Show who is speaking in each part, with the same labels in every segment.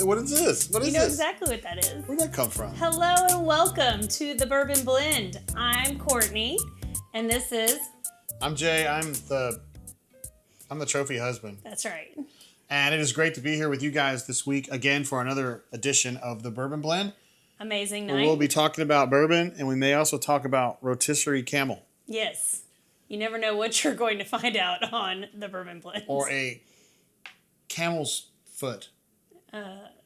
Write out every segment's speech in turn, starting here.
Speaker 1: What is this? What is
Speaker 2: You know
Speaker 1: this?
Speaker 2: exactly what that is.
Speaker 1: Where'd that come from?
Speaker 2: Hello and welcome to the Bourbon Blend. I'm Courtney, and this is...
Speaker 1: I'm Jay. I'm the trophy husband.
Speaker 2: That's right.
Speaker 1: And it is great to be here with you guys this week again for another edition of the Bourbon Blend.
Speaker 2: Amazing night.
Speaker 1: We'll be talking about bourbon, and we may also talk about rotisserie camel.
Speaker 2: Yes. You never know what you're going to find out on the Bourbon Blend.
Speaker 1: Or a camel's foot.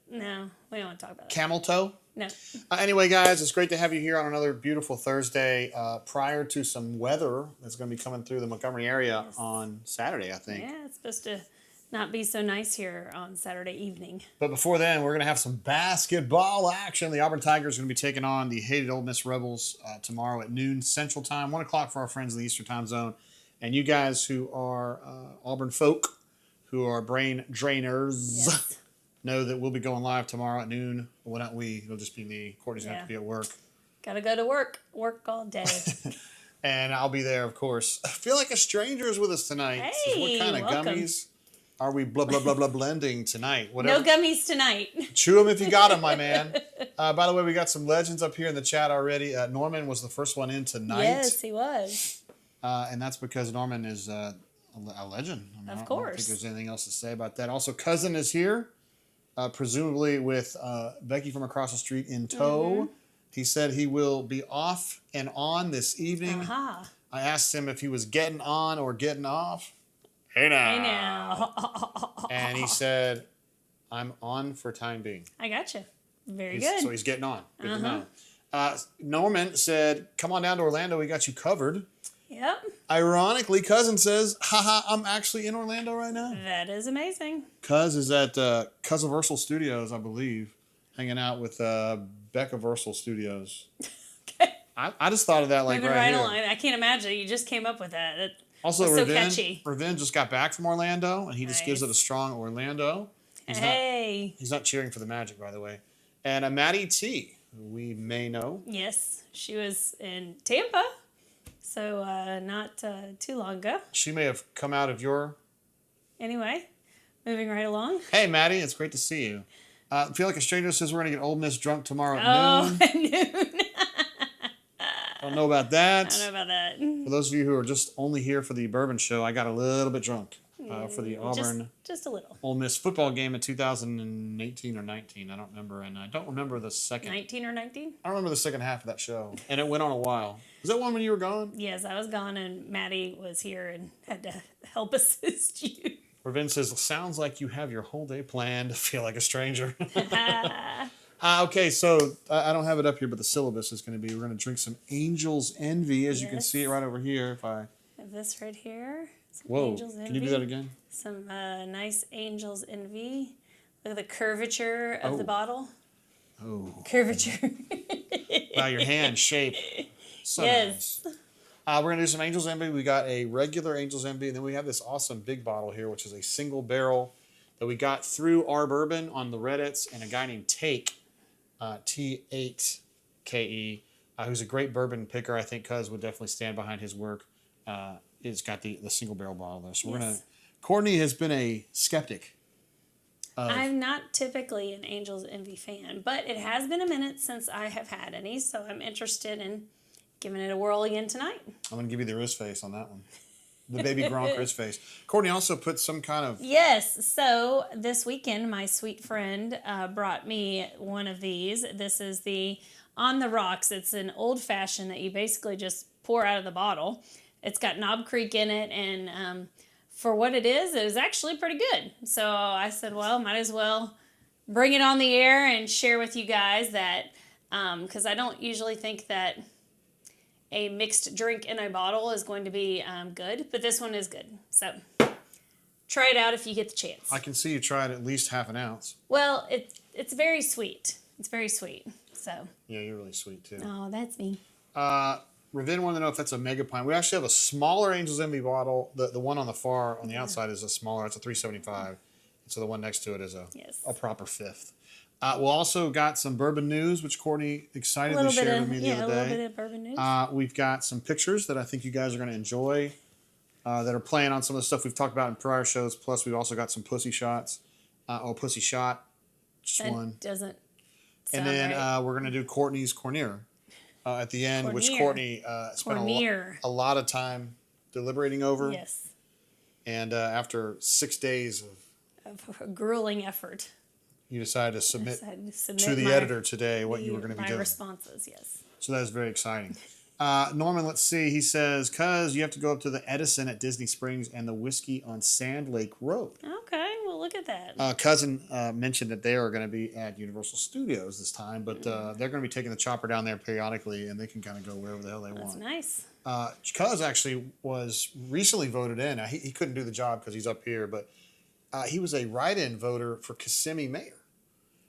Speaker 2: No, we don't want to talk about that.
Speaker 1: Camel toe?
Speaker 2: No.
Speaker 1: Anyway, guys, it's great to have you here on another beautiful Thursday prior to some weather that's going to be coming through the Montgomery area on Saturday, I think.
Speaker 2: Yeah, it's supposed to not be so nice here on Saturday evening.
Speaker 1: But before then, we're going to have some basketball action. The Auburn Tigers are going to be taking on the hated Ole Miss Rebels tomorrow at noon Central Time, 1 o'clock for our friends in the Eastern Time Zone. And you guys who are Auburn folk, who are brain drainers,
Speaker 2: Yes.
Speaker 1: know that we'll be going live tomorrow at noon. Well, not we. It'll just be me. Courtney's going to have to be at work.
Speaker 2: Gotta go to work. Work all day.
Speaker 1: And I'll be there, of course. I feel like a stranger is with us tonight.
Speaker 2: Hey,
Speaker 1: So what kind of
Speaker 2: welcome.
Speaker 1: gummies are we blah, blah, blah, blah blending tonight? Whatever.
Speaker 2: No gummies tonight.
Speaker 1: Chew them if you got them, my man. By the way, we got some legends up here in the chat already. Norman was the first one in tonight.
Speaker 2: Yes, he was.
Speaker 1: And that's because Norman is a legend. I don't think there's anything else to say about that. Also, Cousin is here, presumably with Becky from across the street in tow.
Speaker 2: Mm-hmm.
Speaker 1: He said he will be off and on this evening.
Speaker 2: Uh-huh.
Speaker 1: I asked him if he was getting on or getting off. Hey now.
Speaker 2: Hey now.
Speaker 1: And he said, I'm on for time being.
Speaker 2: I gotcha. Very good.
Speaker 1: So he's getting on. Good to know. Norman said, come on down to Orlando. We got you covered.
Speaker 2: Yep.
Speaker 1: Ironically, Cousin says, haha, I'm actually in Orlando right now.
Speaker 2: That is amazing.
Speaker 1: Cuz is at Cuzversal Studios, I believe, hanging out with Beccaversal Studios.
Speaker 2: Okay.
Speaker 1: I just thought of that like
Speaker 2: Moving
Speaker 1: right here.
Speaker 2: along. I can't imagine. You just came up with that. That
Speaker 1: Also,
Speaker 2: was so catchy.
Speaker 1: Raven just got back from Orlando, and he just gives
Speaker 2: Nice.
Speaker 1: it a strong Orlando. He's not cheering for the Magic, by the way. And Maddie T, who we may know.
Speaker 2: Yes. She was in Tampa. So not too long ago.
Speaker 1: She may have come out of your...
Speaker 2: Anyway, moving right along.
Speaker 1: Hey, Maddie, it's great to see you. I feel like a stranger says we're going to get Ole Miss drunk tomorrow at noon.
Speaker 2: At noon.
Speaker 1: I don't know about that.
Speaker 2: I don't know about that.
Speaker 1: For those of you who are just only here for the Bourbon Show, I got a little bit drunk for the Auburn
Speaker 2: Just a little.
Speaker 1: Ole Miss football game in 2018 or 19. I don't remember, and I don't remember the second.
Speaker 2: 19 or 19?
Speaker 1: I don't remember the second half of that show, and it went on a while. Was that one when you were gone?
Speaker 2: Yes, I was gone and Maddie was here and had to help assist you.
Speaker 1: Raven says, sounds like you have your whole day planned. Feel like a stranger. Okay, so I don't have it up here, but the syllabus is going to be, we're going to drink some Angel's Envy, as you can see it right over here. If I
Speaker 2: have this right here. Some
Speaker 1: Whoa,
Speaker 2: Angel's Envy.
Speaker 1: Can you do that again?
Speaker 2: Some nice Angel's Envy. Look at the curvature of the bottle.
Speaker 1: Oh.
Speaker 2: Curvature.
Speaker 1: Wow, your hand shape. So
Speaker 2: yes.
Speaker 1: Nice. We're going to do some Angel's Envy. We got a regular Angel's Envy, and then we have this awesome big bottle here, which is a single barrel that we got through our bourbon on the Reddits, and a guy named T8ke, T8ke, who's a great bourbon picker. I think Cuz would definitely stand behind his work. It's got the single barrel bottle there. So we're going to... Courtney has been a skeptic.
Speaker 2: I'm not typically an Angel's Envy fan, but it has been a minute since I have had any, so I'm interested in giving it a whirl again tonight.
Speaker 1: I'm going to give you the wrist face on that one. The baby Gronk wrist face. Courtney also put some kind of...
Speaker 2: Yes. So this weekend, my sweet friend brought me one of these. This is the On the Rocks. It's an old fashioned that you basically just pour out of the bottle. It's got Knob Creek in it, and for what it was actually pretty good. So I said, well, might as well bring it on the air and share with you guys that, because I don't usually think that a mixed drink in a bottle is going to be good, but this one is good. So try it out if you get the chance.
Speaker 1: I can see you tried at least half an ounce.
Speaker 2: Well, it's very sweet. It's very sweet. So.
Speaker 1: Yeah, you're really sweet too.
Speaker 2: Oh, that's me.
Speaker 1: Ravin wanted to know if that's a mega pint. We actually have a smaller Angel's Envy bottle. The one on the far on the outside is a smaller. It's a 375. So the one next to it is a proper fifth. We'll also got some bourbon news, which Courtney excitedly shared with me the other day.
Speaker 2: A little bit of bourbon news.
Speaker 1: We've got some pictures that I think you guys are going to enjoy that are playing on some of the stuff we've talked about in prior shows. Plus, we've also got some pussy shots, or pussy shot Just
Speaker 2: that
Speaker 1: one.
Speaker 2: doesn't
Speaker 1: And
Speaker 2: sound
Speaker 1: then
Speaker 2: right.
Speaker 1: we're going to do Courtney's COURTNI'R at the end, which
Speaker 2: COURTNI'R.
Speaker 1: Courtney spent
Speaker 2: COURTNI'R.
Speaker 1: a lot of time deliberating over.
Speaker 2: Yes.
Speaker 1: And after 6 days
Speaker 2: Of a grueling effort.
Speaker 1: you decided to submit
Speaker 2: Submit
Speaker 1: to the editor today what you were going to be
Speaker 2: my
Speaker 1: doing.
Speaker 2: responses, yes.
Speaker 1: So that is very exciting. Norman, let's see. He says, "Cuz you have to go up to the Edison at Disney Springs and the Whiskey on Sand Lake Road."
Speaker 2: Okay, well, look at that.
Speaker 1: Cousin mentioned that they are going to be at Universal Studios this time, but they're going to be taking the chopper down there periodically, and they can kind of go wherever the hell they
Speaker 2: That's
Speaker 1: want.
Speaker 2: nice.
Speaker 1: Cuz actually was recently voted in. Now, he couldn't do the job because he's up here, but he was a write-in voter for Kissimmee mayor,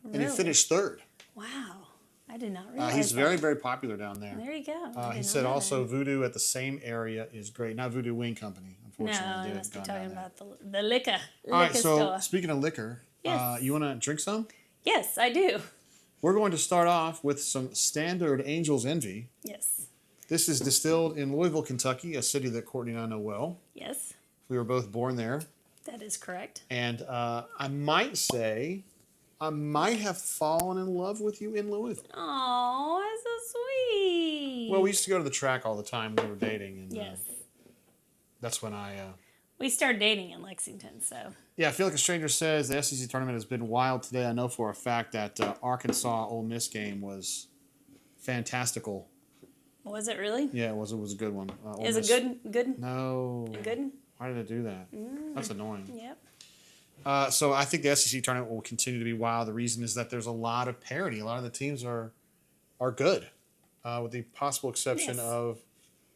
Speaker 1: and he
Speaker 2: Really?
Speaker 1: finished third.
Speaker 2: Wow. I did not realize
Speaker 1: He's
Speaker 2: that.
Speaker 1: very, very popular down there.
Speaker 2: There you go.
Speaker 1: He said also Voodoo at the same area is great. Not Voodoo Wing Company, unfortunately.
Speaker 2: No,
Speaker 1: did
Speaker 2: I must be
Speaker 1: gone
Speaker 2: talking
Speaker 1: down there.
Speaker 2: about the liquor.
Speaker 1: All right,
Speaker 2: liquor
Speaker 1: so
Speaker 2: store.
Speaker 1: speaking of liquor,
Speaker 2: Yes.
Speaker 1: you want to drink some?
Speaker 2: Yes, I do.
Speaker 1: We're going to start off with some standard Angel's Envy.
Speaker 2: Yes.
Speaker 1: This is distilled in Louisville, Kentucky, a city that Courtney and I know well.
Speaker 2: Yes,
Speaker 1: We were both born there.
Speaker 2: that is correct.
Speaker 1: And I might say I might have fallen in love with you in Louisville.
Speaker 2: Oh, that's so sweet.
Speaker 1: Well, we used to go to the track all the time when we were dating. And,
Speaker 2: Yes.
Speaker 1: that's when I...
Speaker 2: We started dating in Lexington, so.
Speaker 1: Yeah, I feel like a stranger says the SEC tournament has been wild today. I know for a fact that Arkansas Ole Miss game was fantastical.
Speaker 2: Was it really?
Speaker 1: Yeah, it was a good one. Ole
Speaker 2: Is
Speaker 1: Miss-
Speaker 2: it good?
Speaker 1: No.
Speaker 2: A good?
Speaker 1: Why did it do that? That's annoying.
Speaker 2: Yep.
Speaker 1: So I think the SEC tournament will continue to be wild. The reason is that there's a lot of parity. A lot of the teams are good, with the possible exception
Speaker 2: Yes.
Speaker 1: of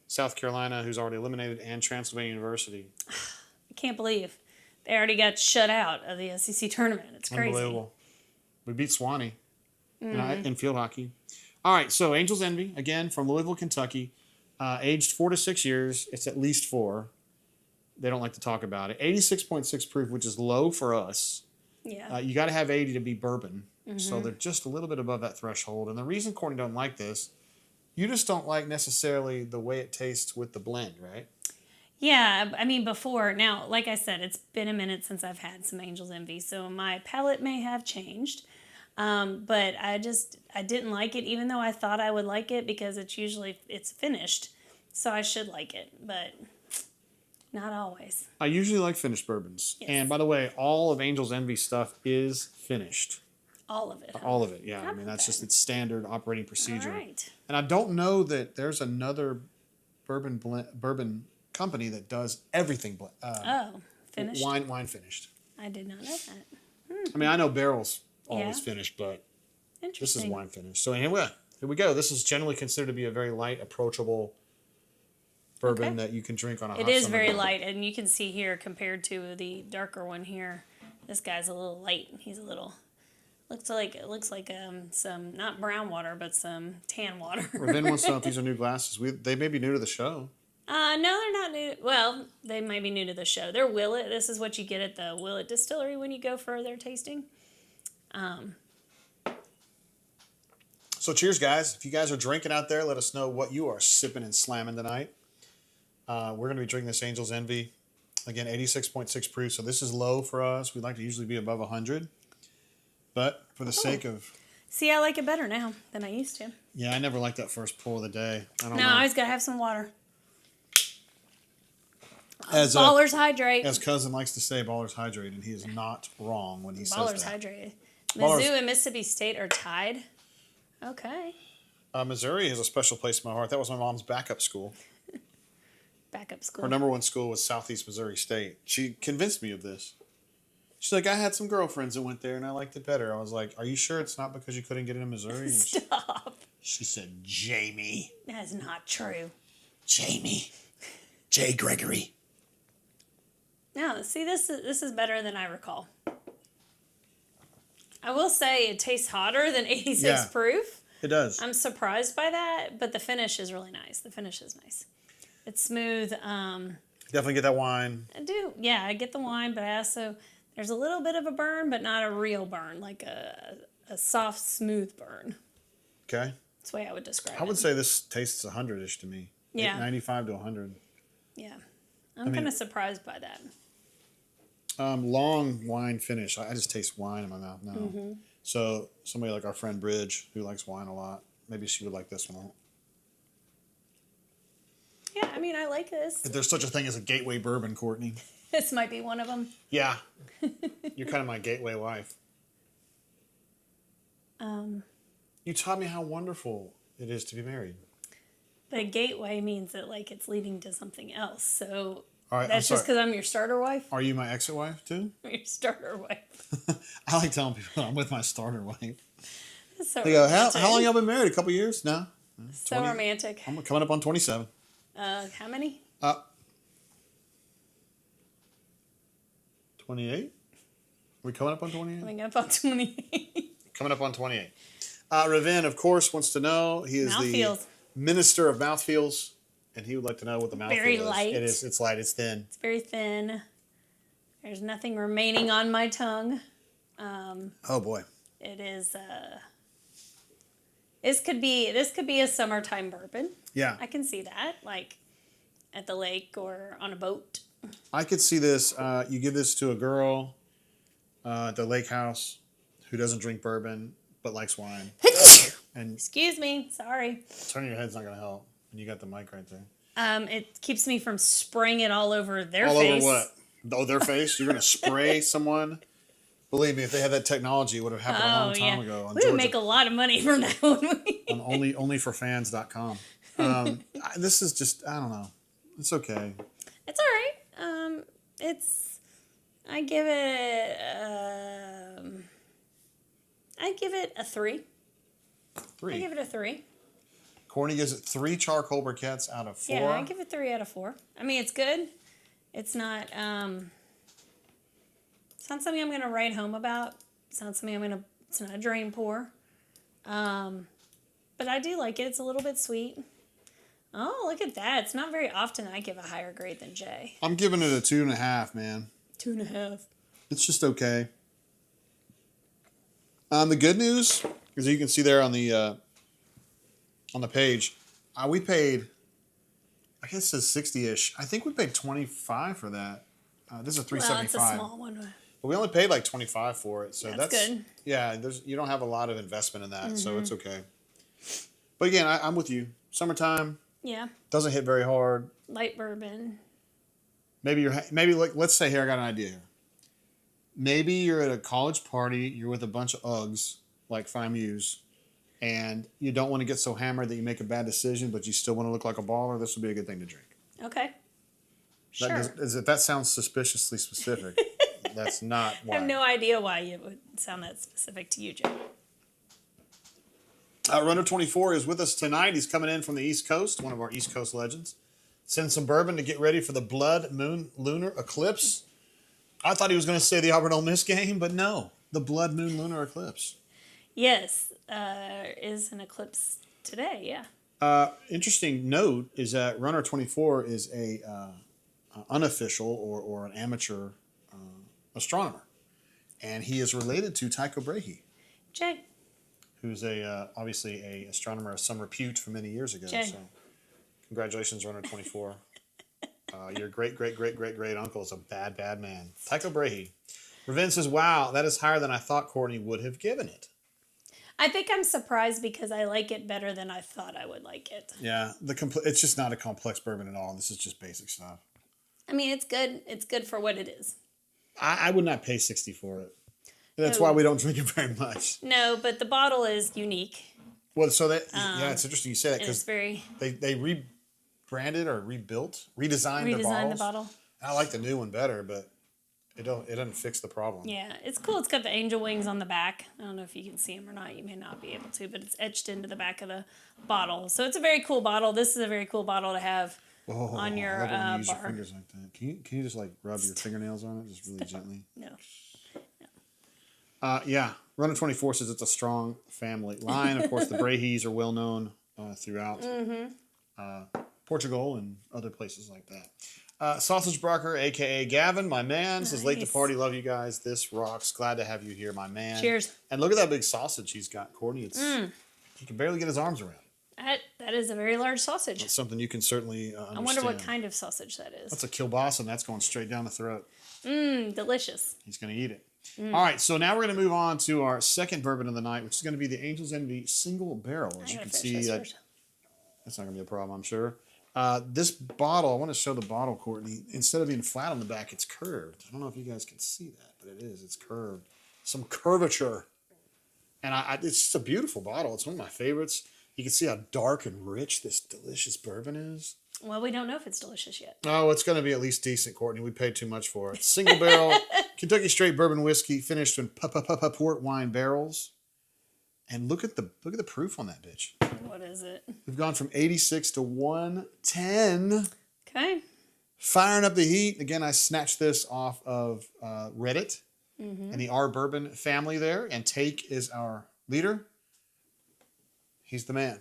Speaker 1: South Carolina, who's already eliminated, and Transylvania University.
Speaker 2: I can't believe they already got shut out of the SEC tournament. It's crazy.
Speaker 1: Unbelievable. We beat Swanee in field hockey. All right, so Angel's Envy, again, from Louisville, Kentucky. Aged 4 to 6 years. It's at least 4. They don't like to talk about it. 86.6 proof, which is low for us.
Speaker 2: Yeah.
Speaker 1: You got to have 80 to be bourbon. So they're just a little bit above that threshold. And the reason Courtney don't like this, you just don't like necessarily the way it tastes with the blend, right?
Speaker 2: Yeah, I mean, before, now, like I said, it's been a minute since I've had some Angel's Envy, so my palate may have changed. But I didn't like it, even though I thought I would like it because it's finished. So I should like it, but not always.
Speaker 1: I usually like finished bourbons.
Speaker 2: Yes.
Speaker 1: And by the way, all of Angel's Envy stuff is finished.
Speaker 2: All of it. Huh?
Speaker 1: All of it, yeah.
Speaker 2: How
Speaker 1: I mean,
Speaker 2: about
Speaker 1: that's
Speaker 2: that?
Speaker 1: just its standard operating procedure.
Speaker 2: All right.
Speaker 1: And I don't know that there's another bourbon company that does everything
Speaker 2: Finished?
Speaker 1: wine finished.
Speaker 2: I did not know that.
Speaker 1: I mean, I know barrels always
Speaker 2: Yeah.
Speaker 1: finished, but this
Speaker 2: Interesting.
Speaker 1: is wine finished. So here we go. This is generally considered to be a very light, approachable bourbon
Speaker 2: Okay.
Speaker 1: that you can drink on a hot
Speaker 2: It is
Speaker 1: summer
Speaker 2: very
Speaker 1: day.
Speaker 2: light, and you can see here compared to the darker one here, this guy's a little light. He's a little looks like some not brown water, but some tan water.
Speaker 1: Raven wants to know if these are new glasses. They may be new to the show.
Speaker 2: No, they're not new. Well, they might be new to the show. They're Willet. This is what you get at the Willet Distillery when you go for their tasting.
Speaker 1: So cheers, guys. If you guys are drinking out there, let us know what you are sipping and slamming tonight. We're going to be drinking this Angel's Envy. Again, 86.6 proof. So this is low for us. We'd like to usually be above 100. But for the sake of...
Speaker 2: See, I like it better now than I used to.
Speaker 1: Yeah, I never liked that first pour of the day. I don't
Speaker 2: No,
Speaker 1: know.
Speaker 2: I always got to have some water.
Speaker 1: As
Speaker 2: Ballers hydrate.
Speaker 1: as cousin likes to say, ballers hydrate, and he is not wrong when he says
Speaker 2: Ballers
Speaker 1: that.
Speaker 2: hydrate.
Speaker 1: Ballers-
Speaker 2: Mizzou and Mississippi State are tied. Okay.
Speaker 1: Missouri has a special place in my heart. That was my mom's backup school.
Speaker 2: Backup school.
Speaker 1: Her number one school was Southeast Missouri State. She convinced me of this. She's like, I had some girlfriends that went there, and I liked it better. I was like, are you sure it's not because you couldn't get into Missouri? And
Speaker 2: Stop.
Speaker 1: she said, Jamie.
Speaker 2: That's not true.
Speaker 1: Jamie. Jay Gregory.
Speaker 2: No, see, this is better than I recall. I will say it tastes hotter than 86
Speaker 1: Yeah.
Speaker 2: proof.
Speaker 1: It does.
Speaker 2: I'm surprised by that, but the finish is really nice. The finish is nice. It's smooth.
Speaker 1: Definitely get that wine.
Speaker 2: I get the wine, but I also, there's a little bit of a burn, but not a real burn, like a soft, smooth burn.
Speaker 1: Okay.
Speaker 2: That's the way I would describe it.
Speaker 1: I would say this tastes 100-ish to me.
Speaker 2: Yeah.
Speaker 1: 95 to 100.
Speaker 2: Yeah. I'm kind of surprised by that.
Speaker 1: Long wine finish. I just taste wine in my mouth now. So somebody like our friend Bridge, who likes wine a lot, maybe she would like this one.
Speaker 2: Yeah, I mean, I like this.
Speaker 1: If there's such a thing as a gateway bourbon, Courtney.
Speaker 2: This might be one of them.
Speaker 1: Yeah. You're kind of my gateway wife. You taught me how wonderful it is to be married.
Speaker 2: But gateway means that like it's leading to something else. So
Speaker 1: all right,
Speaker 2: that's just because I'm your starter wife?
Speaker 1: Are you my exit wife too?
Speaker 2: Your starter wife.
Speaker 1: I like telling people I'm with my starter wife.
Speaker 2: So
Speaker 1: they go, how long y'all been married? A couple years? No.
Speaker 2: So 20, romantic.
Speaker 1: I'm coming up on 27.
Speaker 2: How many?
Speaker 1: 28? We coming up on 28?
Speaker 2: Coming up on 28.
Speaker 1: Coming up on 28. Ravin, of course, wants to know. He is the minister of mouthfeels, and he would like to know what the mouthfeel is.
Speaker 2: Very light.
Speaker 1: It is. It's light. It's thin.
Speaker 2: It's very thin. There's nothing remaining on my tongue.
Speaker 1: Oh boy.
Speaker 2: It is. This could be a summertime bourbon.
Speaker 1: Yeah.
Speaker 2: I can see that, like at the lake or on a boat.
Speaker 1: I could see this. You give this to a girl at the lake house who doesn't drink bourbon but likes wine. And
Speaker 2: excuse me, sorry.
Speaker 1: Turning your head's not going to help. And you got the mic right there.
Speaker 2: It keeps me from spraying it all over their
Speaker 1: face.
Speaker 2: All over
Speaker 1: what? Oh, their face? You're going to spray someone? Believe me, if they had that technology, it would have happened a long time ago.
Speaker 2: We would make a lot of money from that, wouldn't we?
Speaker 1: On onlyforfans.com. This is just, I don't know. It's okay.
Speaker 2: It's all right. I give it a 3.
Speaker 1: 3.
Speaker 2: I give it a 3.
Speaker 1: Courtney gives it 3 charcoal briquettes out of 4.
Speaker 2: Yeah, I give it 3 out of 4. I mean, it's good. It's not something I'm going to write home about. It's not something it's not a drain pour. But I do like it. It's a little bit sweet. Oh, look at that. It's not very often I give a higher grade than Jay.
Speaker 1: I'm giving it a 2.5, man.
Speaker 2: 2.5.
Speaker 1: It's just okay. The good news, as you can see there on the page, we paid, I guess it says 60-ish. I think we paid 25 for that. This is a 375.
Speaker 2: Well, it's a small one.
Speaker 1: But we only paid like 25 for it, so that's
Speaker 2: good.
Speaker 1: Yeah, you don't have a lot of investment in that, so it's okay. But again, I'm with you. Summertime.
Speaker 2: Yeah.
Speaker 1: Doesn't hit very hard.
Speaker 2: Light bourbon.
Speaker 1: Maybe like, let's say here, I got an idea here. Maybe you're at a college party, you're with a bunch of Uggs, like FIMUs, and you don't want to get so hammered that you make a bad decision, but you still want to look like a baller. This would be a good thing to drink.
Speaker 2: Okay. Sure.
Speaker 1: That sounds suspiciously specific. That's not why.
Speaker 2: I have no idea why it would sound that specific to you, Jay.
Speaker 1: Runner 24 is with us tonight. He's coming in from the East Coast, one of our East Coast legends. Send some bourbon to get ready for the blood moon lunar eclipse. I thought he was going to say the Auburn Ole Miss game, but no, the blood moon lunar eclipse.
Speaker 2: Yes, is an eclipse today, yeah.
Speaker 1: Interesting note is that Runner 24 is a unofficial or an amateur astronomer, and he is related to Tycho Brahe.
Speaker 2: Jay.
Speaker 1: Who's obviously a astronomer of some repute from many years ago.
Speaker 2: Jay.
Speaker 1: So, congratulations, Runner 24. Your great uncle is a bad man. Tycho Brahe. Ravin says, "Wow, that is higher than I thought Courtney would have given it."
Speaker 2: I think I'm surprised because I like it better than I thought I would like it.
Speaker 1: Yeah, it's just not a complex bourbon at all. This is just basic stuff.
Speaker 2: I mean, it's good. It's good for what it is.
Speaker 1: I would not pay $60 for it. That's why we don't drink it very much.
Speaker 2: No, but the bottle is unique.
Speaker 1: Well, so it's interesting you say that because
Speaker 2: very
Speaker 1: they rebranded or redesigned the
Speaker 2: bottle.
Speaker 1: I like the new one better, but it doesn't fix the problem.
Speaker 2: Yeah, it's cool. It's got the angel wings on the back. I don't know if you can see them or not. You may not be able to, but it's etched into the back of the bottle. So it's a very cool bottle. This is a very cool bottle to have on your
Speaker 1: I love when you use
Speaker 2: bar.
Speaker 1: your fingers like that. Can you just like rub your fingernails on it just really gently?
Speaker 2: No.
Speaker 1: Yeah, Runner 24 says it's a strong family line. Of course, the Brahes are well known throughout Portugal and other places like that. Sausage Barker, a.k.a. Gavin, my man, says, late to party. Love you guys. This rocks. Glad to have you here, my man.
Speaker 2: Cheers.
Speaker 1: And look at that big sausage he's got, Courtney. He can barely get his arms around.
Speaker 2: That is a very large sausage.
Speaker 1: That's something you can certainly understand.
Speaker 2: I wonder what kind of sausage that is.
Speaker 1: That's a kielbasa, and that's going straight down the throat.
Speaker 2: Delicious.
Speaker 1: He's going to eat it. All right, so now we're going to move on to our second bourbon of the night, which is going to be the Angel's Envy Single Barrel. As you can see, that's not going to be a problem, I'm sure. This bottle, I want to show the bottle, Courtney. Instead of being flat on the back, it's curved. I don't know if you guys can see that, but it is. It's curved. Some curvature. And it's just a beautiful bottle. It's one of my favorites. You can see how dark and rich this delicious bourbon is.
Speaker 2: Well, we don't know if it's delicious yet.
Speaker 1: Oh, it's going to be at least decent, Courtney. We paid too much for it. Single barrel, Kentucky straight bourbon whiskey, finished in port wine barrels. And look at the proof on that bitch.
Speaker 2: What is it?
Speaker 1: We've gone from 86 to 110.
Speaker 2: Okay.
Speaker 1: Firing up the heat. Again, I snatched this off of Reddit and the R Bourbon family there. And Take is our leader. He's the man.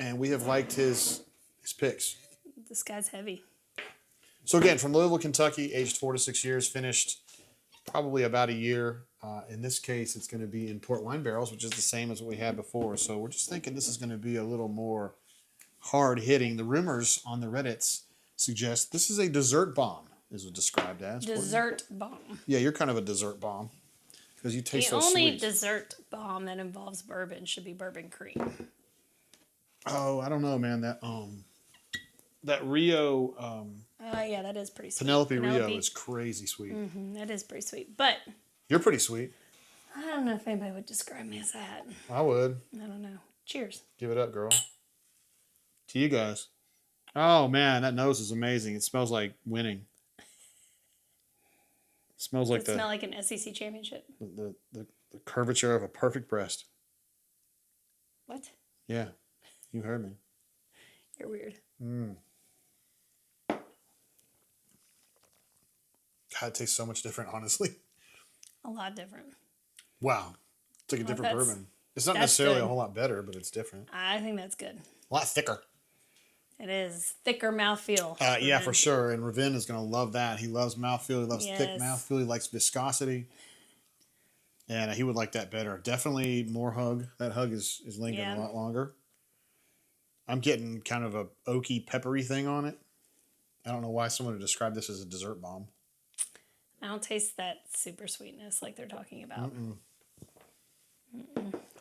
Speaker 1: And we have liked his picks.
Speaker 2: This guy's heavy.
Speaker 1: So again, from Louisville, Kentucky, aged 4 to 6 years, finished probably about a year. In this case, it's going to be in port wine barrels, which is the same as what we had before. So we're just thinking this is going to be a little more hard hitting. The rumors on the Reddits suggest this is a dessert bomb, is what described as.
Speaker 2: Dessert bomb.
Speaker 1: Yeah, you're kind of a dessert bomb because you taste so
Speaker 2: The
Speaker 1: sweet.
Speaker 2: only dessert bomb that involves bourbon should be bourbon cream.
Speaker 1: Oh, I don't know, man. That Rio
Speaker 2: Yeah, that is pretty sweet.
Speaker 1: Penelope Rio is crazy sweet.
Speaker 2: That is pretty sweet. But
Speaker 1: You're pretty sweet.
Speaker 2: I don't know if anybody would describe me as that.
Speaker 1: I would.
Speaker 2: I don't know. Cheers.
Speaker 1: Give it up, girl. To you guys. Oh, man, that nose is amazing. It smells like winning. It smells like
Speaker 2: Does it smell like an SEC championship?
Speaker 1: the curvature of a perfect breast.
Speaker 2: What?
Speaker 1: Yeah, you heard me.
Speaker 2: You're weird.
Speaker 1: God, it tastes so much different, honestly.
Speaker 2: A lot different.
Speaker 1: Wow. It's like a different
Speaker 2: that's-
Speaker 1: bourbon. It's not
Speaker 2: that's
Speaker 1: necessarily
Speaker 2: good.
Speaker 1: a whole lot better, but it's different.
Speaker 2: I think that's good.
Speaker 1: A lot thicker.
Speaker 2: It is. Thicker mouthfeel.
Speaker 1: Yeah, for sure. And Ravin is going to love that. He loves mouthfeel. He loves thick
Speaker 2: Yes.
Speaker 1: mouthfeel. He likes viscosity. And he would like that better. Definitely more hug. That hug is lingering a lot longer. I'm getting kind of a oaky, peppery thing on it. I don't know why someone would describe this as a dessert bomb.
Speaker 2: I don't taste that super sweetness like they're talking about.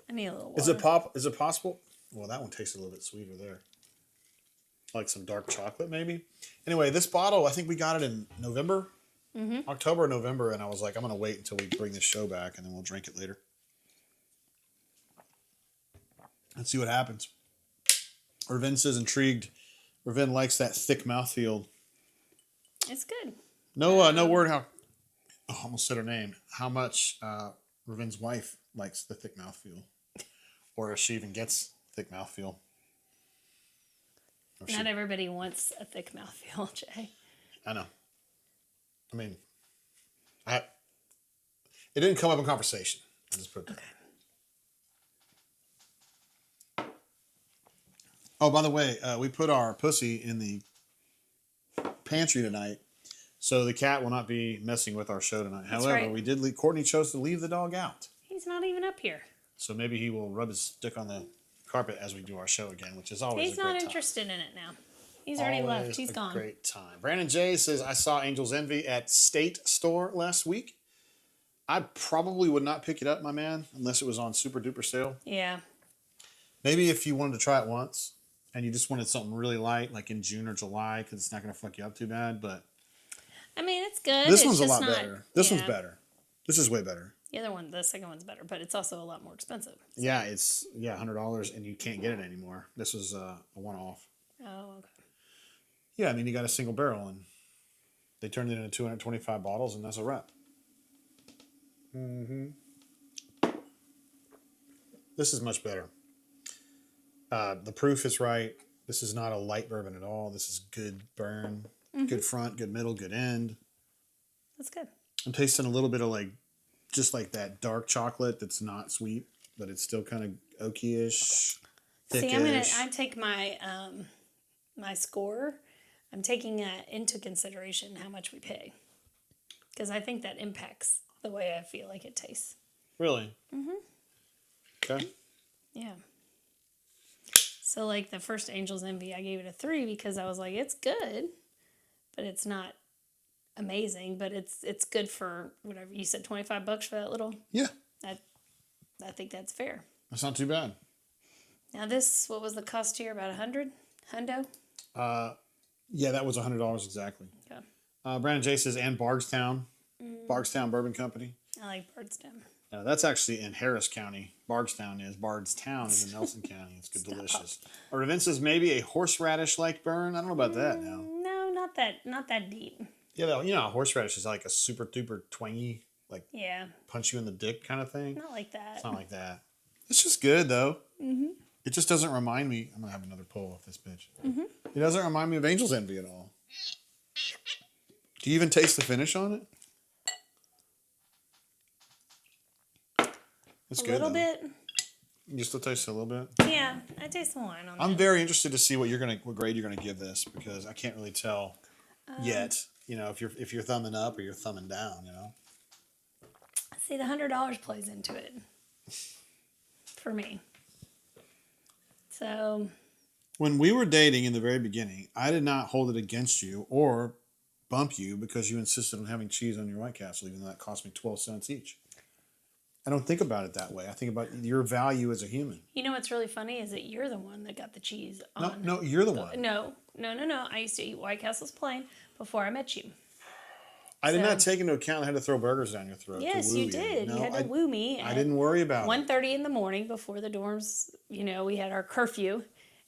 Speaker 2: I need a little water.
Speaker 1: Is it possible? Well, that one tasted a little bit sweeter there. Like some dark chocolate, maybe. Anyway, this bottle, I think we got it in November. October or November, and I was like, I'm going to wait until we bring this show back, and then we'll drink it later. Let's see what happens. Ravin says intrigued. Ravin likes that thick mouthfeel.
Speaker 2: It's good.
Speaker 1: No word how... Oh, I almost said her name. How much Ravin's wife likes the thick mouthfeel. Or if she even gets thick mouthfeel.
Speaker 2: Not everybody wants a thick mouthfeel, Jay.
Speaker 1: I know. I mean, it didn't come up in conversation. I just put it there.
Speaker 2: Okay.
Speaker 1: Oh, by the way, we put our pussy in the pantry tonight, so the cat will not be messing with our show tonight.
Speaker 2: That's
Speaker 1: However,
Speaker 2: right.
Speaker 1: we did. Courtney chose to leave the dog out,
Speaker 2: He's not even up here.
Speaker 1: so maybe he will rub his stick on the carpet as we do our show again, which is always
Speaker 2: He's
Speaker 1: a great
Speaker 2: not
Speaker 1: time.
Speaker 2: interested in it now. He's already
Speaker 1: Always
Speaker 2: left. He's
Speaker 1: a
Speaker 2: gone.
Speaker 1: Great time. Brandon Jay says, I saw Angel's Envy at State Store last week. I probably would not pick it up, my man, unless it was on super duper sale.
Speaker 2: Yeah.
Speaker 1: Maybe if you wanted to try it once and you just wanted something really light, like in June or July, because it's not going to fuck you up too bad. But
Speaker 2: I mean, it's good.
Speaker 1: this
Speaker 2: It's
Speaker 1: one's a
Speaker 2: just
Speaker 1: lot
Speaker 2: not-
Speaker 1: better. This one's
Speaker 2: yeah.
Speaker 1: better. This is way better.
Speaker 2: The second one's better, but it's also a lot more expensive.
Speaker 1: Yeah, it's $100, and you can't get it anymore. This was a one-off.
Speaker 2: Oh, okay.
Speaker 1: Yeah, I mean, you got a single barrel, and they turned it into 225 bottles, and that's a wrap. This is much better. The proof is right. This is not a light bourbon at all. This is good burn, good front, good middle, good end.
Speaker 2: That's good.
Speaker 1: I'm tasting a little bit of just like that dark chocolate that's not sweet, but it's still kind of oaky-ish, thickish.
Speaker 2: See, I take my my score. I'm taking into consideration how much we pay, because I think that impacts the way I feel like it tastes.
Speaker 1: Really? Okay.
Speaker 2: Yeah. So like the first Angel's Envy, I gave it a 3 because I was like, it's good, but it's not amazing, but it's good for whatever you said, $25 for that little.
Speaker 1: Yeah,
Speaker 2: I think that's fair.
Speaker 1: that's not too bad.
Speaker 2: Now this, what was the cost here? About $100?
Speaker 1: Yeah, that was $100 exactly.
Speaker 2: Okay.
Speaker 1: Brandon J says, and Bardstown, Bardstown Bourbon Company.
Speaker 2: I like Bardstown.
Speaker 1: That's actually in Harris County. Bardstown is. Bardstown is in Nelson County. It's good, delicious. Or Vince says maybe a horseradish-like burn. I don't know about that now.
Speaker 2: No, not that deep.
Speaker 1: Yeah, you know, horseradish is like a super duper twangy, like punch you in the dick kind of thing.
Speaker 2: Not like that.
Speaker 1: It's not like that. It's just good though. Mm-hmm. It just doesn't remind me. I'm gonna have another pull off this bitch. Mm-hmm. It doesn't remind me of Angel's Envy at all. Do you even taste the finish on it? It's good. A little bit. You still taste it a little bit?
Speaker 2: Yeah, I taste the wine on it.
Speaker 1: I'm very interested to see what grade you're gonna give this, because I can't really tell yet. You know, if you're thumbing up or you're thumbing down. You know.
Speaker 2: See, the $100 plays into it for me. So.
Speaker 1: When we were dating in the very beginning, I did not hold it against you or bump you because you insisted on having cheese on your White Castle, even though that cost me 12 cents each. I don't think about it that way. I think about your value as a human.
Speaker 2: You know what's really funny is that you're the one that got the cheese on.
Speaker 1: No, you're the one.
Speaker 2: No. I used to eat White Castles plain before I met you.
Speaker 1: I did not take into account I had to throw burgers down your throat.
Speaker 2: Yes, you did. No, you had to woo me.
Speaker 1: I didn't worry about it.
Speaker 2: 1:30 in the morning before the dorms, we had our curfew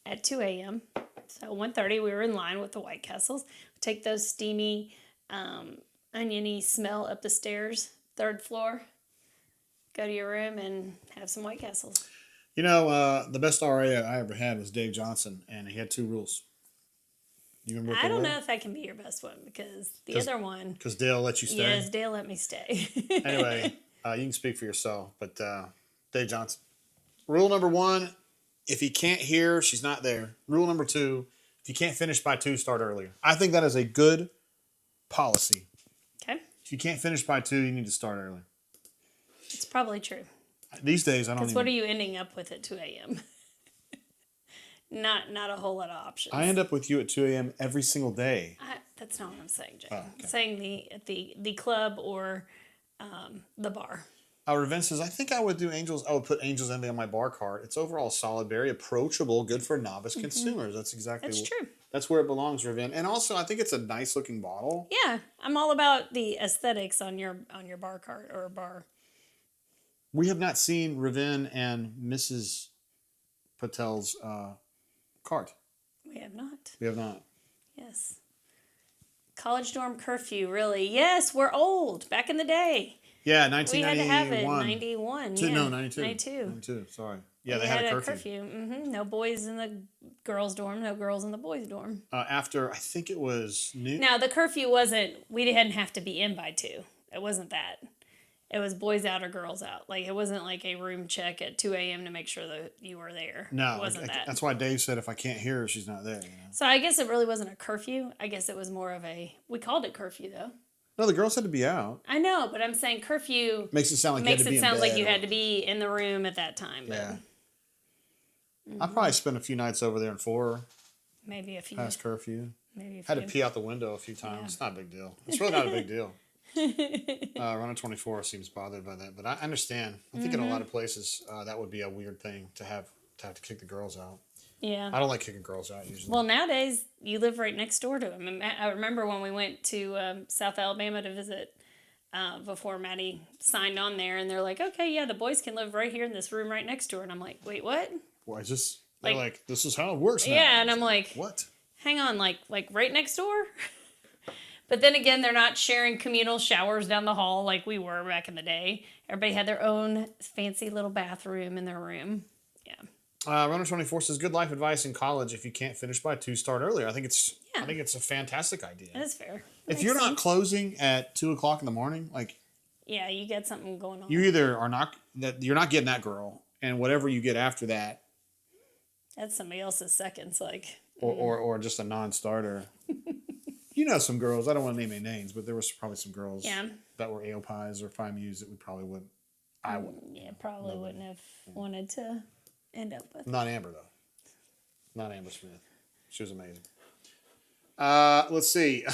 Speaker 2: at 2 a.m. So 1:30 we were in line with the White Castles. Take those steamy, oniony smell up the stairs, 3rd floor. Go to your room and have some White Castles.
Speaker 1: You know, the best RA I ever had was Dave Johnson, and he had 2 rules. You remember what
Speaker 2: I don't know if that can be your best one, because the other one...
Speaker 1: Because Dale let you stay?
Speaker 2: Yes, Dale let me stay.
Speaker 1: Anyway, you can speak for yourself, but Dave Johnson. Rule number 1, if he can't hear, she's not there. Rule number 2, if you can't finish by 2, start earlier. I think that is a good policy.
Speaker 2: Okay.
Speaker 1: If you can't finish by 2, you need to start early.
Speaker 2: It's probably true.
Speaker 1: These days, I don't even...
Speaker 2: Because what are you ending up with at 2 a.m.? Not a whole lot of options.
Speaker 1: I end up with you at 2 a.m. every single day.
Speaker 2: That's not what I'm saying, Jay.
Speaker 1: Oh, okay.
Speaker 2: I'm saying the club or the bar.
Speaker 1: Raven says, I think I would put Angel's Envy on my bar cart. It's overall solid, very approachable, good for novice consumers. That's exactly
Speaker 2: true.
Speaker 1: That's where it belongs, Raven. And also, I think it's a nice looking bottle.
Speaker 2: Yeah, I'm all about the aesthetics on your bar cart or bar.
Speaker 1: We have not seen Raven and Mrs. Patel's cart.
Speaker 2: We have not.
Speaker 1: We have not.
Speaker 2: Yes. College dorm curfew, really. Yes, we're old. Back in the day.
Speaker 1: Yeah, 1991.
Speaker 2: We had to have it. 91.
Speaker 1: No, 92.
Speaker 2: 92.
Speaker 1: Sorry. Yeah, they had a curfew.
Speaker 2: Mm-hmm. No boys in the girls' dorm. No girls in the boys' dorm.
Speaker 1: After, I think it was noon.
Speaker 2: Now, the curfew wasn't, we didn't have to be in by 2. It wasn't that. It was boys out or girls out. Like, it wasn't like a room check at 2 a.m. to make sure that you were there.
Speaker 1: No,
Speaker 2: it wasn't that.
Speaker 1: That's why Dave said if I can't hear her, she's not there. You know?
Speaker 2: So I guess it really wasn't a curfew. I guess it was more of we called it curfew, though.
Speaker 1: No, the girls had to be out.
Speaker 2: I know, but I'm saying curfew
Speaker 1: makes it sound like you had to be in bed.
Speaker 2: like you had to be in the room at that time. But,
Speaker 1: yeah. I probably spent a few nights over there in 4.
Speaker 2: Maybe a few.
Speaker 1: Past curfew.
Speaker 2: Maybe a few.
Speaker 1: Had to pee out the window a few times. Yeah. It's not a big deal. It's really not a big deal. Runner 24 seems bothered by that, but I understand. I think in a lot of places that would be a weird thing to have to kick the girls out.
Speaker 2: Yeah.
Speaker 1: I don't like kicking girls out usually.
Speaker 2: Well, nowadays you live right next door to them. I remember when we went to South Alabama to visit before Maddie signed on there, and they're like, "Okay, yeah, the boys can live right here in this room right next door." And I'm like, "Wait, what?"
Speaker 1: Why just? They're like, "This is how it works now."
Speaker 2: Yeah, and I'm like,
Speaker 1: "What?
Speaker 2: Hang on, like right next door." But then again, they're not sharing communal showers down the hall like we were back in the day. Everybody had their own fancy little bathroom in their room. Yeah.
Speaker 1: Runner 24 says, good life advice in college. If you can't finish by 2, start earlier. I think it's a fantastic idea.
Speaker 2: That is fair.
Speaker 1: If you're not closing at 2 o'clock in the morning, like...
Speaker 2: Yeah, you get something going on.
Speaker 1: You either are not... You're not getting that girl, and whatever you get after that...
Speaker 2: That's somebody else's seconds, like...
Speaker 1: Or just a non-starter. You know some girls, I don't want to name any names, but there was probably some girls that were ale pies or FIMUs that we probably wouldn't. I wouldn't.
Speaker 2: Yeah, probably wouldn't have wanted to end up with.
Speaker 1: Not Amber, though. Not Amber Smith. She was amazing. Let's see.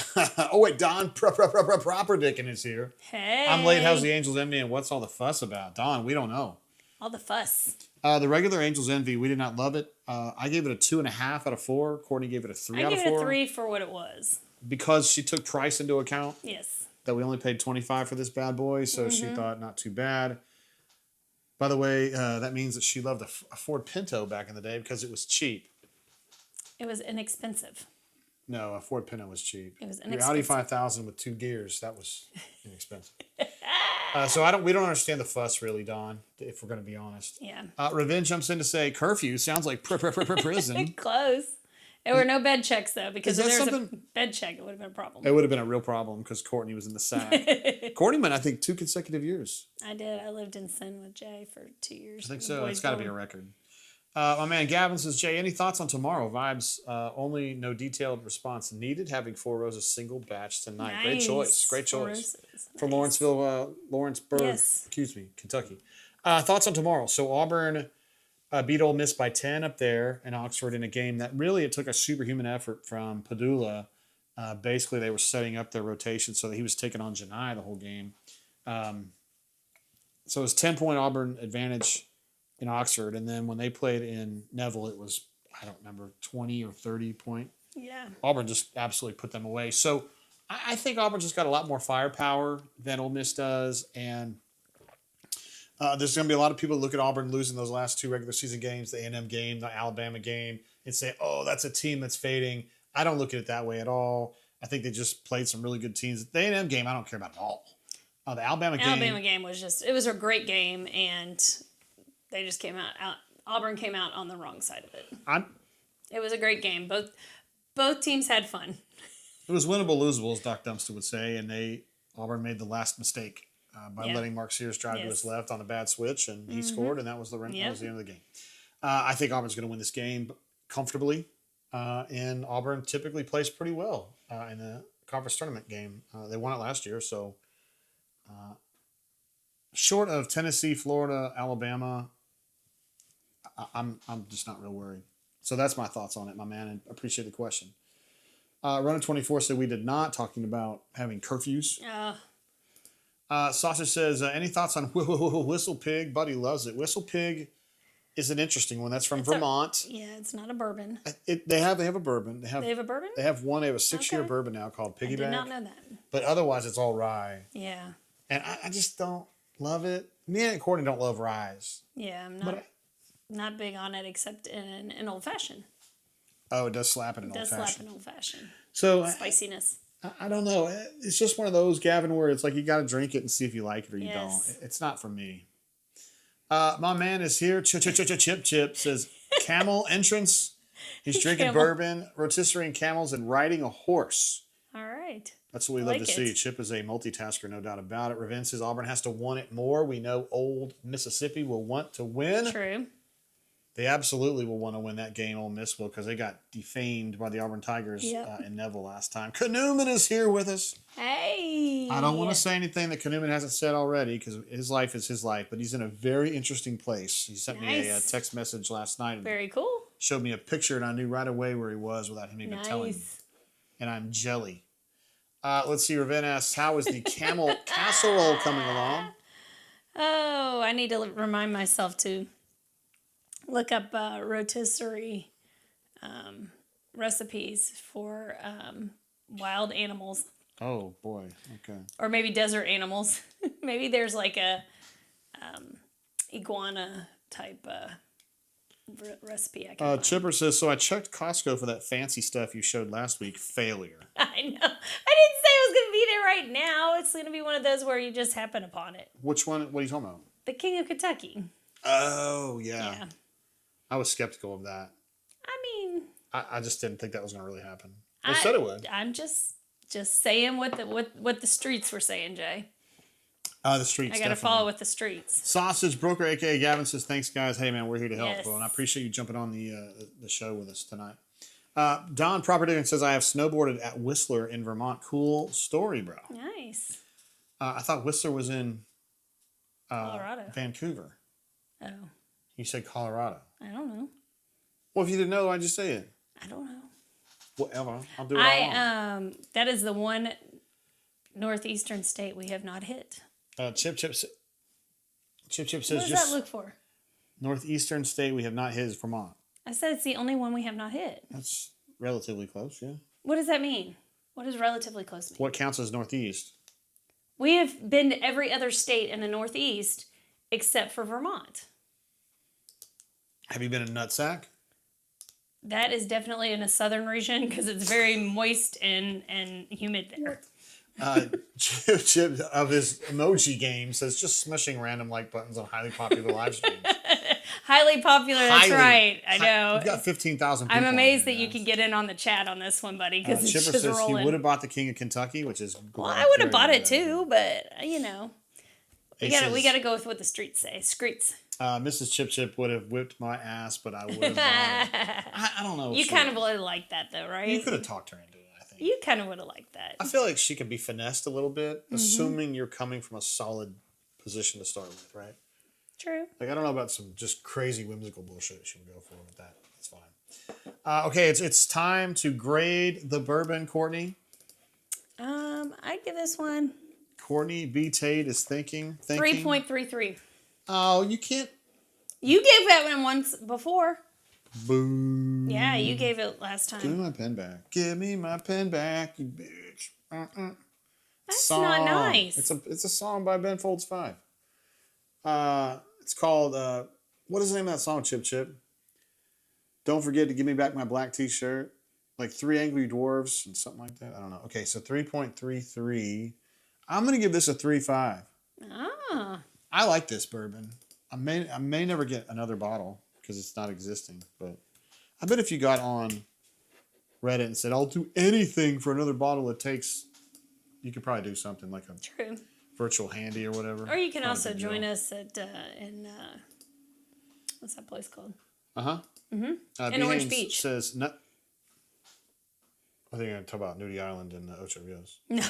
Speaker 1: Oh, wait, Don Proper Dickin is here.
Speaker 2: Hey.
Speaker 1: I'm late. How's the Angels Envy and what's all the fuss about? Don, we don't know.
Speaker 2: All the fuss.
Speaker 1: The regular Angels Envy, we did not love it. I gave it a 2.5 out of 4. Courtney gave it a 3 out of 4.
Speaker 2: I gave it a 3 for what it was.
Speaker 1: Because she took price into account.
Speaker 2: Yes.
Speaker 1: That we only paid $25 for this bad boy, so she thought not too bad. By the way, that means that she loved a Ford Pinto back in the day because it was cheap.
Speaker 2: It was inexpensive.
Speaker 1: No, a Ford Pinto was cheap.
Speaker 2: It was
Speaker 1: Your
Speaker 2: inexpensive.
Speaker 1: Audi 5000 with 2 gears, that was inexpensive. So we don't understand the fuss really, Don, if we're going to be honest.
Speaker 2: Yeah.
Speaker 1: Revenge jumps in to say curfew sounds like prison.
Speaker 2: Close. There were no bed checks though, because if there was
Speaker 1: something...
Speaker 2: a bed check, it would have been a problem.
Speaker 1: It would have been a real problem because Courtney was in the sack. Courtney went, I think, 2 consecutive years.
Speaker 2: I did. I lived in Sin with Jay for 2 years.
Speaker 1: I think so. It's got to be a record. My man Gavin says, Jay, any thoughts on tomorrow? Vibes, only no detailed response needed. Having 4 roses single batch tonight.
Speaker 2: Nice.
Speaker 1: Great choice. Great choice. From
Speaker 2: Nice.
Speaker 1: Lawrenceville, Lawrenceburg,
Speaker 2: Yes.
Speaker 1: Kentucky. Thoughts on tomorrow? So Auburn beat Ole Miss by 10 up there in Oxford in a game that really, it took a superhuman effort from Padula. Basically, they were setting up their rotation so that he was taking on Janai the whole game. So it was 10-point Auburn advantage in Oxford, and then when they played in Neville, it was, I don't remember, 20 or 30 point.
Speaker 2: Yeah.
Speaker 1: Auburn just absolutely put them away. So I think Auburn just got a lot more firepower than Ole Miss does, and there's going to be a lot of people that look at Auburn losing those last 2 regular season games, the A&M game, the Alabama game, and say, oh, that's a team that's fading. I don't look at it that way at all. I think they just played some really good teams. The A&M game, I don't care about at all. The Alabama game
Speaker 2: was just, it was a great game, and they just came out Auburn came out on the wrong side of it. It was a great game. Both teams had fun.
Speaker 1: It was winnable, losable, as Doc Dumpster would say, and Auburn made the last mistake by letting Mark Sears drive to his left on a bad switch, and he scored, and that was the end of the game. I think Auburn's going to win this game comfortably, and Auburn typically plays pretty well in a conference tournament game. They won it last year, so short of Tennessee, Florida, Alabama, I'm just not real worried. So that's my thoughts on it, my man, and appreciate the question. Runner 24 said we did not, talking about having curfews. Sausage says, any thoughts on Whistle Pig? Buddy loves it. Whistle Pig is an interesting one. That's from Vermont.
Speaker 2: It's not a bourbon.
Speaker 1: They have a bourbon. They have a
Speaker 2: bourbon?
Speaker 1: They have a 6-year bourbon now called Piggyback.
Speaker 2: I did not know that.
Speaker 1: But otherwise, it's all rye.
Speaker 2: Yeah.
Speaker 1: And I just don't love it. Me and Courtney don't love ryes.
Speaker 2: Yeah, I'm not big on it except in an old fashioned.
Speaker 1: Oh, it does slap in an old fashioned.
Speaker 2: It does slap in old fashioned.
Speaker 1: So
Speaker 2: spiciness.
Speaker 1: I don't know. It's just one of those, Gavin, where it's like you got to drink it and see if you like it or you don't. It's not for me. My man is here. Chip says camel entrance. He's drinking bourbon, rotisserie and camels, and riding a horse.
Speaker 2: All right.
Speaker 1: That's what we love to see. Chip is a multitasker, no doubt about it. Raven says Auburn has to want it more. We know Old Mississippi will want to win.
Speaker 2: True.
Speaker 1: They absolutely will want to win that game, Ole Miss will, because they got defamed by the Auburn Tigers in Neville last time. Newman is here with us.
Speaker 2: Hey.
Speaker 1: I don't want to say anything that Newman hasn't said already, because his life is his life, but he's in a very interesting place. He sent me a text message last night.
Speaker 2: Very cool.
Speaker 1: Showed me a picture, and I knew right away where he was without him even telling me. And I'm jelly. Let's see. Raven asks, how is the camel casserole coming along?
Speaker 2: Oh, I need to remind myself to look up rotisserie recipes for wild animals.
Speaker 1: Oh, boy. Okay.
Speaker 2: Or maybe desert animals. Maybe there's like a iguana type recipe I can find.
Speaker 1: Chipper says, so I checked Costco for that fancy stuff you showed last week. Failure.
Speaker 2: I know. I didn't say it was going to be there right now. It's going to be one of those where you just happen upon it.
Speaker 1: Which one? What are you talking about?
Speaker 2: The King of Kentucky.
Speaker 1: Oh, yeah. I was skeptical of that.
Speaker 2: I mean,
Speaker 1: I just didn't think that was going to really happen. They said it would.
Speaker 2: I'm just saying what the streets were saying, Jay.
Speaker 1: The streets.
Speaker 2: I got to follow with the streets.
Speaker 1: Sausage Broker, aka Gavin, says, "Thanks, guys. Hey, man, we're here to help, bro, and I appreciate you jumping on the show with us tonight." Don Property says, "I have snowboarded at Whistler in Vermont. Cool story, bro."
Speaker 2: Nice.
Speaker 1: I thought Whistler was in
Speaker 2: Colorado,
Speaker 1: Vancouver.
Speaker 2: Oh.
Speaker 1: You said Colorado.
Speaker 2: I don't know.
Speaker 1: Well, if you didn't know, why'd you say it?
Speaker 2: I don't know.
Speaker 1: Whatever. I'll do what I want.
Speaker 2: That is the one northeastern state we have not hit.
Speaker 1: Chip says
Speaker 2: What does
Speaker 1: just
Speaker 2: that look for?
Speaker 1: northeastern state we have not hit is Vermont.
Speaker 2: I said it's the only one we have not hit.
Speaker 1: That's relatively close, yeah.
Speaker 2: What does that mean? What does relatively close mean?
Speaker 1: What counts as northeast?
Speaker 2: We have been to every other state in the northeast except for Vermont.
Speaker 1: Have you been in Nutsack?
Speaker 2: That is definitely in a southern region because it's very moist and humid there.
Speaker 1: Chip of his emoji game says just smishing random like buttons on highly popular live streams.
Speaker 2: Highly popular, that's right. I know.
Speaker 1: We've got 15,000 people.
Speaker 2: I'm amazed that you can get in on the chat on this one, buddy, because it's
Speaker 1: Chipper
Speaker 2: just
Speaker 1: says
Speaker 2: rolling.
Speaker 1: he would have bought the King of Kentucky, which is
Speaker 2: well, I would have bought it too, but we got to go with what the streets say. Screets.
Speaker 1: Mrs. Chip would have whipped my ass, but I would have bought it. I don't know.
Speaker 2: You kind of would have liked that, though, right?
Speaker 1: You could have talked her into it, I think.
Speaker 2: You kind of would have liked that.
Speaker 1: I feel like she could be finessed a little bit, assuming you're coming from a solid position to start with, right?
Speaker 2: True.
Speaker 1: Like, I don't know about some just crazy whimsical bullshit she would go for with that. That's fine. Okay, it's time to grade the bourbon, Courtney.
Speaker 2: I'd give this one
Speaker 1: Courtney B. Tate is thinking.
Speaker 2: 3.33.
Speaker 1: Oh, you can't.
Speaker 2: You gave that one once before.
Speaker 1: Boo.
Speaker 2: Yeah, you gave it last time.
Speaker 1: Give me my pen back. Give me my pen back, you bitch.
Speaker 2: That's not nice.
Speaker 1: It's a song by Ben Folds 5. It's called, what is the name of that song, Chip? Don't forget to give me back my black t-shirt. Like 3 Angry Dwarves and something like that. I don't know. Okay, so 3.33. I'm going to give this a 3.5.
Speaker 2: Ah.
Speaker 1: I like this bourbon. I may never get another bottle because it's not existing. But I bet if you got on Reddit and said, I'll do anything for another bottle it takes, you could probably do something like a
Speaker 2: True.
Speaker 1: virtual handy or whatever.
Speaker 2: Or you can also join us at in what's that place called?
Speaker 1: In
Speaker 2: Orange Beach.
Speaker 1: Says I think you're going to talk about Nudie Island and Ocho Rios.
Speaker 2: No.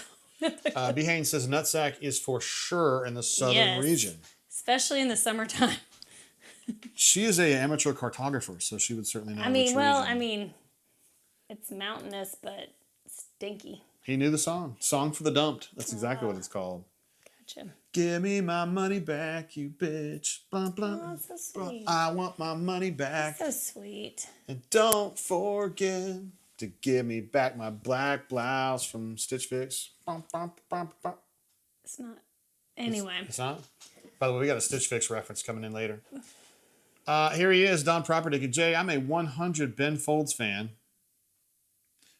Speaker 1: B. Haynes says Nutsack is for sure in the southern region.
Speaker 2: Especially in the summertime.
Speaker 1: She is an amateur cartographer, so she would certainly know which region.
Speaker 2: It's mountainous, but stinky.
Speaker 1: He knew the song. Song for the Dumped. That's exactly what it's called.
Speaker 2: Gotcha.
Speaker 1: Give me my money back, you bitch. Blah, blah.
Speaker 2: Oh, that's so sweet.
Speaker 1: I want my money back.
Speaker 2: That's so sweet.
Speaker 1: And don't forget to give me back my black blouse from Stitch Fix.
Speaker 2: It's not. Anyway.
Speaker 1: It's not? By the way, we got a Stitch Fix reference coming in later. Here he is, Don Properdick. Jay, I'm a 100 Ben Folds fan.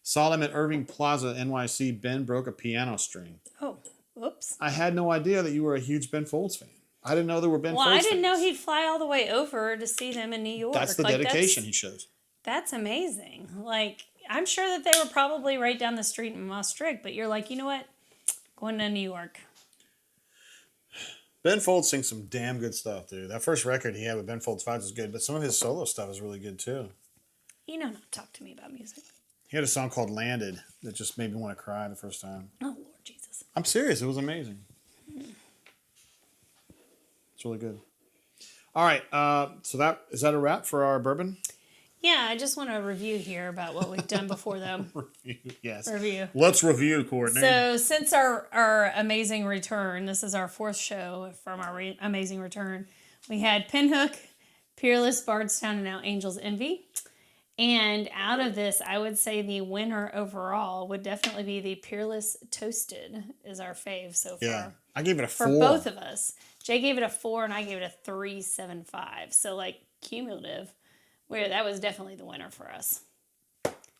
Speaker 1: Saw him at Irving Plaza, NYC. Ben broke a piano string.
Speaker 2: Oh, whoops.
Speaker 1: I had no idea that you were a huge Ben Folds fan. I didn't know there were Ben Folds
Speaker 2: fans. Well, I didn't
Speaker 1: fans.
Speaker 2: know he'd fly all the way over to see them in New York.
Speaker 1: That's the dedication he shows.
Speaker 2: That's amazing. Like, I'm sure that they were probably right down the street in Maastricht, but you're like, you know what? Going to New York.
Speaker 1: Ben Folds sings some damn good stuff, dude. That first record he had with Ben Folds 5 was good, but some of his solo stuff is really good, too.
Speaker 2: You know not to talk to me about music.
Speaker 1: He had a song called Landed that just made me want to cry the first time.
Speaker 2: Oh, Lord Jesus.
Speaker 1: I'm serious. It was amazing. It's really good. All right. So is that a wrap for our bourbon?
Speaker 2: Yeah, I just want to review here about what we've done before, though.
Speaker 1: Yes.
Speaker 2: Review.
Speaker 1: Let's review, Courtney.
Speaker 2: So, since our amazing return, this is our 4th show from our amazing return. We had Pinhook, Peerless, Bardstown, and now Angel's Envy. And out of this, I would say the winner overall would definitely be the Peerless Toasted is our fave so far.
Speaker 1: Yeah, I gave it a 4.
Speaker 2: For both of us. Jay gave it a 4 and I gave it a 3.75. So, like, cumulative. Where that was definitely the winner for us.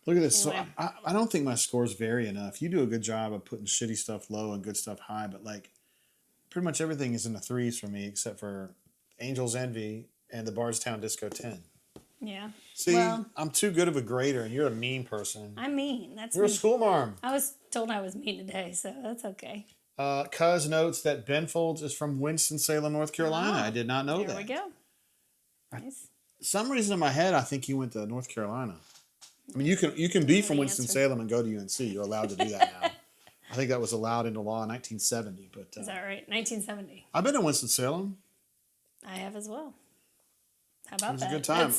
Speaker 1: Look at this.
Speaker 2: Anyway.
Speaker 1: So I don't think my scores vary enough. You do a good job of putting shitty stuff low and good stuff high, but like pretty much everything is in the 3s for me except for Angel's Envy and the Bardstown Disco 10.
Speaker 2: Yeah.
Speaker 1: See, I'm too good of a grader and you're a mean person.
Speaker 2: I'm mean.
Speaker 1: You're a school marm.
Speaker 2: I was told I was mean today, so that's okay.
Speaker 1: Cuz notes that Ben Folds is from Winston-Salem, North Carolina. I did not know that.
Speaker 2: There we go. Nice.
Speaker 1: Some reason in my head, I think you went to North Carolina. I mean, you can be from Winston-Salem and go to UNC. You're allowed to do that now. I think that was allowed into law in 1970. But
Speaker 2: is that right? 1970.
Speaker 1: I've been to Winston-Salem.
Speaker 2: I have as well. How about that?
Speaker 1: It was a good time.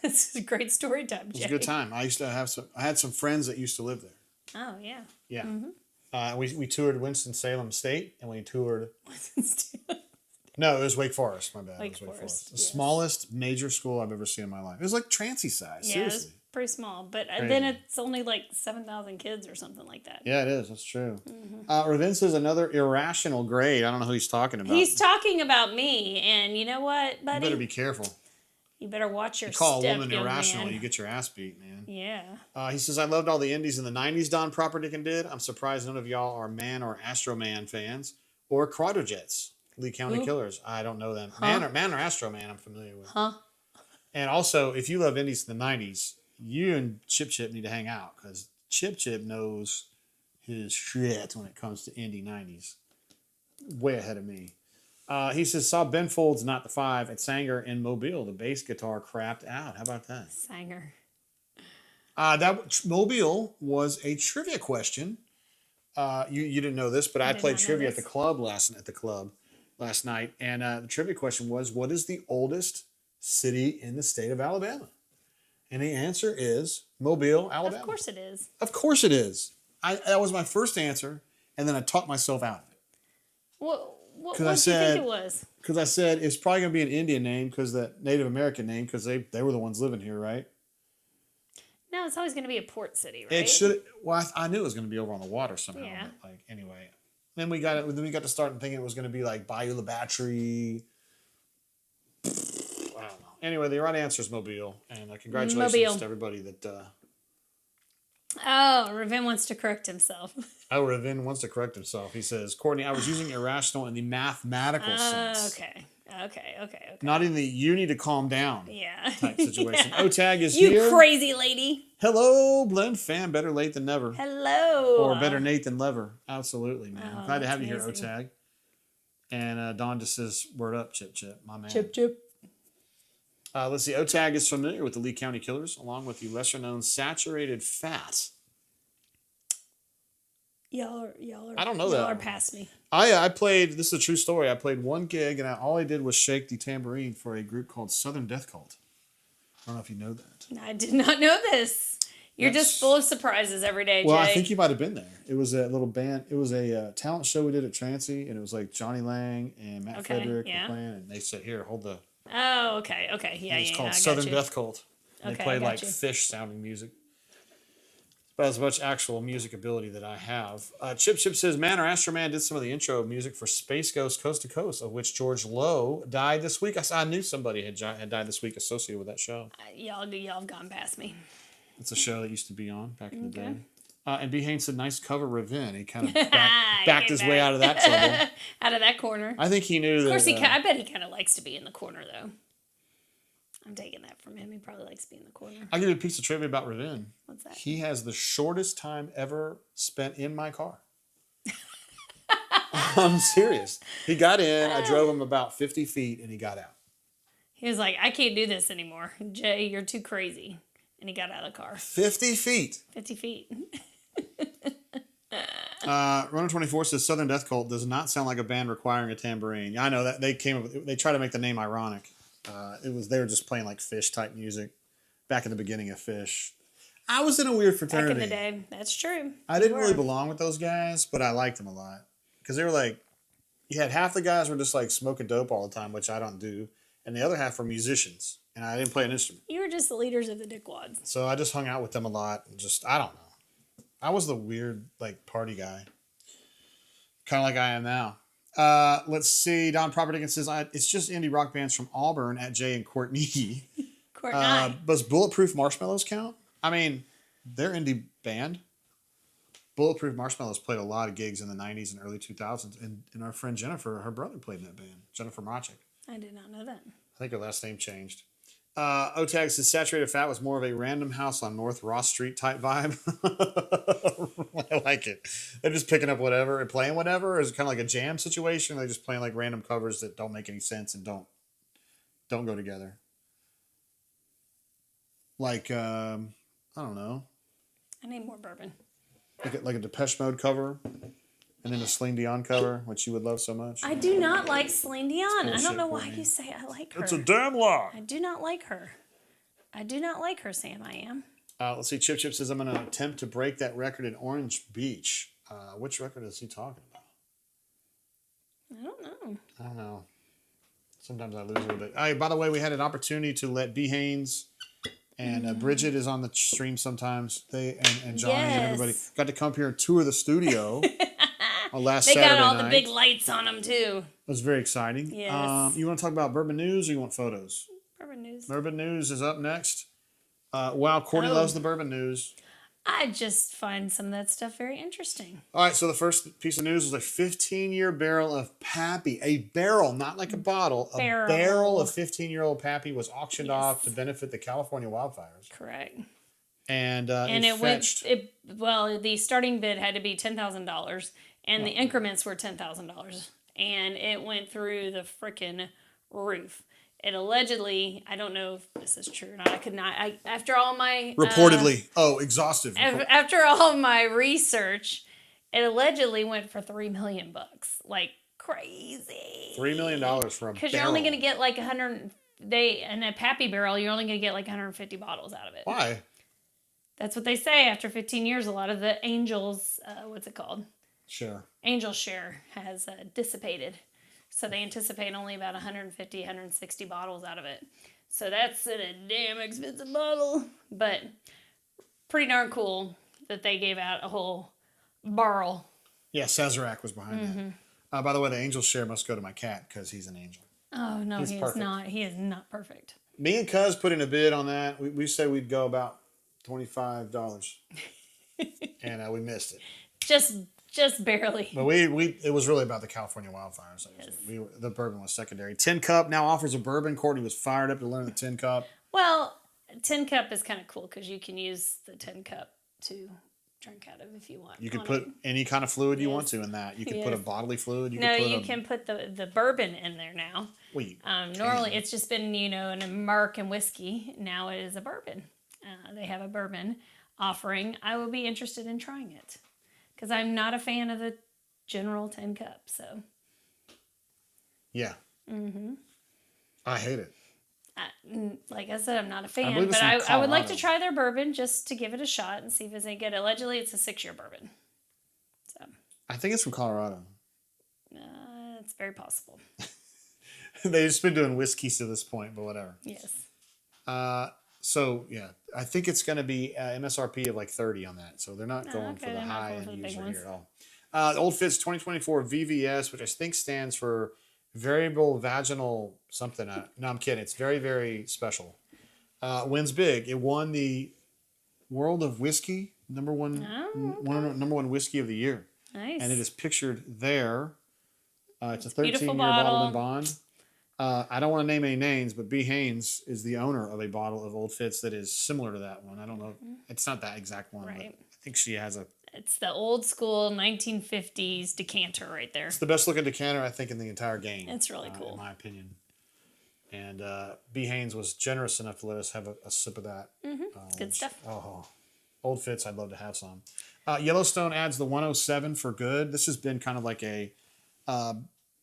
Speaker 2: This is a great story time, Jay.
Speaker 1: It was a good time. I had some friends that used to live there.
Speaker 2: Oh, yeah.
Speaker 1: Yeah. We toured Winston-Salem State, and we toured... No, it was Wake Forest. My bad.
Speaker 2: Wake
Speaker 1: it was Wake Forest. The
Speaker 2: yes.
Speaker 1: smallest major school I've ever seen in my life. It was like Trancy size.
Speaker 2: Yeah,
Speaker 1: Seriously.
Speaker 2: it's pretty small. But then it's only like 7,000 kids or something like that.
Speaker 1: Yeah, it is. That's true. Ravin says another irrational grade. I don't know who he's talking about.
Speaker 2: He's talking about me, and you know what, buddy?
Speaker 1: You better be careful.
Speaker 2: You better watch your
Speaker 1: You call
Speaker 2: step,
Speaker 1: a woman
Speaker 2: young
Speaker 1: irrational,
Speaker 2: man.
Speaker 1: you get your ass beat, man.
Speaker 2: Yeah.
Speaker 1: He says, I loved all the indies in the 90s Don Properdick did. I'm surprised none of y'all are Man or Astro Man fans. Or Quadro Jets, Lee County Killers. I don't know them. Man or Astro Man I'm familiar with. And also, if you love indies in the 90s, you and Chip need to hang out. Because Chip knows his shit when it comes to indie 90s. Way ahead of me. He says, saw Ben Folds, Not the Five, at Sanger in Mobile. The bass guitar crapped out. How about that?
Speaker 2: Sanger.
Speaker 1: That Mobile was a trivia question. You didn't know this, but I played trivia at the club last night, and the trivia question was, what is the oldest city in the state of Alabama? And the answer is Mobile, Alabama.
Speaker 2: Of course it is.
Speaker 1: Of course it is. That was my first answer, and then I talked myself out of it.
Speaker 2: What do you think it was?
Speaker 1: Because I said it's probably going to be an Indian name, because the Native American name, because they were the ones living here, right?
Speaker 2: No, it's always going to be a port city, right?
Speaker 1: It should. Well, I knew it was going to be over on the water somehow.
Speaker 2: Yeah.
Speaker 1: But anyway, then we got to start thinking it was going to be like Bayou La Battery. I don't know. Anyway, the right answer is Mobile, and congratulations to everybody that.
Speaker 2: Ravin wants to correct himself.
Speaker 1: Ravin wants to correct himself. He says, Courtney, I was using irrational in the mathematical sense.
Speaker 2: Okay.
Speaker 1: Not in the you need to calm down type situation.
Speaker 2: Yeah.
Speaker 1: OTAG is
Speaker 2: you
Speaker 1: here.
Speaker 2: You crazy lady.
Speaker 1: Hello, Blend fam. Better late than never.
Speaker 2: Hello.
Speaker 1: Or better Nate than lever. Absolutely, man. I'm glad to have you here, OTAG. And Don just says, word up, Chip, my man.
Speaker 2: Chip.
Speaker 1: Let's see. OTAG is familiar with the Lee County Killers, along with the lesser-known Saturated Fat.
Speaker 2: Y'all are.
Speaker 1: I don't know that.
Speaker 2: Y'all are past me.
Speaker 1: I played. This is a true story. I played one gig, and all I did was shake the tambourine for a group called Southern Death Cult. I don't know if you know that.
Speaker 2: I did not know this. You're just full of surprises every day, Jay.
Speaker 1: Well, I think you might have been there. It was a little band. It was a talent show we did at Trancy, and it was like Johnny Lang and Matt Frederick were playing, and they said, "Here, hold the."
Speaker 2: Oh, okay. Yeah,
Speaker 1: it's called Southern Death Cult. And they played like fish-sounding music. About as much actual music ability that I have. Chip says, Man or Astro Man did some of the intro music for Space Ghost Coast to Coast, of which George Lowe died this week. I knew somebody had died this week associated with that show.
Speaker 2: Y'all have gone past me.
Speaker 1: It's a show that used to be on back in the day. And B. Haynes said, nice cover, Ravin. He kind of backed his way out of that trouble.
Speaker 2: Out of that corner.
Speaker 1: I think he knew that.
Speaker 2: Of course, I bet he kind of likes to be in the corner, though. I'm taking that from him. He probably likes to be in the corner.
Speaker 1: I'll give you a piece of trivia about Ravin.
Speaker 2: What's that?
Speaker 1: He has the shortest time ever spent in my car. I'm serious. He got in, I drove him about 50 feet, and he got out.
Speaker 2: He was like, I can't do this anymore. Jay, you're too crazy. And he got out of the car.
Speaker 1: 50 feet.
Speaker 2: 50 feet.
Speaker 1: Runner 24 says Southern Death Cult does not sound like a band requiring a tambourine. I know that they tried to make the name ironic. They were just playing like Fish type music back in the beginning of Fish. I was in a weird fraternity.
Speaker 2: Back in the day. That's true.
Speaker 1: I didn't really belong with those guys, but I liked them a lot. Because they were like, you had half the guys were just like smoking dope all the time, which I don't do. And the other half were musicians. And I didn't play an instrument.
Speaker 2: You were just the leaders of the dickwads.
Speaker 1: So I just hung out with them a lot. And I don't know. I was the weird like party guy. Kind of like I am now. Let's see. Don Properdick says, it's just indie rock bands from Auburn at Jay and Courtney. Does Bulletproof Marshmallows count? I mean, they're indie band. Bulletproof Marshmallows played a lot of gigs in the 90s and early 2000s. And our friend Jennifer, her brother played in that band. Jennifer Machik.
Speaker 2: I did not know that.
Speaker 1: I think her last name changed. OTAG says Saturated Fat was more of a Random House on North Ross Street type vibe. I like it. They're just picking up whatever and playing whatever. Or is it kind of like a jam situation? They're just playing like random covers that don't make any sense and don't go together. Like, I don't know.
Speaker 2: I need more bourbon.
Speaker 1: Like a Depeche Mode cover. And then a Celine Dion cover, which you would love so much.
Speaker 2: I do not like Celine Dion. I don't know why you say I like her.
Speaker 1: It's a damn lie.
Speaker 2: I do not like her. I do not like her, Sam. I am.
Speaker 1: Let's see. Chip says, I'm going to attempt to break that record in Orange Beach. Which record is he talking about? I don't know. Sometimes I lose a little bit. By the way, we had an opportunity to let B. Haynes and Bridget is on the stream sometimes. They and Johnny and everybody got to come up here and tour the studio on last Saturday night.
Speaker 2: They got all the big lights on them, too.
Speaker 1: It was very exciting.
Speaker 2: Yes.
Speaker 1: You want to talk about Bourbon News or you want photos?
Speaker 2: Bourbon News.
Speaker 1: Bourbon News is up next. Wow, Courtney loves the Bourbon News.
Speaker 2: I just find some of that stuff very interesting.
Speaker 1: All right, so the first piece of news is a 15-year barrel of Pappy. A barrel, not like a bottle. A barrel of 15-year-old Pappy was auctioned off to benefit the California wildfires.
Speaker 2: Correct.
Speaker 1: And
Speaker 2: the starting bid had to be $10,000, and the increments were $10,000, and it went through the frickin' roof. It allegedly, I don't know if this is true or not. I could not. After all my
Speaker 1: reportedly, exhaustive.
Speaker 2: After all my research, it allegedly went for $3 million. Like crazy.
Speaker 1: $3 million for a barrel.
Speaker 2: Because you're only going to get like 100. In a Pappy barrel, you're only going to get like 150 bottles out of it.
Speaker 1: Why?
Speaker 2: That's what they say. After 15 years, a lot of the Angels, what's it called? Angel share has dissipated. So they anticipate only about 150, 160 bottles out of it. So that's a damn expensive bottle. But pretty darn cool that they gave out a whole barrel.
Speaker 1: Yeah, Sazerac was behind that. By the way, the angel share must go to my cat because he's an angel.
Speaker 2: Oh, no, he is not. He is not perfect.
Speaker 1: Me and Cuz put in a bid on that. We said we'd go about $25. And we missed it.
Speaker 2: Just barely.
Speaker 1: But it was really about the California wildfires. The bourbon was secondary. Tin Cup now offers a bourbon. Courtney was fired up to learn the Tin Cup.
Speaker 2: Well, Tin Cup is kind of cool because you can use the Tin Cup to drink out of if you want.
Speaker 1: You can put any kind of fluid you want to in that. You can put a bodily fluid.
Speaker 2: You can put the bourbon in there now. Normally it's just been, an American whiskey. Now it is a bourbon. They have a bourbon offering. I will be interested in trying it. Because I'm not a fan of the general Tin Cup, so.
Speaker 1: Yeah. I hate it.
Speaker 2: Like I said, I'm not a fan, but I would like to try their bourbon just to give it a shot and see if it's any good. Allegedly, it's a 6-year bourbon. So. I
Speaker 1: think it's from Colorado.
Speaker 2: It's very possible.
Speaker 1: They've just been doing whiskeys to this point, but whatever.
Speaker 2: Yes.
Speaker 1: So, yeah, I think it's going to be MSRP of like 30 on that. So they're not going for the high end user here at all. Old Fitz 2024 VVS, which I think stands for Variable Vaginal something. No, I'm kidding. It's very, very special. Wins big. It won the World of Whiskey, number one whiskey of the year.
Speaker 2: Nice.
Speaker 1: And it is pictured there. It's a 13-year bottled in bond. I don't want to name any names, but B. Haynes is the owner of a bottle of Old Fitz that is similar to that one. I don't know. It's not that exact one, but I think she has a...
Speaker 2: It's the old school 1950s decanter right there.
Speaker 1: It's the best looking decanter, I think, in the entire game.
Speaker 2: It's really cool.
Speaker 1: In my opinion. And B. Haynes was generous enough to let us have a sip of that.
Speaker 2: Good stuff.
Speaker 1: Old Fitz, I'd love to have some. Yellowstone adds the 107 for good. This has been kind of like a...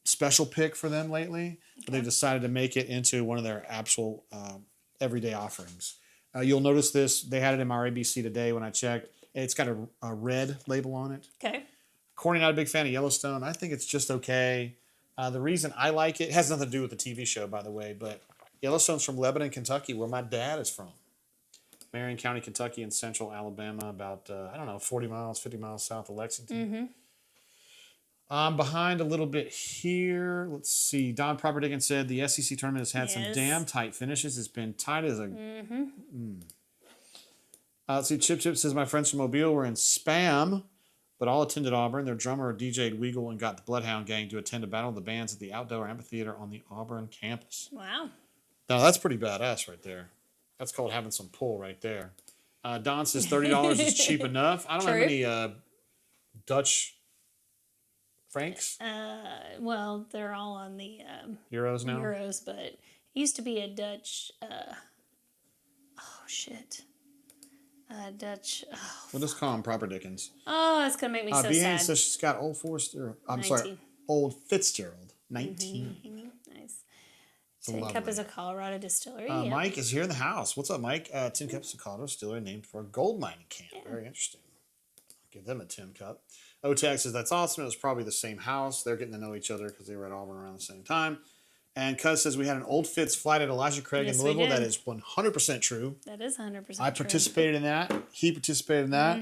Speaker 1: special pick for them lately, but they've decided to make it into one of their actual everyday offerings. You'll notice this. They had it in my ABC today when I checked. It's got a red label on it.
Speaker 2: Okay.
Speaker 1: Courtney, not a big fan of Yellowstone. I think it's just okay. The reason I like it has nothing to do with the TV show, by the way, but Yellowstone's from Lebanon, Kentucky, where my dad is from. Marion County, Kentucky, in central Alabama, about, 40 miles, 50 miles south of Lexington. I'm behind a little bit here. Let's see. Don Proper Dickens said the SEC tournament has had some damn tight finishes. It's been tight as a... Let's see. Chip says, my friends from Mobile were in Spam, but all attended Auburn. Their drummer DJ'd Weagle and got the Bloodhound Gang to attend a battle of the bands at the outdoor amphitheater on the Auburn campus.
Speaker 2: Wow.
Speaker 1: Now, that's pretty badass right there. That's called having some pull right there. Don says $30 is cheap enough. I don't have any Dutch... francs?
Speaker 2: Well, they're all on the
Speaker 1: Euros now.
Speaker 2: Euros, but it used to be a Dutch. Dutch.
Speaker 1: We'll just call them Proper Dickens.
Speaker 2: Oh, it's gonna make me so sad.
Speaker 1: B.A. says she's got Old Forester. I'm 19. Sorry, Old Fitzgerald. 19.
Speaker 2: Nice. Tin Cup is a Colorado distillery. Yep.
Speaker 1: Mike is here in the house. What's up, Mike? Tin Cup's a Colorado distillery named for a gold mining camp. Yeah. Very interesting. Give them a Tin Cup. OTAG says, that's awesome. It was probably the same house. They're getting to know each other because they were at Auburn around the same time. And Cuz says, we had an Old Fitz flight at Elijah Craig in Louisville. That is 100% true.
Speaker 2: That is 100% true.
Speaker 1: I participated in that. He participated in that.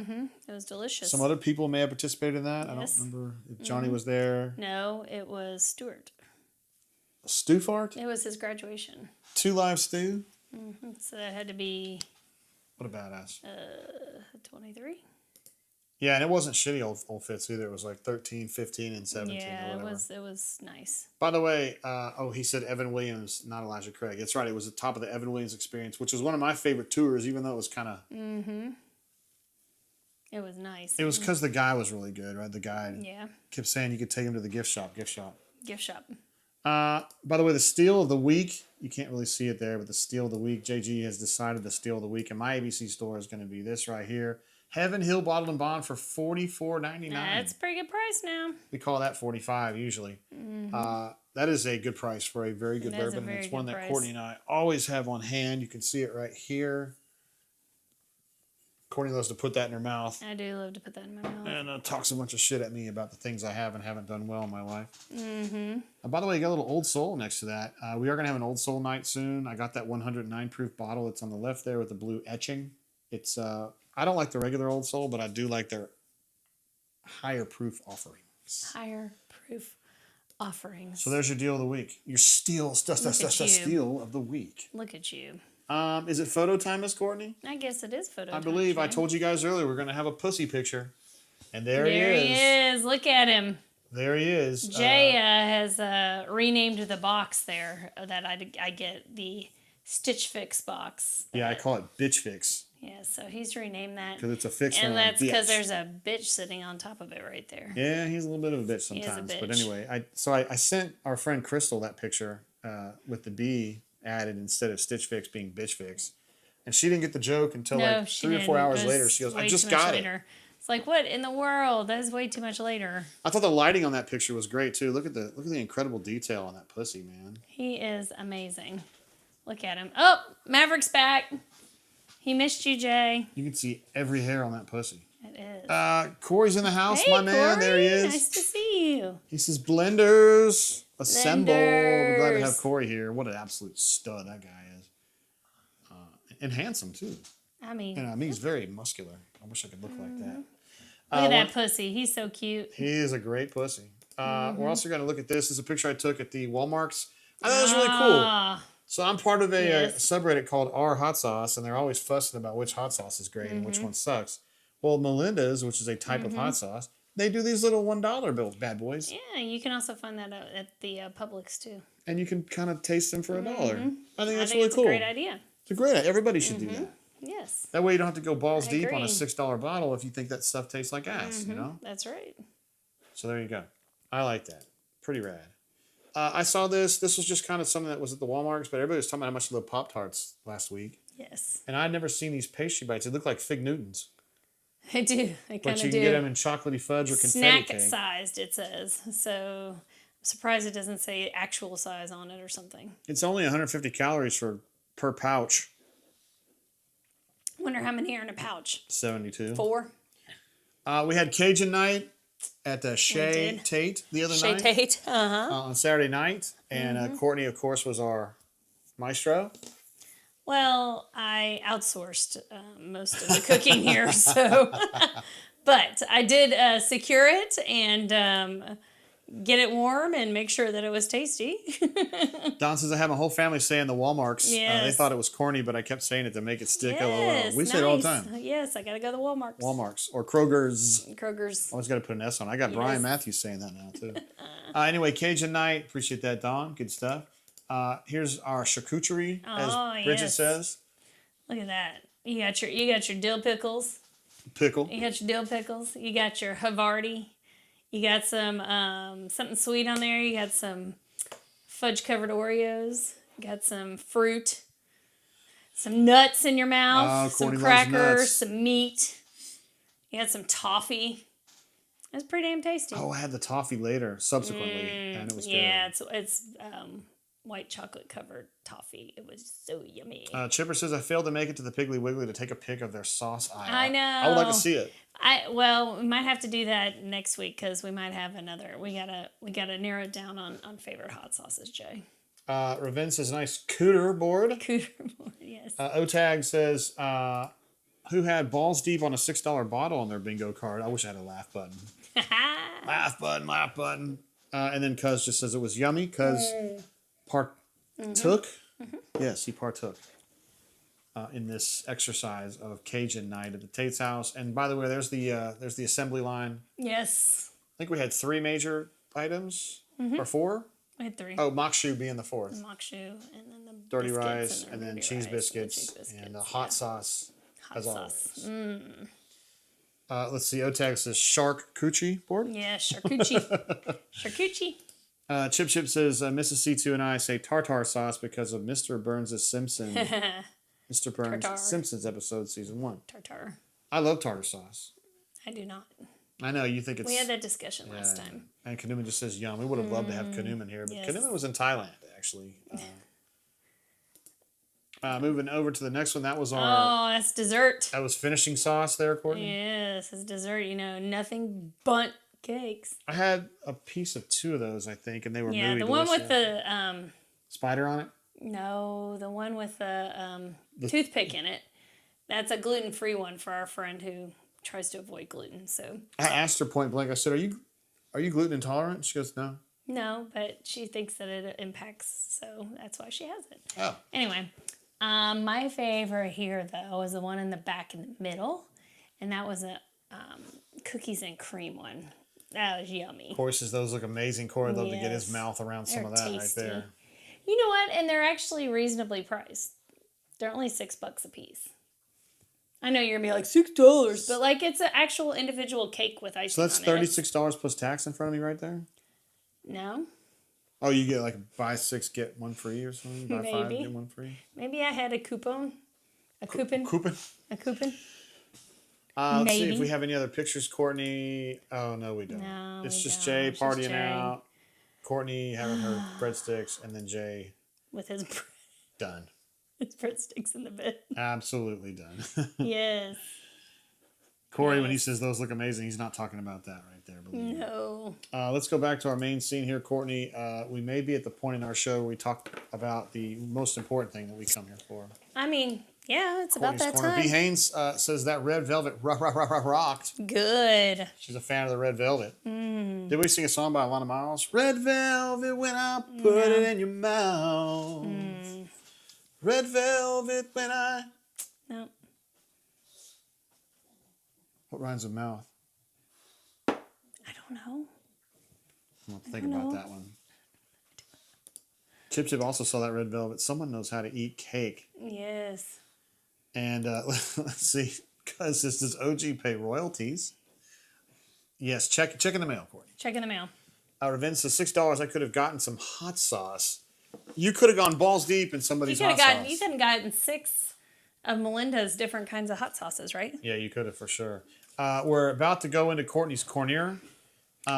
Speaker 2: It was delicious.
Speaker 1: Some other people may have participated in that. Yes. I don't remember if Johnny was there.
Speaker 2: No, it was Stuart.
Speaker 1: A stew fart?
Speaker 2: It was his graduation.
Speaker 1: 2 live stew?
Speaker 2: So that had to be...
Speaker 1: What a badass.
Speaker 2: 23?
Speaker 1: Yeah, and it wasn't shitty old Fitz either. It was like 13, 15, and 17
Speaker 2: yeah,
Speaker 1: or whatever.
Speaker 2: it was nice.
Speaker 1: By the way, he said Evan Williams, not Elijah Craig. That's right. It was the top of the Evan Williams experience, which was one of my favorite tours, even though it was kind of...
Speaker 2: It was nice.
Speaker 1: It was because the guy was really good, right? The guy
Speaker 2: yeah.
Speaker 1: kept saying you could take him to the gift shop.
Speaker 2: Gift shop.
Speaker 1: By the way, the steal of the week, you can't really see it there, but the steal of the week, JG has decided the steal of the week in my ABC store is going to be this right here. Heaven Hill Bottled and Bond for $44.99.
Speaker 2: That's a pretty good price now.
Speaker 1: We call that $45 usually. That is a good price for a very good bourbon. It's one that Courtney and I always have on hand. You can see it right here. Courtney loves to put that in her mouth.
Speaker 2: I do love to put that in my mouth.
Speaker 1: And talks a bunch of shit at me about the things I have and haven't done well in my life. By the way, you got a little Old Soul next to that. We are going to have an Old Soul night soon. I got that 109 proof bottle. It's on the left there with the blue etching. It's I don't like the regular Old Soul, but I do like their higher proof offerings.
Speaker 2: Higher proof offerings.
Speaker 1: So there's your deal of the week. Your steal of the week.
Speaker 2: Look at you.
Speaker 1: Is it photo time, Miss Courtney?
Speaker 2: I guess it is photo time.
Speaker 1: I believe I told you guys earlier we're going to have a pussy picture. And there he
Speaker 2: is. Look at him.
Speaker 1: There he is.
Speaker 2: Jay has renamed the box there that I get, the Stitch Fix box.
Speaker 1: Yeah, I call it Bitch Fix.
Speaker 2: Yeah, so he's renamed that.
Speaker 1: Because it's a fix
Speaker 2: and that's because there's a bitch sitting on top of it right there.
Speaker 1: Yeah, he's a little bit of a bitch sometimes.
Speaker 2: He is a bitch.
Speaker 1: But anyway, I sent our friend Crystal that picture with the B added instead of Stitch Fix being Bitch Fix. And she didn't get the joke until like 3 or 4 hours later. She goes, I just got it.
Speaker 2: It's like, what in the world? That is way too much later.
Speaker 1: I thought the lighting on that picture was great too. Look at the incredible detail on that pussy, man.
Speaker 2: He is amazing. Look at him. Oh, Maverick's back. He missed you, Jay.
Speaker 1: You can see every hair on that pussy.
Speaker 2: It is.
Speaker 1: Corey's in the house, my man.
Speaker 2: Corey,
Speaker 1: there he is.
Speaker 2: Nice to see you.
Speaker 1: He says, blenders, assemble. We're glad to have Corey here. What an absolute stud that guy is. And handsome, too.
Speaker 2: I mean,
Speaker 1: he's very muscular. I wish I could look like that.
Speaker 2: Look at that pussy. He's so cute.
Speaker 1: He is a great pussy. We're also going to look at this. This is a picture I took at the Walmarts. I thought it was really cool. So I'm part of a subreddit called R Hot Sauce, and they're always fussing about which hot sauce is great and which one sucks. Well, Melinda's, which is a type of hot sauce, they do these little $1 bills, bad boys.
Speaker 2: Yeah, you can also find that out at the Publix, too.
Speaker 1: And you can kind of taste them for $1. I think that's really cool.
Speaker 2: It's a great idea.
Speaker 1: It's a great idea. Everybody should do that.
Speaker 2: Yes.
Speaker 1: That way you don't have to go balls deep on a $6 bottle if you think that stuff tastes like ass, you know?
Speaker 2: That's right.
Speaker 1: So there you go. I like that. Pretty rad. I saw this. This was just kind of something that was at the Walmarts, but everybody was talking about how much they love Pop-Tarts last week.
Speaker 2: Yes.
Speaker 1: And I'd never seen these pastry bites. They look like Fig Newtons.
Speaker 2: They do. They kind of do.
Speaker 1: But you can get them in chocolatey fudge or confetti cake.
Speaker 2: Snack-sized, it says. So I'm surprised it doesn't say actual size on it or something.
Speaker 1: It's only 150 calories per pouch.
Speaker 2: Wonder how many are in a pouch.
Speaker 1: 72.
Speaker 2: 4.
Speaker 1: We had Cajun night at the Chez Tate the other night.
Speaker 2: Chez Tate,
Speaker 1: on Saturday night. And Courtney, of course, was our maestro.
Speaker 2: Well, I outsourced most of the cooking here, so. But I did secure it and get it warm and make sure that it was tasty.
Speaker 1: Don says, I have my whole family saying the Walmarts.
Speaker 2: Yes.
Speaker 1: They thought it was corny, but I kept saying it to make it stick.
Speaker 2: Yes,
Speaker 1: LOL. We say it all the time.
Speaker 2: Yes, I got to go to the Walmarts.
Speaker 1: Walmarts or Kroger's.
Speaker 2: Always
Speaker 1: got to put an S on. I got Brian Matthews saying that now, too. Anyway, Cajun night. Appreciate that, Don. Good stuff. Here's our charcuterie, as Bridget says.
Speaker 2: Look at that. You got your dill pickles.
Speaker 1: Pickle.
Speaker 2: You got your dill pickles. You got your Havarti. You got some something sweet on there. You got some fudge-covered Oreos. You got some fruit. Some nuts in your mouth. Some crackers. Some meat. You got some toffee. It's pretty damn tasty.
Speaker 1: Oh, I had the toffee later, subsequently, and it was good.
Speaker 2: Yeah, it's white chocolate covered toffee. It was so yummy.
Speaker 1: Chipper says, I failed to make it to the Piggly Wiggly to take a pic of their sauce aisle.
Speaker 2: I know.
Speaker 1: I would like to see it.
Speaker 2: Well, we might have to do that next week because we might have another. We gotta narrow it down on favorite hot sauces, Jay.
Speaker 1: Raven says, nice cooter board.
Speaker 2: Cooter board, yes.
Speaker 1: O-Tag says, who had balls deep on a $6 bottle on their bingo card? I wish I had a laugh button. Laugh button. And then Cuz just says it was yummy. Cuz partook. Yes, he partook in this exercise of Cajun night at the Tate's house. And by the way, there's the assembly line.
Speaker 2: Yes.
Speaker 1: I think we had 3 major items or 4.
Speaker 2: We had 3.
Speaker 1: Oh, mokshu being the 4th.
Speaker 2: The mokshu, and then the
Speaker 1: dirty rice, and then cheese biscuits, and a hot sauce.
Speaker 2: Hot sauce.
Speaker 1: Let's see. O-Tag says shark coochie board.
Speaker 2: Yeah, charcuterie. Charcuterie.
Speaker 1: Chip says Mrs. C2 and I say tartar sauce because of Mr. Burns' Simpsons. Mr. Burns'
Speaker 2: Tartar.
Speaker 1: Simpsons episode season 1.
Speaker 2: Tartar.
Speaker 1: I love tartar sauce.
Speaker 2: I do not.
Speaker 1: I know you think it's.
Speaker 2: We had that discussion last time.
Speaker 1: And Kanuman just says yum. We would have loved to have Kanuman here, but
Speaker 2: Yes.
Speaker 1: Kanuman was in Thailand actually. Moving over to the next one, that was our.
Speaker 2: Oh, that's dessert.
Speaker 1: That was finishing sauce there, Courtney.
Speaker 2: Yes, it's dessert. Nothing but cakes.
Speaker 1: I had a piece of 2 of those, I think, and they were
Speaker 2: Yeah,
Speaker 1: movie
Speaker 2: the one
Speaker 1: delicious.
Speaker 2: with the
Speaker 1: Spider on it.
Speaker 2: No, the one with the toothpick in it. That's a gluten-free one for our friend who tries to avoid gluten. So
Speaker 1: I asked her point blank. I said, "Are you gluten intolerant?" She goes, "No."
Speaker 2: no, but she thinks that it impacts, so that's why she has it.
Speaker 1: Oh.
Speaker 2: Anyway, my favorite here though was the one in the back in the middle, and that was a cookies and cream one. That was yummy.
Speaker 1: Corey says those look amazing. Corey would love to get his
Speaker 2: Yes.
Speaker 1: mouth around some
Speaker 2: They're
Speaker 1: of that
Speaker 2: tasty.
Speaker 1: right there.
Speaker 2: You know what? And they're actually reasonably priced. They're only $6 a piece. I know you're gonna be like $6, but like it's an actual individual cake with icing.
Speaker 1: So that's
Speaker 2: on it.
Speaker 1: $36 plus tax in front of me right there.
Speaker 2: No,
Speaker 1: Oh, you get like buy 6 get 1 free or something. Buy 5
Speaker 2: Maybe.
Speaker 1: get 1 free.
Speaker 2: maybe I had a coupon. A coupon.
Speaker 1: Coupon.
Speaker 2: A coupon.
Speaker 1: Let's see if
Speaker 2: Maybe.
Speaker 1: we have any other pictures. Courtney. Oh no, we don't.
Speaker 2: No,
Speaker 1: it's
Speaker 2: we
Speaker 1: just
Speaker 2: don't.
Speaker 1: Jay
Speaker 2: It's just
Speaker 1: partying
Speaker 2: Jay.
Speaker 1: out. Courtney having her breadsticks, and then Jay
Speaker 2: With his
Speaker 1: done.
Speaker 2: breadsticks in the bed.
Speaker 1: Absolutely done.
Speaker 2: Yes.
Speaker 1: Corey, when he says those look amazing, he's not talking about that right there. Believe me.
Speaker 2: No.
Speaker 1: Let's go back to our main scene here, Courtney. We may be at the point in our show where we talk about the most important thing that we come here for.
Speaker 2: I mean, yeah, it's
Speaker 1: Courtney's
Speaker 2: about that
Speaker 1: Corner. B.
Speaker 2: time.
Speaker 1: Haynes says that red velvet rocked.
Speaker 2: Good.
Speaker 1: She's a fan of the red velvet. Did we sing a song by Alana Miles? Red velvet when I put it in your mouth. Red velvet when I...
Speaker 2: No.
Speaker 1: What rhymes with mouth?
Speaker 2: I don't know.
Speaker 1: I'll have to think about that one. Chip also saw that red velvet. Someone knows how to eat cake.
Speaker 2: Yes.
Speaker 1: And let's see, because does OG pay royalties? Yes, check in the mail, Courtney.
Speaker 2: Check in the mail.
Speaker 1: Revenge says $6. I could have gotten some hot sauce. You could have gone balls deep in somebody's hot sauce.
Speaker 2: You could have gotten 6 of Melinda's different kinds of hot sauces, right?
Speaker 1: Yeah, you could have for sure. We're about to go into Courtney's Cornir,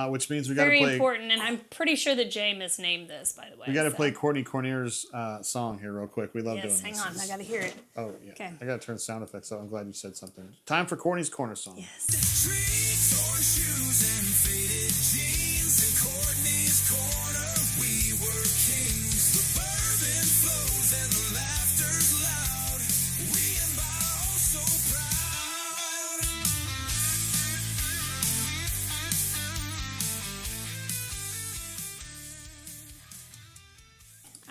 Speaker 1: which means we got to play.
Speaker 2: Very important, and I'm pretty sure that Jay misnamed this, by the way.
Speaker 1: We got to play Courtney Cornir's song here real quick. We love doing
Speaker 2: Yes,
Speaker 1: this.
Speaker 2: hang on. I got to hear it.
Speaker 1: Oh, yeah.
Speaker 2: Okay.
Speaker 1: I got to turn sound effects up. I'm glad you said something. Time for Courtney's Corner song.
Speaker 2: Yes.
Speaker 3: Street torn shoes and faded jeans in Courtney's corner. We were kings. The bourbon flows and the laughter's loud. We embody so proud.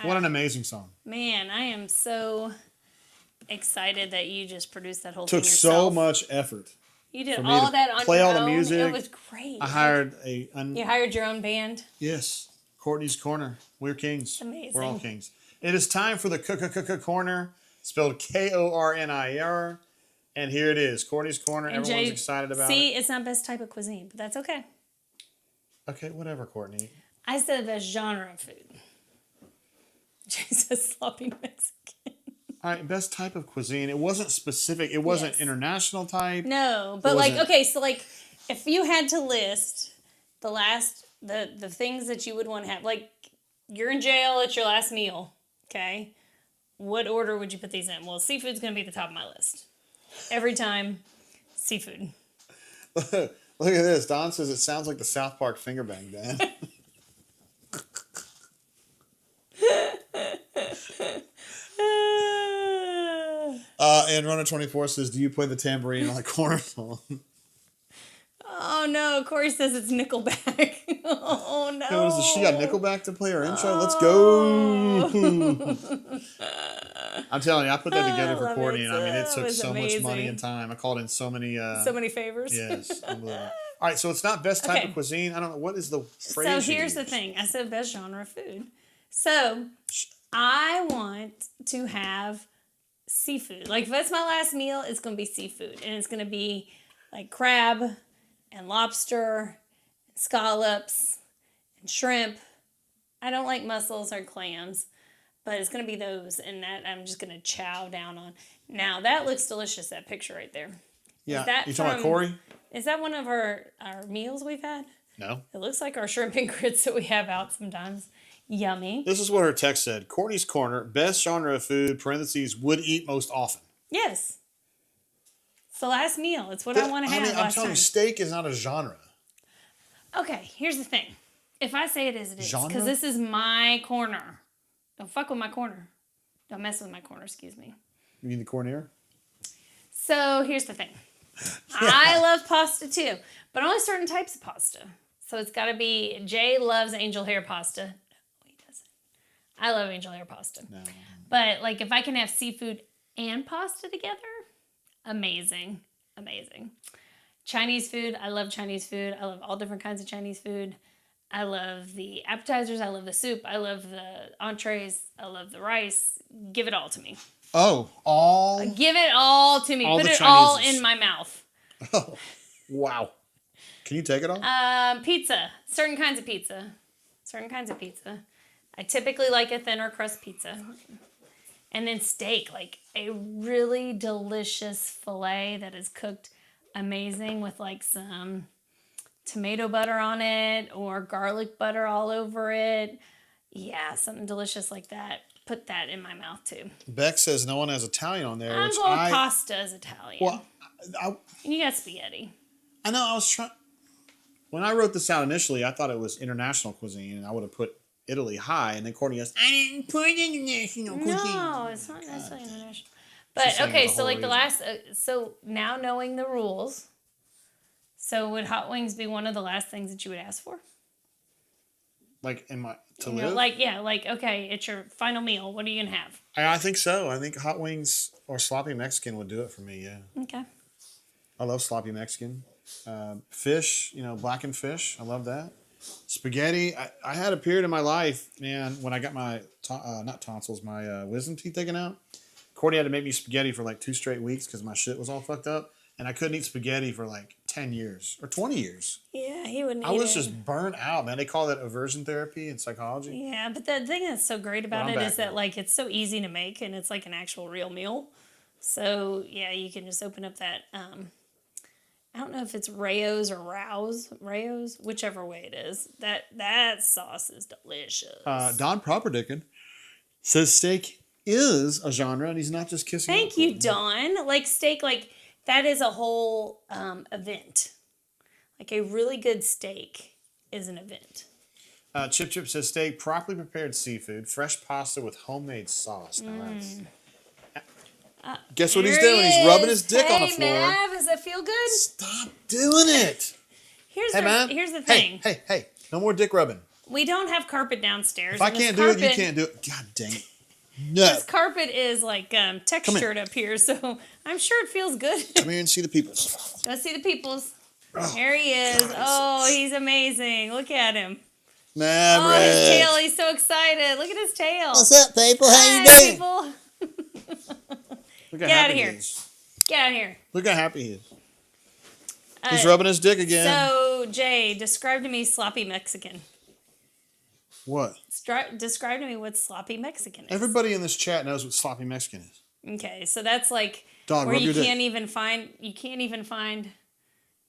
Speaker 1: What an amazing song.
Speaker 2: Man, I am so excited that you just produced that whole
Speaker 1: Took
Speaker 2: thing
Speaker 1: so
Speaker 2: yourself.
Speaker 1: much effort.
Speaker 2: You did
Speaker 1: for me
Speaker 2: all
Speaker 1: to
Speaker 2: that on
Speaker 1: play
Speaker 2: your
Speaker 1: all the
Speaker 2: own.
Speaker 1: music.
Speaker 2: It was great.
Speaker 1: I hired a...
Speaker 2: You hired your own band?
Speaker 1: Yes, Courtney's Corner. We're kings.
Speaker 2: Amazing.
Speaker 1: We're all kings. It is time for the Corner, spelled Kornir. And here it is, Courtney's Corner.
Speaker 2: And
Speaker 1: Everyone's
Speaker 2: Jay,
Speaker 1: excited about
Speaker 2: see,
Speaker 1: it.
Speaker 2: it's not best type of cuisine, but that's okay.
Speaker 1: Okay, whatever, Courtney.
Speaker 2: I said best genre of food. Jay says sloppy Mexican.
Speaker 1: All right, best type of cuisine. It wasn't specific. It wasn't
Speaker 2: Yes.
Speaker 1: international type.
Speaker 2: No, but
Speaker 1: It
Speaker 2: like,
Speaker 1: wasn't-
Speaker 2: okay, so like, if you had to list the things that you would want to have, like, you're in jail, it's your last meal, okay? What order would you put these in? Well, seafood's going to be at the top of my list. Every time, seafood.
Speaker 1: Look at this. Don says it sounds like the South Park finger bang band. And Runner24 says, do you play the tambourine on the corner song?
Speaker 2: Oh no, Corey says it's Nickelback. Oh no.
Speaker 1: Hey, what is this? She got Nickelback to play our intro? Let's go. I'm telling you, I put that together for Courtney, and I mean, it took so much money and time. I called in so many
Speaker 2: favors.
Speaker 1: Yes, unbelievable. All right, so it's not best type of cuisine. I don't know. What is the phrase?
Speaker 2: So here's the thing. I said best genre of food. So I want to have seafood. Like if that's my last meal, it's going to be seafood. And it's going to be like crab and lobster and scallops and shrimp. I don't like mussels or clams, but it's going to be those. And that I'm just going to chow down on. Now that looks delicious, that picture right there.
Speaker 1: Yeah,
Speaker 2: you
Speaker 1: talking about Corey?
Speaker 2: Is that one of our meals we've had?
Speaker 1: No.
Speaker 2: It looks like our shrimp and grits that we have out sometimes. Yummy.
Speaker 1: This is what her text said. Courtney's Corner, best genre of food, parentheses, would eat most often.
Speaker 2: Yes. It's the last meal. It's what I want to have
Speaker 1: I'm telling you, steak is not a genre.
Speaker 2: Okay, here's the thing. If I say it is, it is.
Speaker 1: Genre?
Speaker 2: Because this is my corner. Don't fuck with my corner. Don't mess with my corner, excuse me.
Speaker 1: You mean the cornier?
Speaker 2: So here's the thing. I love pasta too, but only certain types of pasta. So it's got to be, Jay loves angel hair pasta. No, he doesn't. I love angel hair pasta. No. But like if I can have seafood and pasta together, amazing. Amazing. Chinese food, I love Chinese food. I love all different kinds of Chinese food. I love the appetizers. I love the soup. I love the entrees. I love the rice. Give it all to me.
Speaker 1: Oh, all?
Speaker 2: Give it all to me.
Speaker 1: All
Speaker 2: Put it
Speaker 1: Chineses.
Speaker 2: all in my mouth.
Speaker 1: Oh, wow. Can you take it all?
Speaker 2: Pizza. Certain kinds of pizza. Certain kinds of pizza. I typically like a thinner crust pizza. And then steak. Like a really delicious filet that is cooked amazing with like some tomato butter on it or garlic butter all over it. Yeah, something delicious like that. Put that in my mouth too.
Speaker 1: Beck says no one has Italian on there.
Speaker 2: I'm going pasta is Italian.
Speaker 1: Well,
Speaker 2: and you got spaghetti.
Speaker 1: I know. I was trying. When I wrote this out initially, I thought it was international cuisine, and I would have put Italy high. And then Courtney goes, "I didn't put international cuisine."
Speaker 2: No, it's not necessarily international. But okay, so like the last. So now knowing the rules, so would hot wings be one of the last things that you would ask for?
Speaker 1: Like in my to
Speaker 2: live? Like okay, it's your final meal. What are you gonna have?
Speaker 1: I think so. I think hot wings or sloppy Mexican would do it for me. Yeah.
Speaker 2: Okay.
Speaker 1: I love sloppy Mexican. Fish, blackened fish. I love that. Spaghetti. I had a period in my life, man, when I got my not tonsils, my wisdom teeth taken out. Courtney had to make me spaghetti for like 2 straight weeks because my shit was all fucked up, and I couldn't eat spaghetti for like 10 years or 20 years.
Speaker 2: Yeah, he wouldn't.
Speaker 1: I was just burnt out, man. They call that aversion therapy in psychology.
Speaker 2: Yeah, but the thing that's so great about it is that like it's so easy to make and it's like an actual real meal. So yeah, you can just open up that. I don't know if it's Rayo's or Rayo's, whichever way it is. That sauce is delicious.
Speaker 1: Don Properdickin says steak is a genre, and he's not just kissing.
Speaker 2: Thank you, Don. Like steak, like that is a whole event. Like a really good steak is an event.
Speaker 1: Chip says steak, properly prepared seafood, fresh pasta with homemade sauce. Now that's... Guess what he's doing? He's rubbing his dick on the floor.
Speaker 2: Hey, Mav, does that feel good?
Speaker 1: Stop doing it.
Speaker 2: Here's the thing.
Speaker 1: Hey, no more dick rubbing.
Speaker 2: We don't have carpet downstairs.
Speaker 1: If I can't do it, you can't do it. God dang it. No.
Speaker 2: This carpet is like textured up here, so I'm sure it feels good.
Speaker 1: Come here and see the peoples.
Speaker 2: Let's see the peoples. There he is. God, oh, he's amazing. Look at him.
Speaker 1: Maverick.
Speaker 2: Oh, his tail. He's so excited. Look at his tail.
Speaker 4: What's up, people? How you doing?
Speaker 2: People.
Speaker 1: Get out of here.
Speaker 2: Get out of here.
Speaker 1: Look how happy he is. He's rubbing his dick again.
Speaker 2: So, Jay, describe to me sloppy Mexican.
Speaker 1: What?
Speaker 2: Describe to me what sloppy Mexican is.
Speaker 1: Everybody in this chat knows what sloppy Mexican is.
Speaker 2: Okay, so that's like
Speaker 1: Dog,
Speaker 2: where you can't even find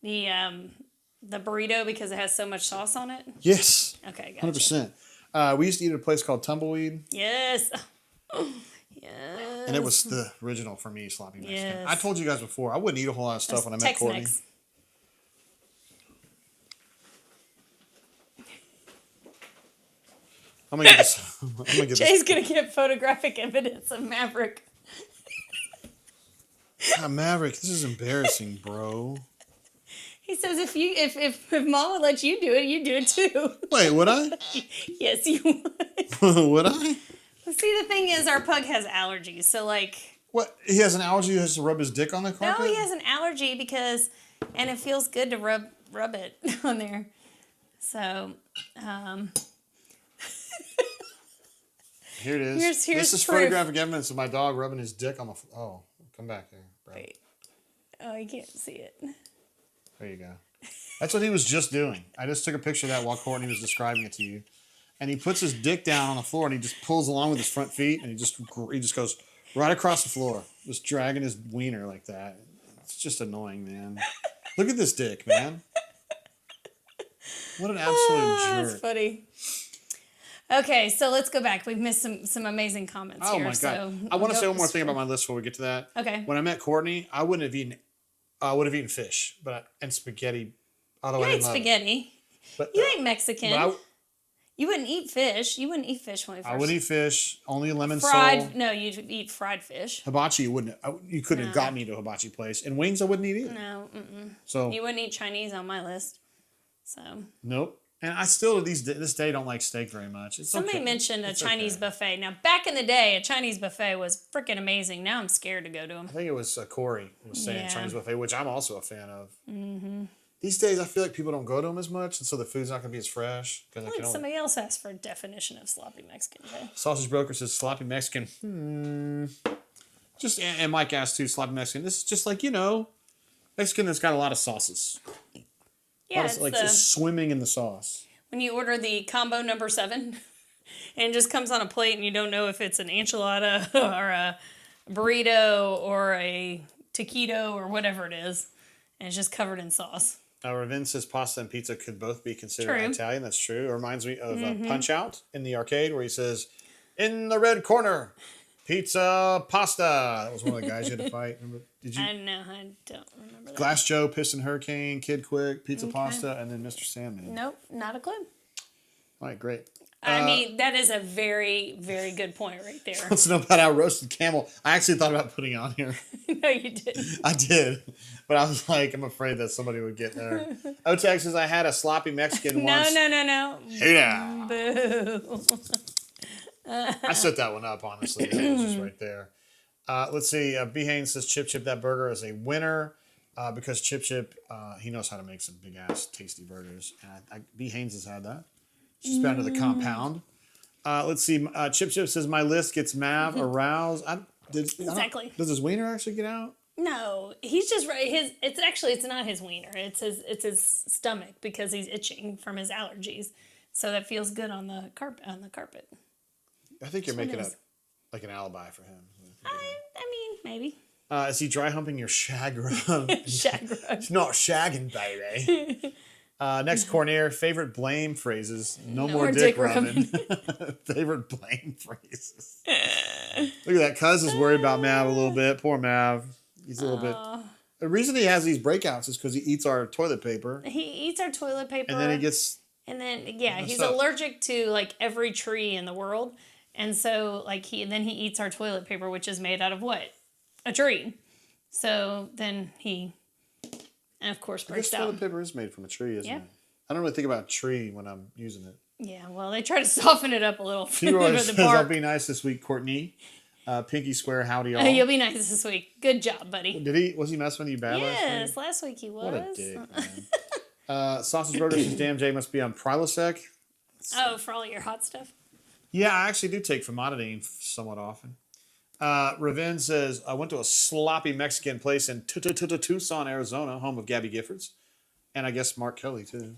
Speaker 2: the burrito because it has so much sauce on it.
Speaker 1: Yes.
Speaker 2: Okay, gotcha.
Speaker 1: 100%. We used to eat at a place called Tumbleweed.
Speaker 2: Yes. Yes.
Speaker 1: And it was the original for me, sloppy Mexican.
Speaker 2: Yes.
Speaker 1: I told you guys before, I wouldn't eat a whole lot of stuff when I met Courtney.
Speaker 2: Tex-Mex.
Speaker 1: I'm gonna get this. I'm gonna get
Speaker 2: Jay's gonna get photographic evidence of Maverick.
Speaker 1: God, Maverick, this is embarrassing, bro.
Speaker 2: He says if Mom would let you do it, you do it too.
Speaker 1: Wait, would I?
Speaker 2: Yes, you would.
Speaker 1: Would I?
Speaker 2: See, the thing is, our pug has allergies, so like.
Speaker 1: What? He has an allergy. He has to rub his dick on the carpet.
Speaker 2: No, he has an allergy and it feels good to rub it on there. So,
Speaker 1: here it is.
Speaker 2: Here's
Speaker 1: this is
Speaker 2: proof.
Speaker 1: photographic evidence of my dog rubbing his dick on the. Oh, come back here, bro.
Speaker 2: Wait. Oh, you can't see it.
Speaker 1: There you go. That's what he was just doing. I just took a picture of that while Courtney was describing it to you. And he puts his dick down on the floor and he just pulls along with his front feet and he just goes right across the floor, just dragging his wiener like that. It's just annoying, man. Look at this dick, man. What an absolute jerk.
Speaker 2: That's funny. Okay, so let's go back. We've missed some amazing comments
Speaker 1: Oh
Speaker 2: here.
Speaker 1: my god!
Speaker 2: So
Speaker 1: I want to say one more thing about my list before we get to that.
Speaker 2: Okay.
Speaker 1: When I met Courtney, I wouldn't have eaten. I would have eaten fish, and spaghetti. Although
Speaker 2: You
Speaker 1: I
Speaker 2: ate
Speaker 1: didn't love it.
Speaker 2: spaghetti.
Speaker 1: But,
Speaker 2: You ain't Mexican.
Speaker 1: but
Speaker 2: You wouldn't eat fish. You wouldn't eat fish when we first.
Speaker 1: I would eat fish. Only lemon
Speaker 2: fried.
Speaker 1: sole.
Speaker 2: No, you'd eat fried fish.
Speaker 1: Hibachi, you couldn't have got me to a hibachi place. And wings, I wouldn't eat either.
Speaker 2: No.
Speaker 1: So
Speaker 2: You wouldn't eat Chinese on my list. So.
Speaker 1: nope. And I still to this day don't like steak very much. It's
Speaker 2: Somebody
Speaker 1: okay.
Speaker 2: mentioned a
Speaker 1: It's
Speaker 2: Chinese
Speaker 1: okay.
Speaker 2: buffet. Now, back in the day, a Chinese buffet was freaking amazing. Now I'm scared to go to them.
Speaker 1: I think it was Corey who was saying
Speaker 2: Yeah.
Speaker 1: Chinese buffet, which I'm also a fan of. Mm-hmm. These days, I feel like people don't go to them as much, and so the food's not going to be as fresh.
Speaker 2: I think somebody else asked for a definition of sloppy Mexican. Jay.
Speaker 1: Sausage Broker says sloppy Mexican. Just and Mike asked too, sloppy Mexican. This is just like Mexican that's got a lot of sauces.
Speaker 2: Yeah,
Speaker 1: It's like just swimming in the sauce.
Speaker 2: when you order the combo number 7, and it just comes on a plate, and you don't know if it's an enchilada or a burrito or a taquito or whatever it is, and it's just covered in sauce.
Speaker 1: Ravin says pasta and pizza could both be considered
Speaker 2: True.
Speaker 1: Italian. That's true. It reminds me of Punch Out in the arcade where he says, "In the red corner, pizza, pasta." That was one of the guys you had to fight. Remember? Did you?
Speaker 2: I don't remember that.
Speaker 1: Glass Joe, Piston Hurricane, Kid Quick, Pizza Pasta, and then Mr. Sandman.
Speaker 2: Nope, not a clue.
Speaker 1: All right, great.
Speaker 2: I mean, that is a very, very good point right there.
Speaker 1: Let's know about our roasted camel. I actually thought about putting it on here.
Speaker 2: No, you didn't.
Speaker 1: I did. But I was like, I'm afraid that somebody would get there. Otex says, I had a sloppy Mexican once.
Speaker 2: No.
Speaker 1: Hey now.
Speaker 2: Boo.
Speaker 1: I set that one up, honestly. That was just right there. Let's see. B. Haynes says, Chip Chip, that burger is a winner because Chip Chip, he knows how to make some big-ass tasty burgers. And B. Haynes has had that. She's been to the compound. Let's see. Chip Chip says, my list gets Mav aroused.
Speaker 2: Exactly.
Speaker 1: Does his wiener actually get out?
Speaker 2: No, he's just right. It's not his wiener. It's his stomach because he's itching from his allergies. So that feels good on the carpet.
Speaker 1: I think you're
Speaker 2: Which one
Speaker 1: making
Speaker 2: is?
Speaker 1: like an alibi for him.
Speaker 2: I mean, maybe.
Speaker 1: Is he dry humping your shag rug?
Speaker 2: Shag rug.
Speaker 1: It's not shagging, baby. Next, Cornir, favorite blame phrases. No more dick rubbing. Favorite blame phrases. Look at that. Cuz is worried about Mav a little bit. Poor Mav. He's a little bit. The reason he has these breakouts is because he eats our toilet paper.
Speaker 2: He eats our toilet paper.
Speaker 1: And then he gets.
Speaker 2: And then he's
Speaker 1: up.
Speaker 2: allergic to like every tree in the world, and so like he eats our toilet paper, which is made out of what? A tree. So then he, and of course,
Speaker 1: I guess
Speaker 2: breaks out.
Speaker 1: toilet paper is made from a tree, isn't
Speaker 2: Yeah.
Speaker 1: it? I don't really think about tree when I'm using it.
Speaker 2: Yeah, well, they try to soften it up a little for
Speaker 1: Leroy
Speaker 2: the
Speaker 1: says, I'll
Speaker 2: bark.
Speaker 1: be nice this week, Courtney. Pinky swear, howdy all.
Speaker 2: You'll be nice this week. Good job, buddy.
Speaker 1: Was he messing with you bad
Speaker 2: Yes, last week he was.
Speaker 1: What a dick, man. Sausage Burger says, damn, Jay must be on Prilosec.
Speaker 2: Oh, for all your hot stuff.
Speaker 1: Yeah, I actually do take famotidine somewhat often. Ravin says, I went to a sloppy Mexican place in Tucson, Arizona, home of Gabby Giffords. And I guess Mark Kelly, too.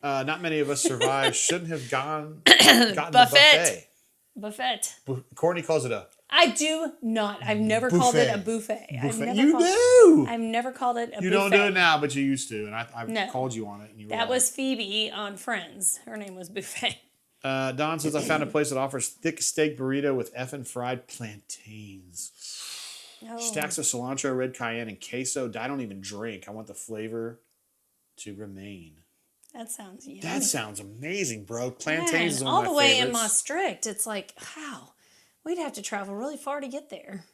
Speaker 1: Not many of us survived. Shouldn't have gotten the
Speaker 2: Buffet.
Speaker 1: Courtney calls it a
Speaker 2: I do not. I've never called it a buffet.
Speaker 1: You
Speaker 2: I've never called it a buffet.
Speaker 1: You don't do it now, but you used to. And I
Speaker 2: No.
Speaker 1: called you on it. And you were
Speaker 2: That
Speaker 1: like,
Speaker 2: was Phoebe on Friends. Her name was Buffet.
Speaker 1: Don says, I found a place that offers thick steak burrito with effing fried plantains.
Speaker 2: Oh.
Speaker 1: Stacks of cilantro, red cayenne, and queso. I don't even drink. I want the flavor to remain.
Speaker 2: That sounds yummy.
Speaker 1: That sounds amazing, bro. Plantains is one
Speaker 2: all
Speaker 1: of
Speaker 2: the
Speaker 1: my
Speaker 2: way
Speaker 1: favorites.
Speaker 2: in Maastricht. It's like, wow, we'd have to travel really far to get there.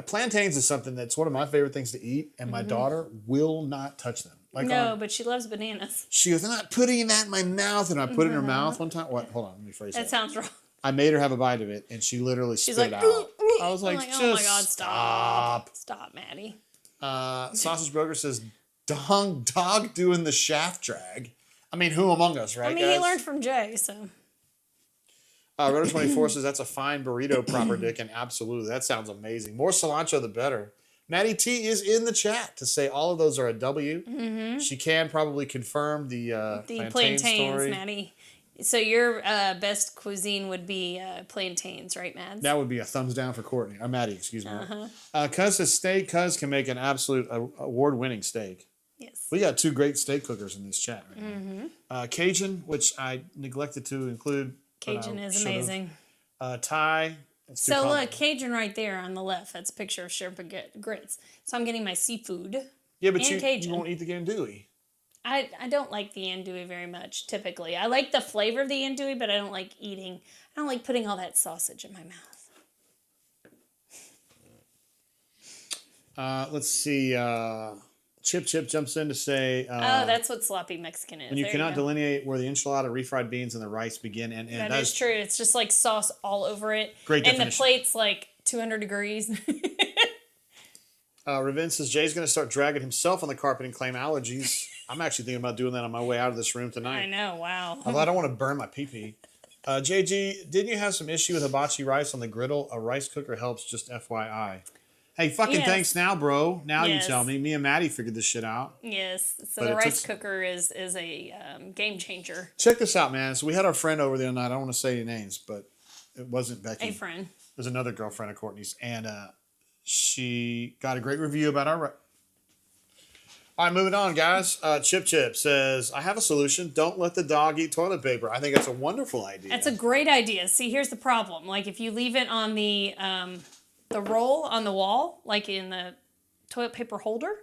Speaker 1: Plantains is something that's one of my favorite things to eat, and my daughter will not touch them.
Speaker 2: But she loves bananas.
Speaker 1: She goes, I'm not putting that in my mouth, and I put it in her mouth one time. What? Hold on, let me phrase that.
Speaker 2: That sounds wrong.
Speaker 1: I made her have a bite of it, and she literally
Speaker 2: She's
Speaker 1: spit
Speaker 2: like,
Speaker 1: it out. I was like,
Speaker 2: oh my
Speaker 1: just
Speaker 2: God,
Speaker 1: stop.
Speaker 2: Stop, Maddie.
Speaker 1: Sausage Broker says, dog doing the shaft drag. I mean, who among us, right, guys?
Speaker 2: He learned from Jay, so.
Speaker 1: Rotor24 says, that's a fine burrito, proper dick, and absolutely, that sounds amazing. More cilantro, the better. Maddie T is in the chat to say all of those are a W. Mm-hmm. She can probably confirm the plantains story.
Speaker 2: Maddie. So your best cuisine would be plantains, right, Mads?
Speaker 1: That would be a thumbs down for Courtney. Maddie, excuse me. Cuz says steak. Cuz can make an absolute award-winning steak.
Speaker 2: Yes.
Speaker 1: We got 2 great steak cookers in this chat right now. Cajun, which I neglected to include.
Speaker 2: Cajun is amazing.
Speaker 1: Thai.
Speaker 2: So look, Cajun right there on the left. That's a picture of shrimp and grits. So I'm getting my seafood.
Speaker 1: Yeah, but
Speaker 2: and
Speaker 1: you won't eat the andouille.
Speaker 2: I don't like the andouille very much, typically. I like the flavor of the andouille, but I don't like putting all that sausage in my mouth.
Speaker 1: Let's see. Chip jumps in to say...
Speaker 2: that's what sloppy Mexican is.
Speaker 1: When you cannot delineate where the enchilada, refried beans, and the rice begin and end.
Speaker 2: That is true. It's just like sauce all over it.
Speaker 1: Great definition.
Speaker 2: And the plate's like 200 degrees.
Speaker 1: Ravin says, Jay's going to start dragging himself on the carpet and claim allergies. I'm actually thinking about doing that on my way out of this room tonight.
Speaker 2: I know, wow.
Speaker 1: Although I don't want to burn my pee-pee. JG, didn't you have some issue with hibachi rice on the griddle? A rice cooker helps, just FYI. Hey, fucking thanks now, bro. Now you tell me. Me and Maddie figured this shit out.
Speaker 2: Yes. So the rice cooker is a game changer.
Speaker 1: Check this out, man. So we had our friend over the other night. I don't want to say any names, but it wasn't Becky.
Speaker 2: A friend.
Speaker 1: It was another girlfriend of Courtney's. And she got a great review about our... All right, moving on, guys. Chip says, I have a solution. Don't let the dog eat toilet paper. I think that's a wonderful idea.
Speaker 2: That's a great idea. See, here's the problem. Like, if you leave it on the roll on the wall, like in the toilet paper holder,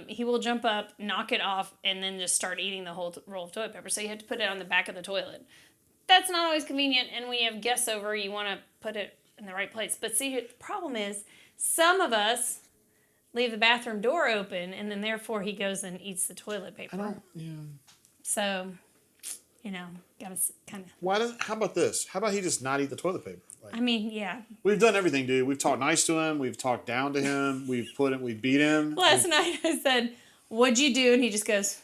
Speaker 2: he will jump up, knock it off, and then just start eating the whole roll of toilet paper. So you have to put it on the back of the toilet. That's not always convenient, and when you have guests over, you want to put it in the right place. But see, the problem is, some of us leave the bathroom door open, and then therefore he goes and eats the toilet paper. So, gotta kind of...
Speaker 1: How about this? How about he just not eat the toilet paper?
Speaker 2: I mean, yeah.
Speaker 1: We've done everything, dude. We've talked nice to him. We've talked down to him. We've beat him.
Speaker 2: Last night I said, what'd you do? And he just goes...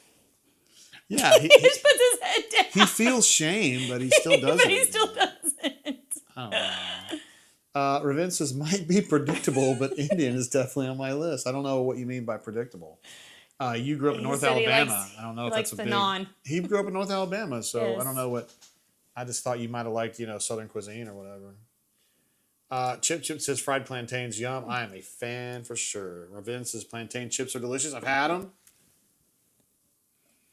Speaker 1: Yeah.
Speaker 2: He just puts his head down.
Speaker 1: He feels shame, but he still does it.
Speaker 2: But he still doesn't.
Speaker 1: I don't know. Ravin says, might be predictable, but Indian is definitely on my list. I don't know what you mean by predictable. You grew up in North Alabama. I don't know if that's a big... He grew up in North Alabama, so yes. I don't know what... I just thought you might have liked, Southern cuisine or whatever. Chip says, fried plantains, yum. I am a fan for sure. Ravin says, plantain chips are delicious. I've had them.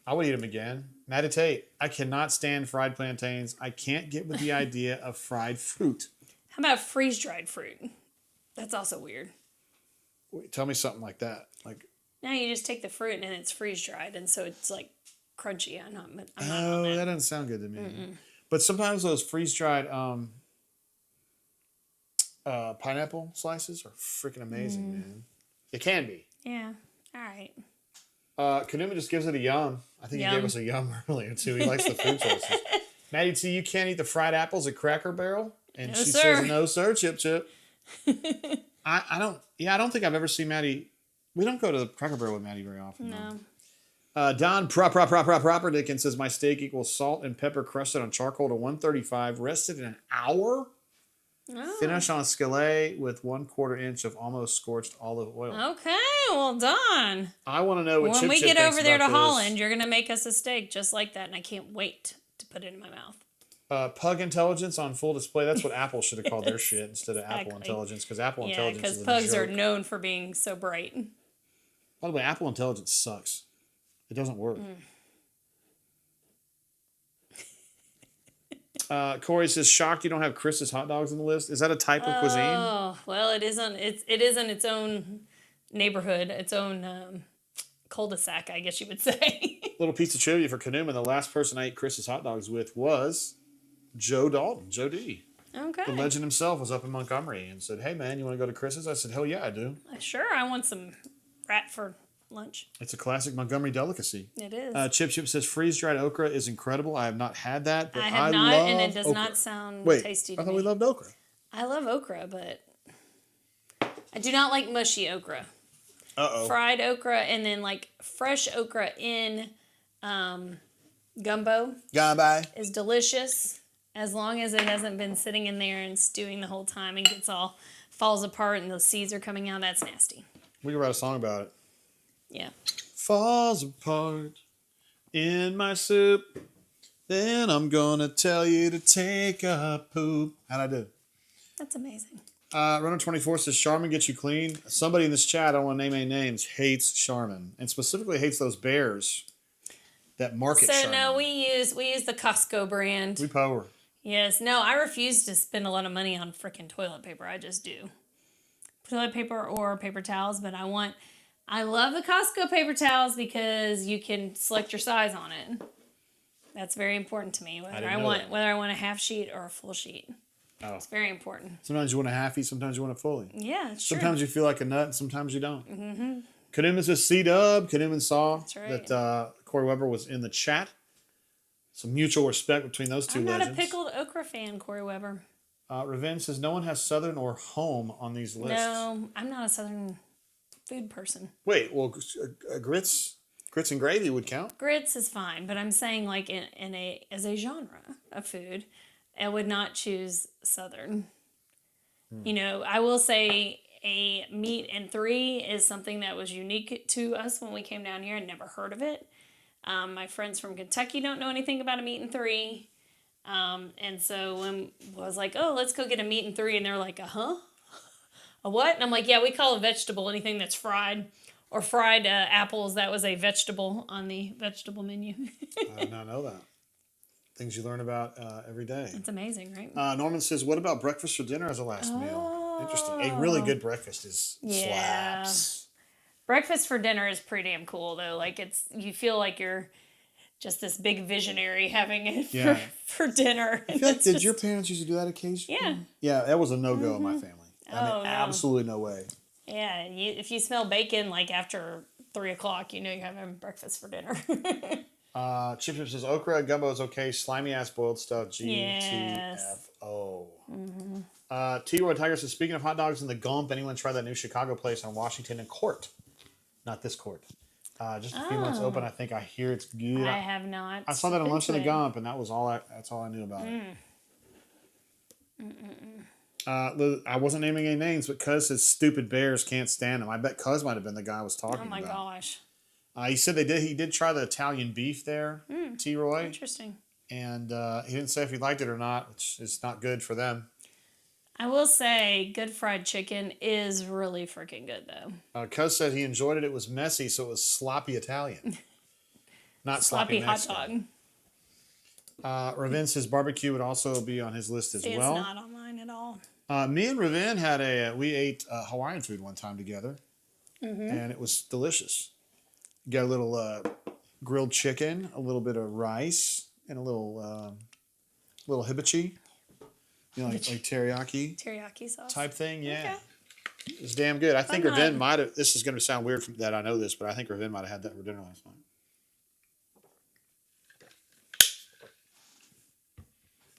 Speaker 1: I would eat them again. Meditate. I cannot stand fried plantains. I can't get with the idea of fried fruit.
Speaker 2: How about freeze-dried fruit? That's also weird.
Speaker 1: Wait, tell me something like that.
Speaker 2: No, you just take the fruit and it's freeze-dried, and so it's like crunchy. I'm not
Speaker 1: that doesn't sound good to me. Mm-mm. But sometimes those freeze-dried pineapple slices are freaking amazing, man. It can be.
Speaker 2: Yeah. All right.
Speaker 1: Kanuma just gives it a yum. I think he gave us a yum earlier, too. He likes the food choices. Maddie T, you can't eat the fried apples at Cracker Barrel? And she says, no, sir, Chip. I don't think I've ever seen Maddie. We don't go to the Cracker Barrel with Maddie very often.
Speaker 2: No.
Speaker 1: Don Proper Dickens says, my steak equals salt and pepper crusted on charcoal to 135, rested in an hour. Oh. Finish on a skillet with 1/4 inch of almost scorched olive oil.
Speaker 2: Okay, well done.
Speaker 1: I want to know what
Speaker 2: when we get over there to Holland, you're going to make us a steak just like that, and I can't wait to put it in my mouth.
Speaker 1: Pug intelligence on full display. That's what Apple should have called their shit instead of Apple Intelligence, because Apple Intelligence is a joke.
Speaker 2: Because pugs are known for being so bright.
Speaker 1: By the way, Apple Intelligence sucks. It doesn't work. Corey says, shocked you don't have Chris's hot dogs on the list. Is that a type of cuisine?
Speaker 2: Oh, well, it is in its own neighborhood, its own cul-de-sac, I guess you would say.
Speaker 1: Little piece of trivia for Canoeman. The last person I ate Chris's hot dogs with was Joe Dalton, Joe D.
Speaker 2: Okay.
Speaker 1: The legend himself was up in Montgomery and said, hey, man, you want to go to Chris's? I said, hell yeah, I do.
Speaker 2: Sure, I want some rat for lunch.
Speaker 1: It's a classic Montgomery delicacy.
Speaker 2: It is.
Speaker 1: Chip says, freeze-dried okra is incredible. I have not had that, but
Speaker 2: I have not,
Speaker 1: love
Speaker 2: and it does
Speaker 1: okra.
Speaker 2: not sound tasty to
Speaker 1: I thought
Speaker 2: me.
Speaker 1: we loved okra.
Speaker 2: I love okra, but I do not like mushy okra.
Speaker 1: Uh-oh.
Speaker 2: Fried okra and then like fresh okra in gumbo is delicious as long as it hasn't been sitting in there and stewing the whole time and falls apart and the seeds are coming out. That's nasty.
Speaker 1: We can write a song about it.
Speaker 2: Yeah.
Speaker 1: Falls apart in my soup. Then I'm gonna tell you to take a poop. How'd I do?
Speaker 2: That's amazing.
Speaker 1: Runner24 says Charmin gets you clean. Somebody in this chat, I don't want to name any names, hates Charmin. And specifically hates those bears that market Charmin.
Speaker 2: So no, we use the Costco brand.
Speaker 1: We power.
Speaker 2: Yes. No, I refuse to spend a lot of money on freaking toilet paper. I just do. Toilet paper or paper towels, but I love the Costco paper towels because you can select your size on it. That's very important to me. Whether I want a half sheet or a full sheet. Oh. It's very important.
Speaker 1: Sometimes you want a halfie, sometimes you want a fully.
Speaker 2: Yeah, it's true.
Speaker 1: Sometimes you feel like a nut, and sometimes you don't. Mm-hmm. Kanuman says C-Dub. Kanuman saw that Corey Weber was in the chat. Some mutual respect between those two legends.
Speaker 2: I'm not a pickled okra fan, Corey Weber.
Speaker 1: Revenge says no one has Southern or home on these lists.
Speaker 2: No, I'm not a Southern food person.
Speaker 1: Wait, well, grits and gravy would count.
Speaker 2: Grits is fine, but I'm saying like as a genre of food, I would not choose Southern. You know, I will say a meat and three is something that was unique to us when we came down here. I'd never heard of it. My friends from Kentucky don't know anything about a meat and three. And so when I was like, oh, let's go get a meat and three, and they're like, a what? And I'm like, yeah, we call a vegetable anything that's fried. Or fried apples. That was a vegetable on the vegetable menu.
Speaker 1: I did not know that. Things you learn about every day.
Speaker 2: It's amazing, right?
Speaker 1: Norman says, what about breakfast or dinner as a last meal? Interesting. A really good breakfast is slaps.
Speaker 2: Breakfast for dinner is pretty damn cool, though. Like, you feel like you're just this big visionary having it for dinner.
Speaker 1: I feel like, did your parents used to do that occasionally?
Speaker 2: Yeah.
Speaker 1: Yeah, that was a no-go in my family. No. Absolutely no way.
Speaker 2: Yeah, if you smell bacon, like, after 3 o'clock, you know you're having breakfast for dinner.
Speaker 1: Chip says, okra and gumbo is okay. Slimy ass boiled stuff. GTFO. T-Roy Tiger says, speaking of hot dogs in the Gump, anyone try that new Chicago place on Washington and Court? Not this Court. Just a few months open. I think I hear it's good.
Speaker 2: I have not.
Speaker 1: I saw that on Lunch in the Gump, and that's all I knew about it. I wasn't naming any names, but Cuz says stupid bears can't stand them. I bet Cuz might have been the guy I was talking about.
Speaker 2: Oh my gosh.
Speaker 1: He said he did try the Italian beef there, T-Roy.
Speaker 2: Interesting.
Speaker 1: And he didn't say if he liked it or not, which is not good for them.
Speaker 2: I will say good fried chicken is really freaking good, though.
Speaker 1: Cuz said he enjoyed it. It was messy, so it was sloppy Italian. Not sloppy
Speaker 2: hot dog.
Speaker 1: Ravin says barbecue would also be on his list as well.
Speaker 2: It's not on mine at all.
Speaker 1: Me and Ravin we ate Hawaiian food one time together, and it was delicious. You got a little grilled chicken, a little bit of rice, and a little hibachi. You know, like
Speaker 2: teriyaki sauce
Speaker 1: type thing. Yeah,
Speaker 2: okay.
Speaker 1: It was damn good. I think Ravin might have. This is going to sound weird that I know this, but I think Ravin might have had that for dinner last night.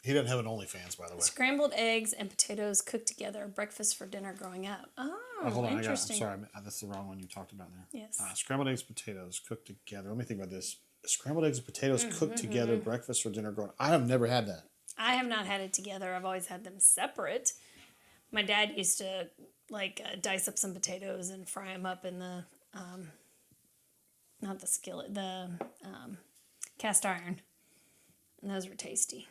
Speaker 1: He doesn't have an OnlyFans, by the way.
Speaker 2: Scrambled eggs and potatoes cooked together, breakfast for dinner growing up.
Speaker 1: Hold on,
Speaker 2: interesting.
Speaker 1: I'm sorry, that's the wrong one you talked about there.
Speaker 2: Yes.
Speaker 1: Scrambled eggs, potatoes cooked together. Let me think about this. Scrambled eggs and potatoes cooked together, breakfast for dinner growing up. I have never had that.
Speaker 2: I have not had it together. I've always had them separate. My dad used to dice up some potatoes and fry them up in the, not the skillet, the cast iron. And those were tasty.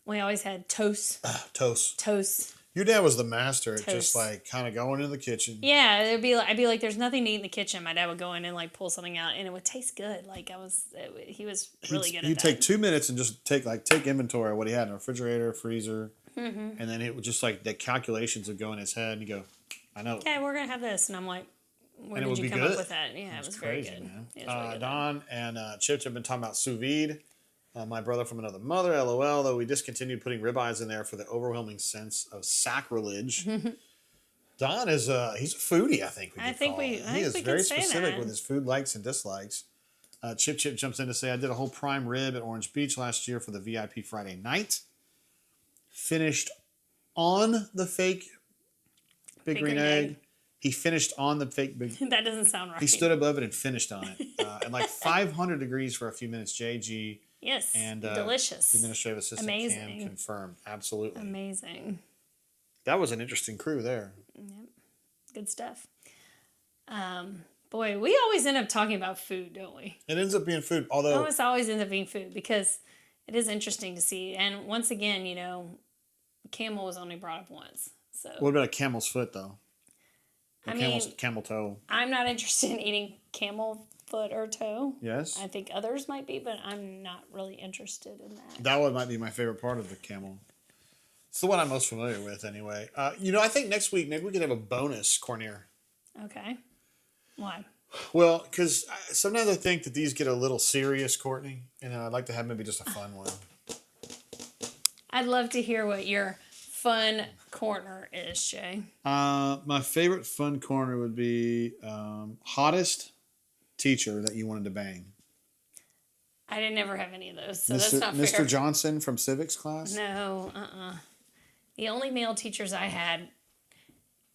Speaker 2: We always had toast.
Speaker 1: Toast.
Speaker 2: Toast.
Speaker 1: Your dad was the master at just
Speaker 2: Toast.
Speaker 1: like kind of going into the kitchen.
Speaker 2: Yeah, I'd be like, there's nothing to eat in the kitchen. My dad would go in and like pull something out, and it would taste good. Like he was really good at that.
Speaker 1: He'd take 2 minutes and just take inventory of what he had in the refrigerator, freezer, and then it would just like the calculations would go in his head, and you go, I know.
Speaker 2: Okay, we're gonna have this, and I'm like, where
Speaker 1: And it
Speaker 2: did
Speaker 1: would
Speaker 2: you
Speaker 1: be
Speaker 2: come
Speaker 1: good.
Speaker 2: up with that? Yeah, it was very
Speaker 1: Crazy,
Speaker 2: good.
Speaker 1: man.
Speaker 2: It was really good.
Speaker 1: Don and Chip have been talking about sous vide. My brother from another mother, LOL, though we discontinued putting ribeyes in there for the overwhelming sense of sacrilege. Don is he's a foodie, I think. He is very specific with his food likes and dislikes. Chip jumps in to say, I did a whole prime rib at Orange Beach last year for the VIP Friday night. Finished on the fake Big Green Egg. He finished on the fake Big.
Speaker 2: That doesn't sound right.
Speaker 1: He stood above it and finished on it. At like 500 degrees for a few minutes. JG.
Speaker 2: Yes.
Speaker 1: And
Speaker 2: delicious.
Speaker 1: The administrative assistant
Speaker 2: Amazing.
Speaker 1: can confirm. Absolutely.
Speaker 2: Amazing.
Speaker 1: That was an interesting crew there.
Speaker 2: Yep. Good stuff. Boy, we always end up talking about food, don't we?
Speaker 1: It ends up being food, although
Speaker 2: Almost always ends up being food because it is interesting to see. And once again, you know, camel was only brought up once. So
Speaker 1: what about a camel's foot though?
Speaker 2: mean,
Speaker 1: camel toe.
Speaker 2: I'm not interested in eating camel foot or toe.
Speaker 1: Yes.
Speaker 2: I think others might be, but I'm not really interested in that.
Speaker 1: That one might be my favorite part of the camel. It's the one I'm most familiar with, anyway. You know, I think next week maybe we could have a bonus cornier.
Speaker 2: Okay. Why?
Speaker 1: Well, because sometimes I think that these get a little serious, Courtney, and I'd like to have maybe just a fun one.
Speaker 2: I'd love to hear what your fun corner is, Jay.
Speaker 1: My favorite fun corner would be hottest teacher that you wanted to bang.
Speaker 2: I didn't ever have any of those, so
Speaker 1: Mr.
Speaker 2: that's not
Speaker 1: Mr.
Speaker 2: fair.
Speaker 1: Johnson from civics class?
Speaker 2: No, The only male teachers I had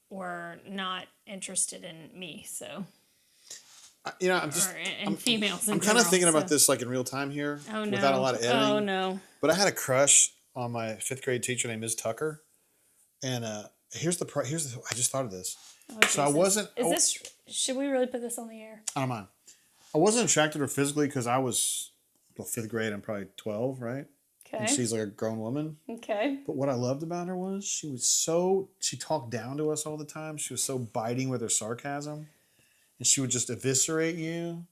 Speaker 2: were not interested in me, so.
Speaker 1: You know,
Speaker 2: I'm females in
Speaker 1: I'm kind of
Speaker 2: general,
Speaker 1: thinking about
Speaker 2: so.
Speaker 1: this like in real time here.
Speaker 2: Oh, no.
Speaker 1: Without a lot of editing.
Speaker 2: Oh, no.
Speaker 1: But I had a crush on my 5th grade teacher named Ms. Tucker. And here's the I just thought of this.
Speaker 2: Oh,
Speaker 1: so I
Speaker 2: Jesus.
Speaker 1: wasn't.
Speaker 2: Should we really put this on the air?
Speaker 1: I don't mind. I wasn't attracted to her physically because I was, 5th grade, I'm probably 12, right?
Speaker 2: Okay.
Speaker 1: And she's like a grown woman.
Speaker 2: Okay.
Speaker 1: But what I loved about her was she talked down to us all the time. She was so biting with her sarcasm. And she would just eviscerate you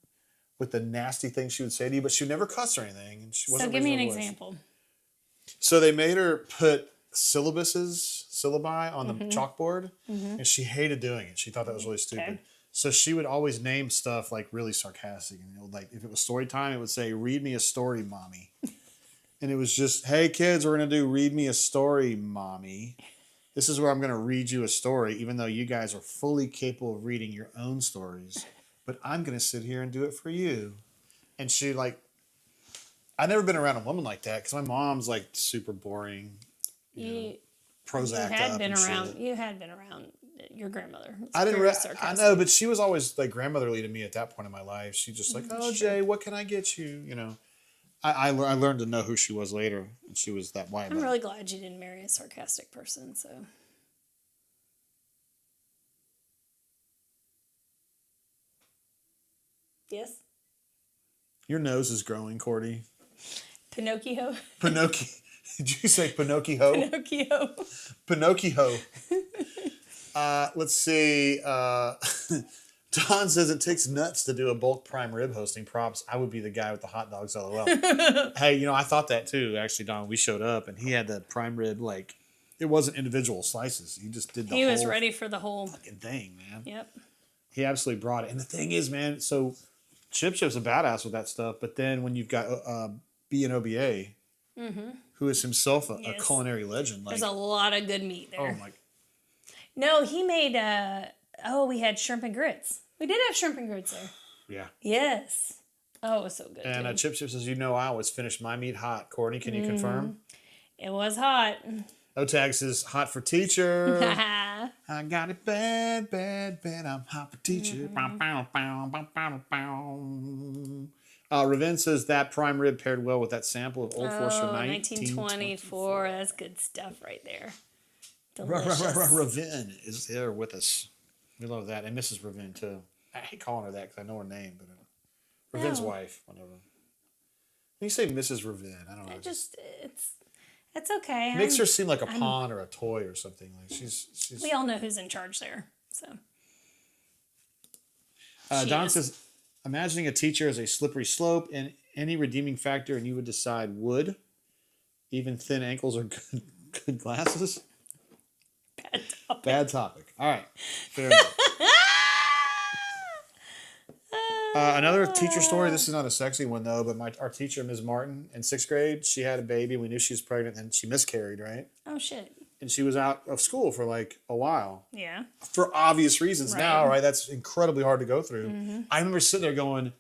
Speaker 1: with the nasty things she would say to you, but she would never cuss or anything. And she wasn't
Speaker 2: So give me an
Speaker 1: raising her voice.
Speaker 2: example.
Speaker 1: So they made her put syllabi on the chalkboard, and she hated doing it. She thought that was really stupid.
Speaker 2: Okay.
Speaker 1: So she would always name stuff like really sarcastic. And like if it was story time, it would say, "Read me a story, mommy." And it was just, "Hey kids, we're gonna do read me a story, mommy. This is where I'm gonna read you a story, even though you guys are fully capable of reading your own stories. But I'm gonna sit here and do it for you." And she I've never been around a woman like that because my mom's like super boring.
Speaker 2: You
Speaker 1: Prozac
Speaker 2: had
Speaker 1: up
Speaker 2: been
Speaker 1: and
Speaker 2: around.
Speaker 1: shit.
Speaker 2: You had been around your grandmother. It's
Speaker 1: I didn't.
Speaker 2: very
Speaker 1: I
Speaker 2: sarcastic.
Speaker 1: know, but she was always like grandmotherly to me at that point in my life. She just like, "Oh, Jay, what can I get you?" You know. I learned to know who she was later, and she was that way.
Speaker 2: I'm really glad you didn't marry a sarcastic person. So. Yes.
Speaker 1: Your nose is growing, Cordy.
Speaker 2: Pinocchio.
Speaker 1: Pinocchio. Did you say Pinocchio?
Speaker 2: Pinocchio.
Speaker 1: Pinocchio. Let's see. Don says it takes nuts to do a bulk prime rib hosting. Props. I would be the guy with the hot dogs. LOL. Hey, you know, I thought that too. Actually, Don, we showed up and he had the prime rib it wasn't individual slices. He just did the whole.
Speaker 2: He was ready for the whole
Speaker 1: fucking thing, man.
Speaker 2: Yep.
Speaker 1: He absolutely brought it. And the thing is, man, so Chip's a badass with that stuff. But then when you've got B&OBA, who is himself a culinary legend.
Speaker 2: There's a lot of good meat there.
Speaker 1: Oh my.
Speaker 2: No, he made, we had shrimp and grits. We did have shrimp and grits there.
Speaker 1: Yeah.
Speaker 2: Yes. Oh, it was so good.
Speaker 1: And Chip says, I always finish my meat hot. Courtney, can you confirm?
Speaker 2: It was hot.
Speaker 1: O-Tag says, hot for teacher. I got it bad. I'm hot for teacher. Raven says that prime rib paired well with that sample of Old Forester
Speaker 2: 1924. That's good stuff right there. Delicious.
Speaker 1: Raven is there with us. We love that. And Mrs. Raven, too. I hate calling her that because I know her name, but Raven's wife, whatever. When you say Mrs. Raven, I don't know.
Speaker 2: It's okay.
Speaker 1: Makes her seem like a pawn or a toy or something. Like she's.
Speaker 2: We all know who's in charge there. So.
Speaker 1: Don says, imagining a teacher as a slippery slope and any redeeming factor, and you would decide would, even thin ankles or good glasses.
Speaker 2: Bad topic.
Speaker 1: Bad topic. All right. Fair enough. Another teacher story. This is not a sexy one though, but our teacher, Ms. Martin, in 6th grade, she had a baby. We knew she was pregnant, and she miscarried, right?
Speaker 2: Oh shit.
Speaker 1: And she was out of school for like a while.
Speaker 2: Yeah.
Speaker 1: For obvious reasons.
Speaker 2: Right.
Speaker 1: Now, right? That's incredibly hard to go through.
Speaker 2: Mm-hmm.
Speaker 1: I remember sitting there going,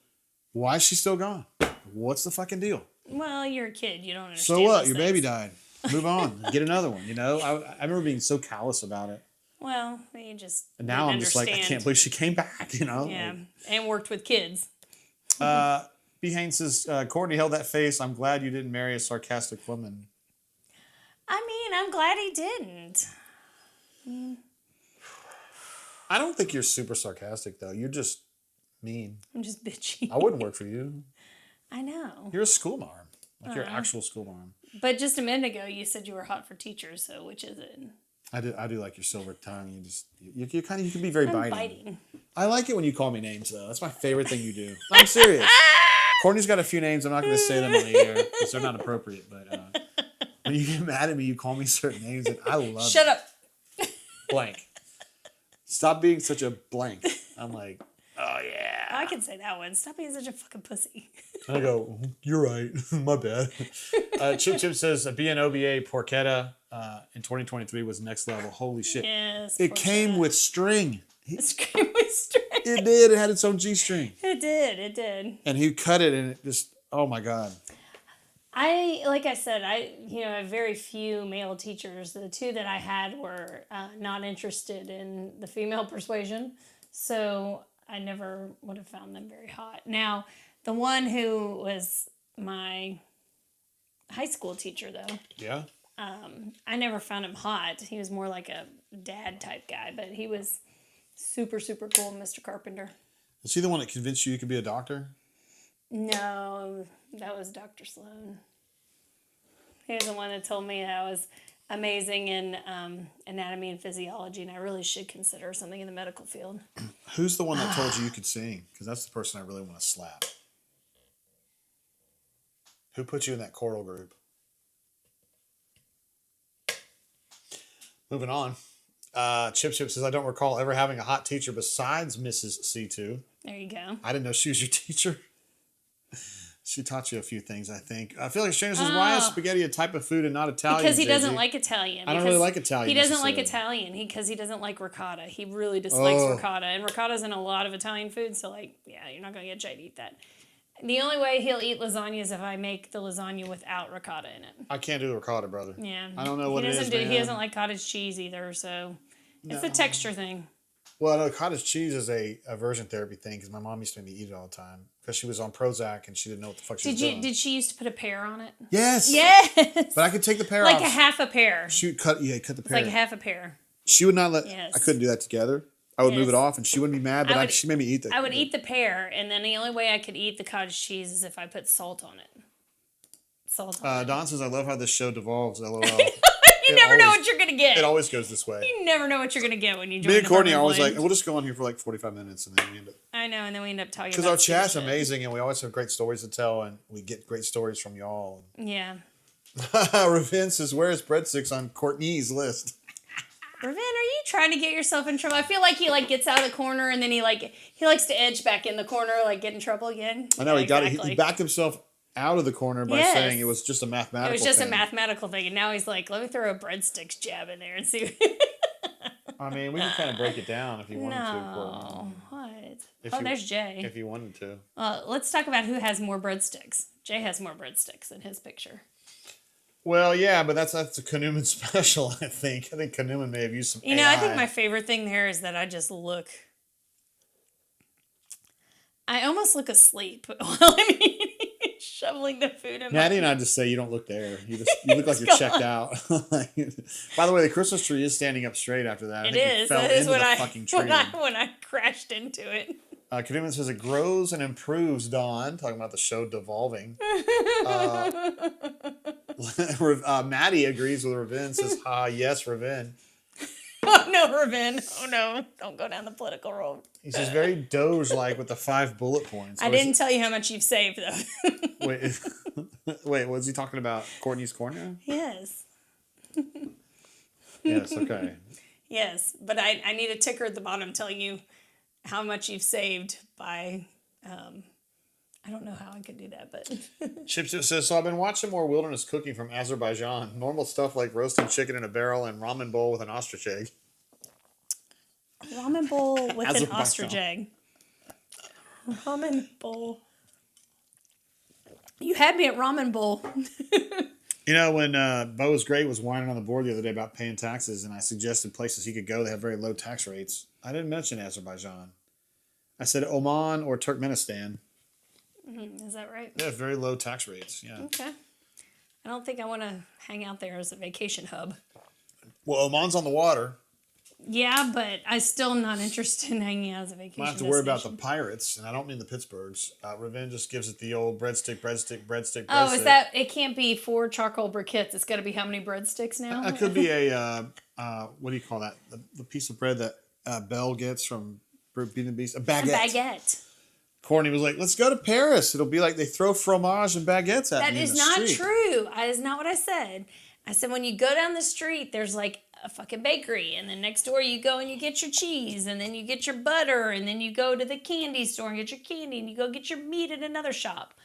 Speaker 1: "Why is she still gone? What's the fucking deal?"
Speaker 2: Well, you're a kid. You don't understand.
Speaker 1: So what?
Speaker 2: those
Speaker 1: Your
Speaker 2: things.
Speaker 1: baby died. Move on. Get another one. You know. I remember being so callous about it.
Speaker 2: Well, you just.
Speaker 1: And now I'm just like, I
Speaker 2: understand.
Speaker 1: can't believe she came back. You know.
Speaker 2: Yeah, and worked with kids.
Speaker 1: B. Haynes says, Courtney held that face. I'm glad you didn't marry a sarcastic woman.
Speaker 2: I mean, I'm glad he didn't.
Speaker 1: I don't think you're super sarcastic, though. You're just mean.
Speaker 2: I'm just bitchy.
Speaker 1: I wouldn't work for you.
Speaker 2: I know.
Speaker 1: You're a school marm. Like you're an actual school marm.
Speaker 2: But just a minute ago, you said you were hot for teachers. So which is it?
Speaker 1: I do like your silver tongue. You can be very
Speaker 2: I'm
Speaker 1: biting.
Speaker 2: biting.
Speaker 1: I like it when you call me names, though. That's my favorite thing you do. I'm serious. Courtney's got a few names. I'm not going to say them on the air because they're not appropriate. But when you get mad at me, you call me certain names, and I love
Speaker 2: Shut
Speaker 1: it.
Speaker 2: up.
Speaker 1: Blank. Stop being such a blank. I'm like, oh yeah.
Speaker 2: I can say that one. Stop being such a fucking pussy.
Speaker 1: I go, you're right. My bad. Chip says a B&OBA porchetta in 2023 was next level. Holy shit.
Speaker 2: Yes.
Speaker 1: It came with string.
Speaker 2: It came with string.
Speaker 1: It did. It had its own G string.
Speaker 2: It did. It did.
Speaker 1: And he cut it and it just, oh my God.
Speaker 2: Like I said, I have very few male teachers. The two that I had were not interested in the female persuasion. So I never would have found them very hot. Now, the one who was my high school teacher, though,
Speaker 1: Yeah.
Speaker 2: I never found him hot. He was more like a dad type guy, but he was super, super cool, Mr. Carpenter.
Speaker 1: Is he the one that convinced you could be a doctor?
Speaker 2: No, that was Dr. Sloan. He was the one that told me I was amazing in anatomy and physiology, and I really should consider something in the medical field.
Speaker 1: Who's the one that told you could sing? Because that's the person I really want to slap. Who put you in that choral group? Moving on. Chip says, I don't recall ever having a hot teacher besides Mrs. C2.
Speaker 2: There you go.
Speaker 1: I didn't know she was your teacher. She taught you a few things, I think. I feel like Stranger says, why is spaghetti a type of food and not Italian?
Speaker 2: Because he doesn't
Speaker 1: JG?
Speaker 2: like Italian.
Speaker 1: I don't really like Italian.
Speaker 2: He doesn't like
Speaker 1: necessarily.
Speaker 2: Italian because he doesn't like ricotta. He really dislikes ricotta. And ricotta's in a lot of Italian food, so you're not going to get Jay to eat that. The only way he'll eat lasagna is if I make the lasagna without ricotta in it.
Speaker 1: I can't do the ricotta, brother.
Speaker 2: Yeah.
Speaker 1: I don't know what it is, man.
Speaker 2: He doesn't like cottage cheese either, so it's a texture thing.
Speaker 1: Well, no, cottage cheese is a aversion therapy thing because my mom used to make me eat it all the time because she was on Prozac and she didn't know what the fuck she was doing.
Speaker 2: Did she used to put a pear on it?
Speaker 1: Yes.
Speaker 2: Yes.
Speaker 1: But I could take the pear
Speaker 2: like
Speaker 1: off.
Speaker 2: a half a pear.
Speaker 1: She would cut the pear.
Speaker 2: It's like a half a pear.
Speaker 1: She would not let.
Speaker 2: Yes.
Speaker 1: I couldn't do that together. I would move it
Speaker 2: Yes.
Speaker 1: off and she wouldn't be mad, but she made me eat the.
Speaker 2: I would eat the pear, and then the only way I could eat the cottage cheese is if I put salt on it. Salt on it.
Speaker 1: Don says, I love how this show devolves, LOL.
Speaker 2: You never know what you're going to get.
Speaker 1: It always goes this way.
Speaker 2: You never know what you're going to get when you join
Speaker 1: Me and
Speaker 2: the
Speaker 1: Courtney are
Speaker 2: Bourbon
Speaker 1: always like,
Speaker 2: Blend.
Speaker 1: we'll just go on here for like 45 minutes and then we end up.
Speaker 2: I know, and then we end up talking
Speaker 1: Because
Speaker 2: about
Speaker 1: our chat's
Speaker 2: stupid shit.
Speaker 1: amazing and we always have great stories to tell and we get great stories from y'all.
Speaker 2: Yeah.
Speaker 1: Ravin says, where is breadsticks on Courtney's list?
Speaker 2: Ravin, are you trying to get yourself in trouble? I feel like he gets out of the corner and then he likes to edge back in the corner, get in trouble again.
Speaker 1: I know,
Speaker 2: Yeah,
Speaker 1: he backed himself out of the corner by
Speaker 2: Yes.
Speaker 1: saying it was just a mathematical
Speaker 2: It was just
Speaker 1: thing.
Speaker 2: a mathematical thing, and now he's like, let me throw a breadsticks jab in there and see.
Speaker 1: I mean, we can kind of break it down if you wanted to, Courtney.
Speaker 2: What? There's Jay.
Speaker 1: If you wanted to.
Speaker 2: Let's talk about who has more breadsticks. Jay has more breadsticks in his picture.
Speaker 1: Well, yeah, but that's a Kanuman special, I think. I think Kanuman may have used some AI.
Speaker 2: I think my favorite thing there is that I just look. I almost look asleep while I'm eating, shoveling the food in
Speaker 1: Maddie
Speaker 2: my
Speaker 1: and I just say you don't look there. You look like you're checked out. By the way, the Christmas tree is standing up straight after that.
Speaker 2: It is.
Speaker 1: Fell
Speaker 2: That is
Speaker 1: into
Speaker 2: when
Speaker 1: the fucking tree.
Speaker 2: when I crashed into it.
Speaker 1: Kanuman says it grows and improves, Dawn. Talking about the show devolving. Maddie agrees with Ravin, says, yes, Ravin.
Speaker 2: Oh, no, Ravin. Oh, no. Don't go down the political road.
Speaker 1: He's just very Doge-like with the 5 bullet points.
Speaker 2: I didn't tell you how much you've saved, though.
Speaker 1: Wait, was he talking about Courtney's Corner?
Speaker 2: Yes.
Speaker 1: Yes, okay.
Speaker 2: Yes, but I need a ticker at the bottom telling you how much you've saved by... I don't know how I could do that, but...
Speaker 1: Chip says, so I've been watching more wilderness cooking from Azerbaijan. Normal stuff like roasting chicken in a barrel and ramen bowl with an ostrich egg.
Speaker 2: Ramen bowl with an ostrich egg. Ramen bowl. You had me at ramen bowl.
Speaker 1: You know, when Bo was great was whining on the board the other day about paying taxes, and I suggested places he could go that have very low tax rates. I didn't mention Azerbaijan. I said Oman or Turkmenistan.
Speaker 2: Is that right?
Speaker 1: They have very low tax rates, yeah.
Speaker 2: Okay. I don't think I want to hang out there as a vacation hub.
Speaker 1: Well, Oman's on the water.
Speaker 2: Yeah, but I still am not interested in hanging out as a vacation
Speaker 1: I have to worry about the
Speaker 2: destination.
Speaker 1: pirates, and I don't mean the Pittsburghs. Ravin just gives it the old breadstick.
Speaker 2: Oh, is that... It can't be 4 charcoal briquettes. It's got to be how many breadsticks now?
Speaker 1: That could be a, what do you call that? The piece of bread that Belle gets from Beauty and the Beast? A baguette.
Speaker 2: A baguette.
Speaker 1: Courtney was like, let's go to Paris. It'll be like they throw fromage and baguettes at
Speaker 2: That
Speaker 1: me in
Speaker 2: is
Speaker 1: the
Speaker 2: not
Speaker 1: street.
Speaker 2: true. That is not what I said. I said when you go down the street, there's like a fucking bakery, and then next door you go and you get your cheese, and then you get your butter, and then you go to the candy store and get your candy, and you go get your meat at another shop.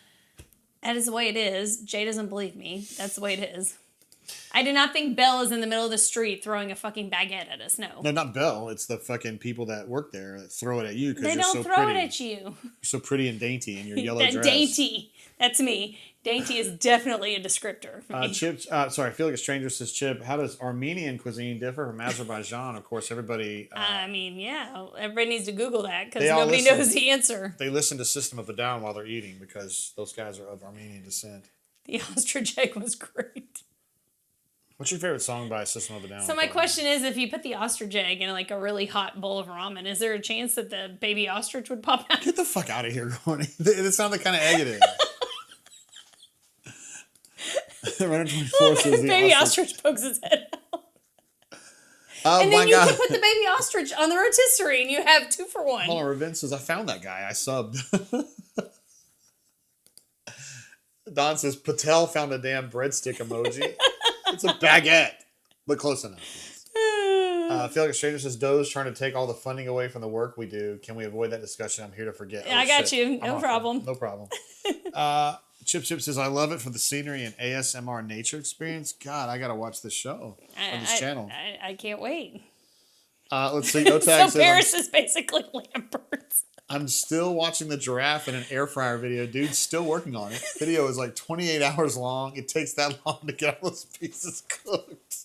Speaker 2: That is the way it is. Jay doesn't believe me. That's the way it is. I do not think Belle is in the middle of the street throwing a fucking baguette at us. No.
Speaker 1: No, not Belle. It's the fucking people that work there that throw it at you because
Speaker 2: They
Speaker 1: you're
Speaker 2: don't
Speaker 1: so
Speaker 2: throw
Speaker 1: pretty.
Speaker 2: it at you.
Speaker 1: You're so pretty and dainty in your yellow
Speaker 2: That
Speaker 1: dress.
Speaker 2: dainty. That's me. Dainty is definitely a descriptor for me.
Speaker 1: Chip, sorry, I feel like a stranger says, Chip, how does Armenian cuisine differ from Azerbaijan? Of course, everybody...
Speaker 2: I mean, yeah. Everybody needs to Google that because
Speaker 1: They all
Speaker 2: nobody
Speaker 1: listen.
Speaker 2: knows the answer.
Speaker 1: they listen to System of a Down while they're eating because those guys are of Armenian descent.
Speaker 2: The ostrich egg was great.
Speaker 1: What's your favorite song by System of a Down?
Speaker 2: So my question is, if you put the ostrich egg in like a really hot bowl of ramen, is there a chance that the baby ostrich would pop out?
Speaker 1: Get the fuck out of here, Courtney. That's not the kind of egg it is. Runner 24 says the
Speaker 2: Baby ostrich pokes his head out.
Speaker 1: Oh
Speaker 2: And
Speaker 1: my
Speaker 2: then you
Speaker 1: god.
Speaker 2: can put the baby ostrich on the rotisserie and you have 2 for 1.
Speaker 1: Hold on, Ravin says, I found that guy. I subbed. Don says, Patel found a damn breadstick emoji. It's a baguette. But close enough. I feel like a stranger says, Doe's trying to take all the funding away from the work we do. Can we avoid that discussion? I'm here to forget.
Speaker 2: Yeah, I got you. No
Speaker 1: I'm
Speaker 2: problem.
Speaker 1: No problem. Chip says, I love it for the scenery and ASMR nature experience. God, I got to watch this show on this channel.
Speaker 2: I can't wait.
Speaker 1: Let's see. No
Speaker 2: So
Speaker 1: tag says,
Speaker 2: Paris is basically Lambert's.
Speaker 1: I'm still watching the giraffe in an air fryer video. Dude's still working on it. Video is like 28 hours long. It takes that long to get all those pieces cooked.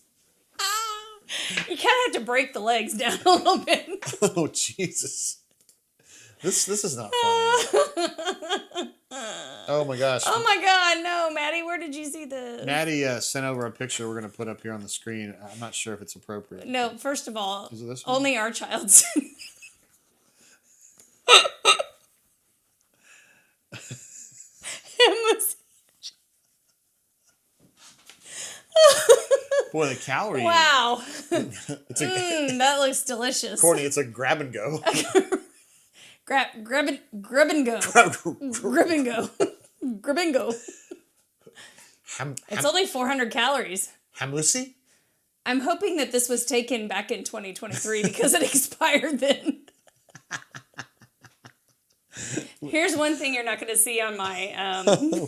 Speaker 2: You kind of have to break the legs down a little bit.
Speaker 1: Oh, Jesus. This is not funny. Oh, my gosh.
Speaker 2: Oh my God, no, Maddie, where did you see this?
Speaker 1: Maddie sent over a picture we're going to put up here on the screen. I'm not sure if it's appropriate.
Speaker 2: No, first of all,
Speaker 1: Is it this one?
Speaker 2: only our child's.
Speaker 1: Boy, the calorie.
Speaker 2: Wow.
Speaker 1: It's a,
Speaker 2: That looks delicious.
Speaker 1: Courtney, it's a grab and go.
Speaker 2: Grab and go. Grab and go. Grab and go. It's only 400 calories.
Speaker 1: Hamlusi?
Speaker 2: I'm hoping that this was taken back in 2023 because it expired then. Here's one thing you're not going to see on my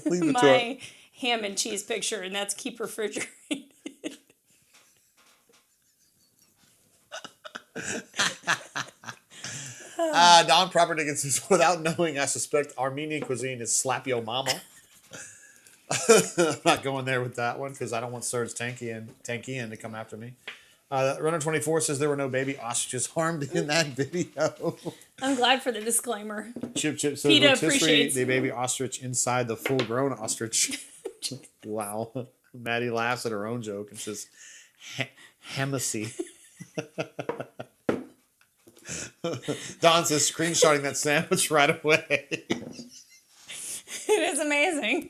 Speaker 1: Leave it to
Speaker 2: my ham and cheese picture, and that's keep refrigerated.
Speaker 1: Don Proper Dickens says, without knowing, I suspect Armenian cuisine is slap yo mama. I'm not going there with that one because I don't want Serge Tankian to come after me. Runner 24 says there were no baby ostriches harmed in that video.
Speaker 2: I'm glad for the disclaimer.
Speaker 1: Chip says
Speaker 2: PETA
Speaker 1: rotisserie,
Speaker 2: appreciates.
Speaker 1: the baby ostrich inside the full-grown ostrich. Wow. Maddie laughs at her own joke and says, Hamacy. Don says, screenshotting that sandwich right away.
Speaker 2: It is amazing.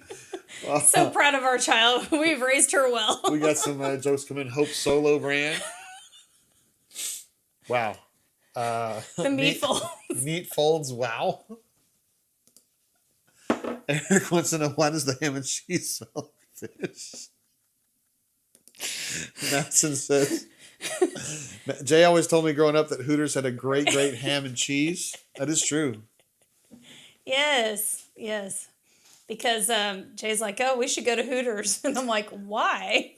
Speaker 2: So proud of our child. We've raised her well.
Speaker 1: We got some jokes coming. Hope Solo brand. Wow.
Speaker 2: The meat folds.
Speaker 1: Meat folds. Wow. Eric wants to know, why does the ham and cheese smell like fish? Madison says, Jay always told me growing up that Hooters had a great ham and cheese. That is true.
Speaker 2: Yes. Because Jay's like, oh, we should go to Hooters. And I'm like, why?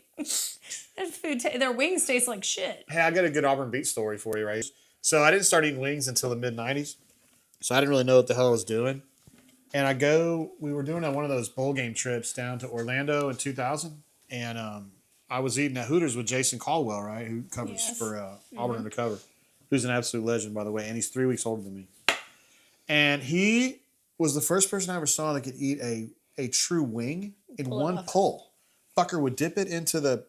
Speaker 2: Their wings taste like shit.
Speaker 1: Hey, I got a good Auburn Beach story for you, right? So I didn't start eating wings until the mid-90s. So I didn't really know what the hell I was doing. And we were doing one of those bowl game trips down to Orlando in 2000. And I was eating at Hooters with Jason Caldwell, right? Who covers for Auburn Undercover. Who's an absolute legend, by the way. And he's 3 weeks older than me. And he was the first person I ever saw that could eat a true wing in one pull. Fucker would dip it into the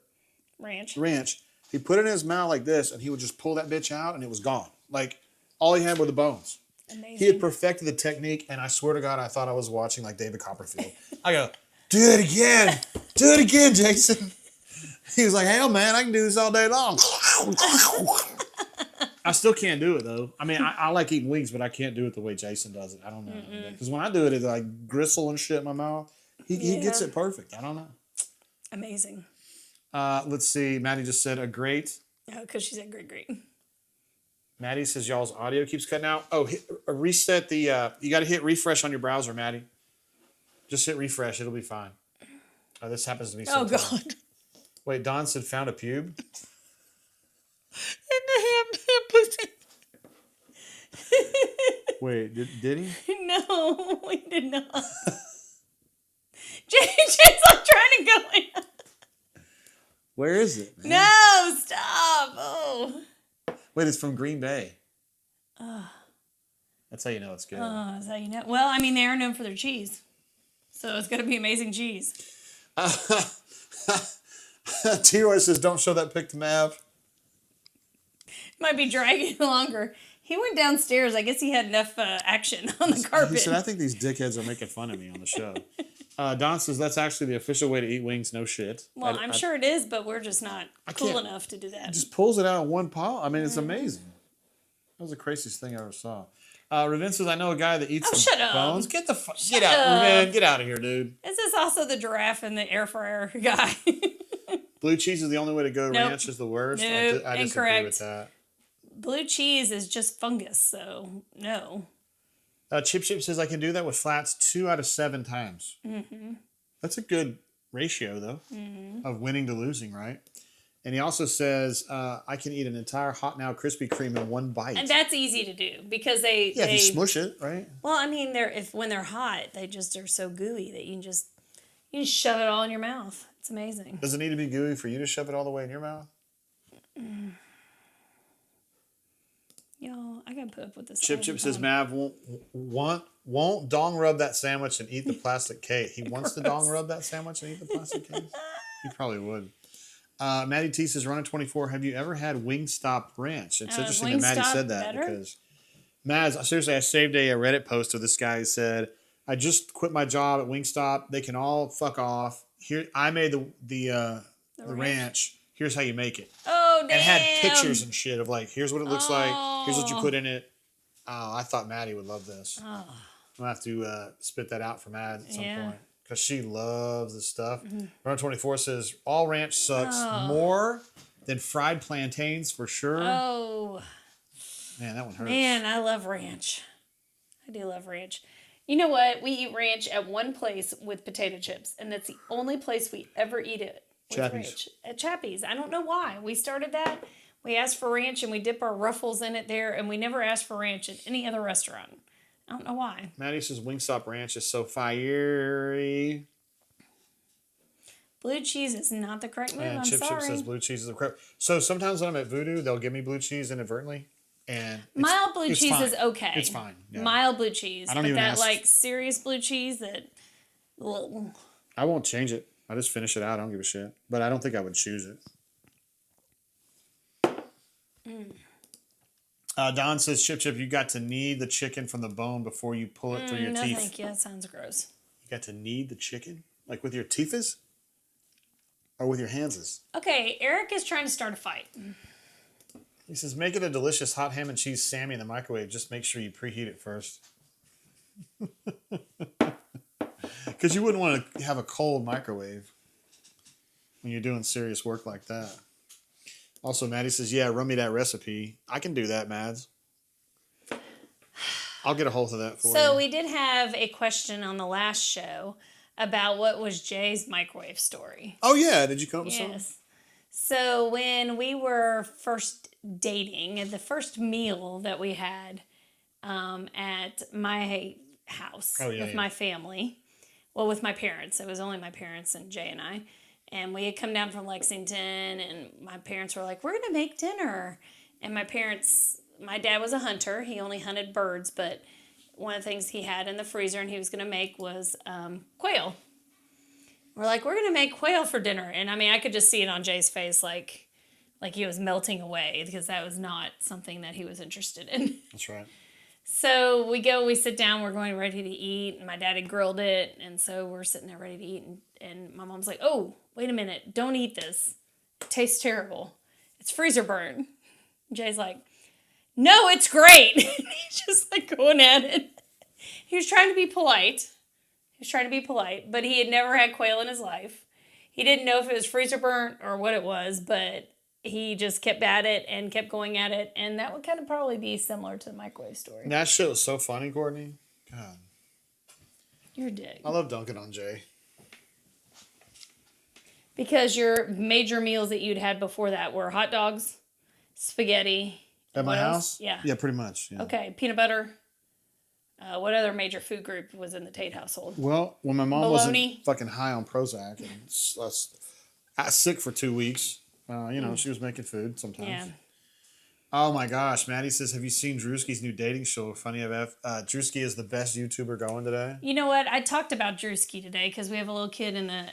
Speaker 1: ranch. He'd put it in his mouth like this, and he would just pull that bitch out, and it was gone. Like, all he had were the bones. Amazing. He had perfected the technique, and I swear to God, I thought I was watching, like, David Copperfield. I go, do it again. Do it again, Jason. He was like, hell, man, I can do this all day long. I still can't do it, though. I mean, I like eating wings, but I can't do it the way Jason does it. I don't know. Because when I do it, it's like gristle and shit in my mouth. He gets it perfect. I don't know.
Speaker 2: Amazing.
Speaker 1: Let's see. Maddie just said a great.
Speaker 2: Oh, because she said great.
Speaker 1: Maddie says y'all's audio keeps cutting out. Oh, reset the... you got to hit refresh on your browser, Maddie. Just hit refresh. It'll be fine. This happens to me sometimes. Oh, God. Wait, Don said found a pube?
Speaker 2: In the ham pussy.
Speaker 1: Wait, did he?
Speaker 2: No, we did not. Jay's like trying to go in.
Speaker 1: Where is it, man?
Speaker 2: No, stop. Oh.
Speaker 1: Wait, it's from Green Bay. That's how you know it's good.
Speaker 2: Oh, that's how you know. Well, I mean, they are known for their cheese. So it's going to be amazing cheese.
Speaker 1: T-Roy says, don't show that pic to Mav.
Speaker 2: Might be dragging longer. He went downstairs. I guess he had enough action on the carpet.
Speaker 1: He said, I think these dickheads are making fun of me on the show. Don says, that's actually the official way to eat wings. No shit.
Speaker 2: Well, I'm sure it is, but we're just not cool enough to do that.
Speaker 1: He just pulls it out in one paw. I mean, it's amazing. That was the craziest thing I ever saw. Ravin says, I know a guy that eats the bones. Get out, Ravin. Get out of here, dude.
Speaker 2: Is this also the giraffe and the air fryer guy?
Speaker 1: Blue cheese is the only way to go.
Speaker 2: Nope.
Speaker 1: Ranch is the worst.
Speaker 2: Nope.
Speaker 1: I disagree with that.
Speaker 2: Blue cheese is just fungus, so no.
Speaker 1: Chip says, I can do that with flats 2 out of 7 times. Mm-hmm. That's a good ratio, though, of winning to losing, right? And he also says, I can eat an entire Hot Now Krispy Kreme in one bite.
Speaker 2: And that's easy to do because they...
Speaker 1: Yeah, if you smush it, right?
Speaker 2: Well, I mean, when they're hot, they just are so gooey that you can just shove it all in your mouth. It's amazing.
Speaker 1: Does it need to be gooey for you to shove it all the way in your mouth?
Speaker 2: Yo, I gotta put up with this.
Speaker 1: Chip says, Mav won't dong rub that sandwich and eat the plastic cake. He wants to dong rub that sandwich and eat the plastic cake? He probably would. Maddie T says, Runner 24, have you ever had Wingstop Ranch? It's interesting that Maddie said that because Maz, seriously, I saved a Reddit post of this guy who said, I just quit my job at Wingstop. They can all fuck off. Here, I made the ranch. Here's how you make it.
Speaker 2: Oh, damn.
Speaker 1: And had pictures and shit of like, here's what it looks like. Here's what you put in it. Oh, I thought Maddie would love this. I'm going to have to spit that out for Mad at some point. Because she loves this stuff. Runner 24 says, all ranch sucks more than fried plantains for sure.
Speaker 2: Oh.
Speaker 1: Man, that one hurts.
Speaker 2: Man, I love ranch. I do love ranch. You know what? We eat ranch at one place with potato chips. And that's the only place we ever eat it.
Speaker 1: Chappie's.
Speaker 2: At Chappie's. I don't know why. We started that. We asked for ranch and we dip our Ruffles in it there. And we never asked for ranch at any other restaurant. I don't know why.
Speaker 1: Maddie says Wingstop Ranch is so fiery.
Speaker 2: Blue cheese is not the correct move.
Speaker 1: And
Speaker 2: I'm
Speaker 1: Chip
Speaker 2: sorry.
Speaker 1: says blue cheese is the correct. So sometimes when I'm at Voodoo, they'll give me blue cheese inadvertently. And
Speaker 2: mild blue cheese
Speaker 1: fine.
Speaker 2: is okay.
Speaker 1: It's fine. Yeah.
Speaker 2: Mild blue cheese.
Speaker 1: I don't
Speaker 2: but
Speaker 1: even
Speaker 2: that
Speaker 1: ask.
Speaker 2: like serious blue cheese that...
Speaker 1: I won't change it. I just finish it out. I don't give a shit. But I don't think I would choose it. Don says, Chip, you got to knead the chicken from the bone before you pull it through your teeth.
Speaker 2: No, thank you. That sounds gross.
Speaker 1: You got to knead the chicken? Like with your teeths? Or with your handses?
Speaker 2: Okay, Eric is trying to start a fight.
Speaker 1: He says, make it a delicious hot ham and cheese Sammy in the microwave. Just make sure you preheat it first. Because you wouldn't want to have a cold microwave when you're doing serious work like that. Also, Maddie says, yeah, run me that recipe. I can do that, Mads. I'll get a hold of that for you.
Speaker 2: So we did have a question on the last show about what was Jay's microwave story.
Speaker 1: Oh, yeah. Did you come up with something?
Speaker 2: Yes. So when we were first dating, the first meal that we had at my house with my family, well, with my parents. It was only my parents and Jay and I. And we had come down from Lexington, and my parents were like, we're going to make dinner. And my dad was a hunter. He only hunted birds, but one of the things he had in the freezer and he was going to make was quail. We're like, we're going to make quail for dinner. And I mean, I could just see it on Jay's face like he was melting away because that was not something that he was interested in.
Speaker 1: That's right.
Speaker 2: So we sit down, we're going ready to eat, and my dad had grilled it, and so we're sitting there ready to eat, and my mom's like, oh, wait a minute, don't eat this. It tastes terrible. It's freezer burn. Jay's like, no, it's great. He's just like going at it. He was trying to be polite. But he had never had quail in his life. He didn't know if it was freezer burnt or what it was, but he just kept at it and kept going at it, and that would kind of probably be similar to the microwave story.
Speaker 1: That shit was so funny, Courtney. God.
Speaker 2: You're a dick.
Speaker 1: I love dunking on Jay.
Speaker 2: Because your major meals that you'd had before that were hot dogs, spaghetti.
Speaker 1: At my house?
Speaker 2: Yeah.
Speaker 1: Yeah, pretty much. Yeah.
Speaker 2: Okay, peanut butter. What other major food group was in the Tate household?
Speaker 1: Well, when my mom
Speaker 2: Bologna.
Speaker 1: wasn't fucking high on Prozac and I was sick for 2 weeks, she was making food sometimes.
Speaker 2: Yeah.
Speaker 1: Oh my gosh, Maddie says, have you seen Drewski's new dating show, Funny AF? Drewski is the best YouTuber going today.
Speaker 2: You know what? I talked about Drewski today because we have a little kid in the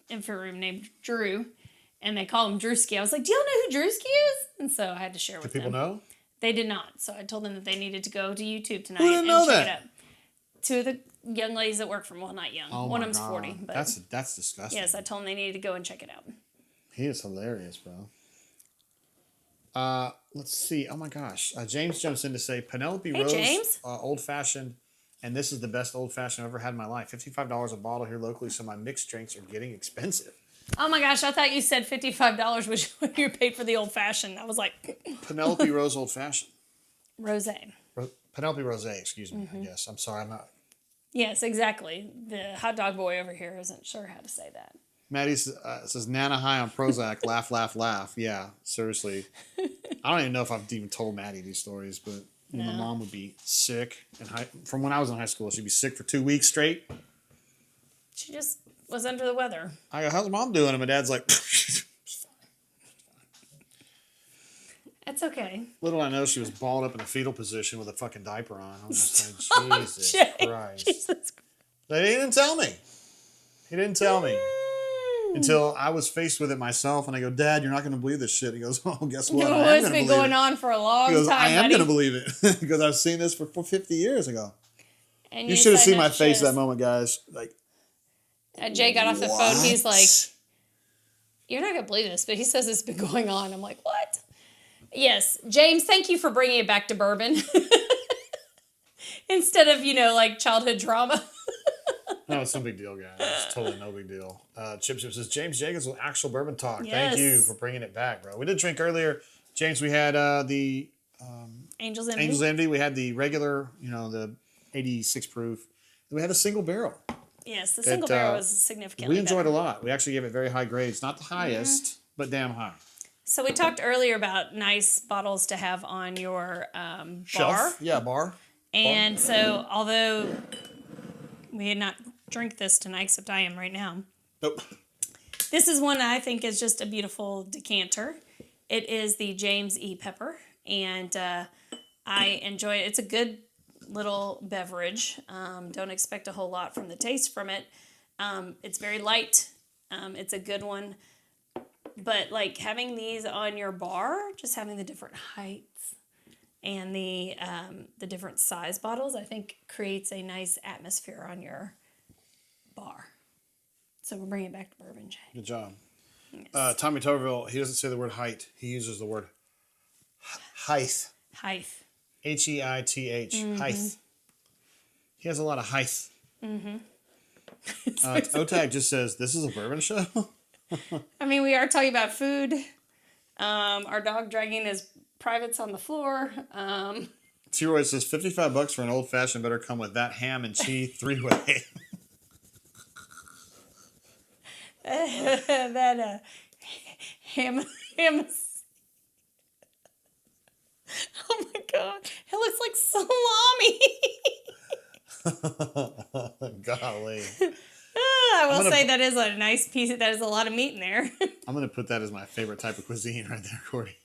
Speaker 2: infant room named Drew, and they call him Drewski. I was like, do y'all know who Drewski is? And so I had to share with them.
Speaker 1: Do people know?
Speaker 2: They did not. So I told them that they needed to go to YouTube tonight
Speaker 1: Who didn't know
Speaker 2: and check
Speaker 1: that?
Speaker 2: it out. Two of the young ladies that work for him, well, not young.
Speaker 1: Oh
Speaker 2: One
Speaker 1: my
Speaker 2: of them's
Speaker 1: God.
Speaker 2: 40. But
Speaker 1: That's disgusting.
Speaker 2: yes, I told them they needed to go and check it out.
Speaker 1: He is hilarious, bro. Let's see. Oh my gosh. James jumps in to say Penelope
Speaker 2: Hey,
Speaker 1: Rose
Speaker 2: James.
Speaker 1: old fashioned, and this is the best old fashioned I've ever had in my life. $55 a bottle here locally, so my mixed drinks are getting expensive.
Speaker 2: Oh my gosh, I thought you said $55 was what you paid for the old fashioned. I was like,
Speaker 1: Penelope Rose old fashioned.
Speaker 2: Rosé.
Speaker 1: Penelope Rose, excuse me. I guess. I'm sorry. I'm not.
Speaker 2: Yes, exactly. The hot dog boy over here isn't sure how to say that.
Speaker 1: Maddie says Nana high on Prozac. Laugh, laugh, laugh. Yeah, seriously. I don't even know if I've even told Maddie these stories, but my mom would be sick. From when I was in high school, she'd be sick for 2 weeks straight.
Speaker 2: She just was under the weather.
Speaker 1: I go, how's mom doing? And my dad's like,
Speaker 2: That's okay.
Speaker 1: little I know she was balled up in a fetal position with a fucking diaper on. I was just like, Jesus Christ.
Speaker 2: Jesus.
Speaker 1: They didn't tell me. He didn't tell me. Until I was faced with it myself, and I go, Dad, you're not going to believe this shit. He goes, oh, guess what?
Speaker 2: No, it's been going on for a long
Speaker 1: He goes,
Speaker 2: time,
Speaker 1: I am
Speaker 2: buddy.
Speaker 1: going to believe it because I've seen this for 50 years ago.
Speaker 2: And
Speaker 1: You should have
Speaker 2: said
Speaker 1: seen my
Speaker 2: that
Speaker 1: face
Speaker 2: shit
Speaker 1: that
Speaker 2: is-
Speaker 1: moment, guys. Like,
Speaker 2: Jay got off the phone. He's
Speaker 1: what?
Speaker 2: like, you're not going to believe this, but he says it's been going on. I'm like, what? Yes. James, thank you for bringing it back to bourbon. Instead of, like childhood drama.
Speaker 1: no, it's no big deal, guys. It's totally no big deal. Chip says, James Jacobs with actual bourbon talk.
Speaker 2: Yes.
Speaker 1: Thank you for bringing it back, bro. We did drink earlier. James, we had the
Speaker 2: Angel's Envy.
Speaker 1: Angel's Envy. We had the regular, the 86 proof. Then we had a single barrel.
Speaker 2: Yes, the single barrel was significantly
Speaker 1: We enjoyed
Speaker 2: better.
Speaker 1: a lot. We actually gave it very high grades. Not the highest, but damn high.
Speaker 2: So we talked earlier about nice bottles to have on your bar.
Speaker 1: Shelf? Yeah, bar.
Speaker 2: And so although we did not drink this tonight, except I am right now,
Speaker 1: Nope.
Speaker 2: this is one that I think is just a beautiful decanter. It is the James E. Pepper, and I enjoy it. It's a good little beverage. Don't expect a whole lot from the taste from it. It's very light. It's a good one. But like having these on your bar, just having the different heights and the different size bottles, I think creates a nice atmosphere on your bar. So we're bringing it back to bourbon, Jay.
Speaker 1: Good job.
Speaker 2: Yes.
Speaker 1: Tommy Toverville, he doesn't say the word height. He uses the word height.
Speaker 2: Height.
Speaker 1: Heith. Height. He has a lot of height. OTAG just says, this is a bourbon show?
Speaker 2: I mean, we are talking about food. Our dog dragging his privates on the floor.
Speaker 1: T-Roy says, $55 for an old-fashioned better come with that ham and cheese 3-way.
Speaker 2: That ham. Oh my god, it looks like salami.
Speaker 1: Golly.
Speaker 2: I will say that is a nice piece. That is a lot of meat in there.
Speaker 1: I'm going to put that as my favorite type of cuisine right there, Courtney.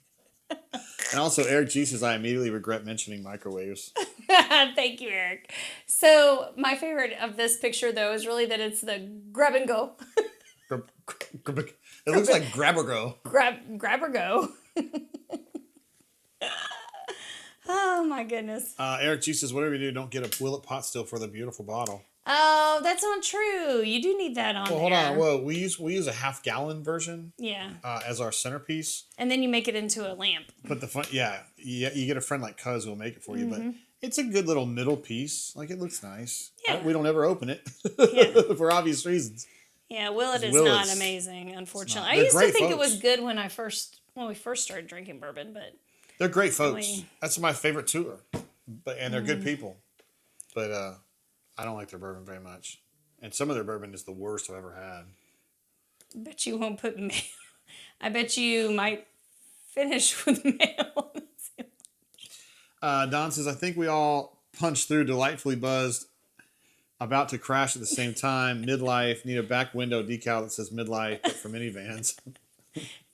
Speaker 1: And also, Eric G says, I immediately regret mentioning microwaves.
Speaker 2: Thank you, Eric. So my favorite of this picture, though, is really that it's the grab and go.
Speaker 1: It looks like grab or go.
Speaker 2: Grab or go. Oh my goodness.
Speaker 1: Eric G says, whatever you do, don't get a Willet pot still for the beautiful bottle.
Speaker 2: Oh, that's not true. You do need that on
Speaker 1: Well,
Speaker 2: there.
Speaker 1: hold on. Well, we use a half-gallon version.
Speaker 2: Yeah.
Speaker 1: As our centerpiece.
Speaker 2: And then you make it into a lamp.
Speaker 1: But the fun, you get a friend like Cuz who'll make it for you. But it's a good little middle piece. Like, it looks nice.
Speaker 2: Yeah.
Speaker 1: We don't ever open it
Speaker 2: Yeah.
Speaker 1: for obvious reasons.
Speaker 2: Yeah, Willet is
Speaker 1: Willet's-
Speaker 2: not amazing, unfortunately.
Speaker 1: not.
Speaker 2: I
Speaker 1: They're
Speaker 2: used to
Speaker 1: great
Speaker 2: think it
Speaker 1: folks.
Speaker 2: was good when we first started drinking bourbon, but
Speaker 1: They're great folks.
Speaker 2: Really?
Speaker 1: That's my favorite tour. And they're good people. But I don't like their bourbon very much. And some of their bourbon is the worst I've ever had.
Speaker 2: I bet you won't put mayo. I bet you might finish with mayo.
Speaker 1: Don says, I think we all punched through delightfully buzzed, about to crash at the same time. Midlife, need a back window decal that says midlife, but for minivans.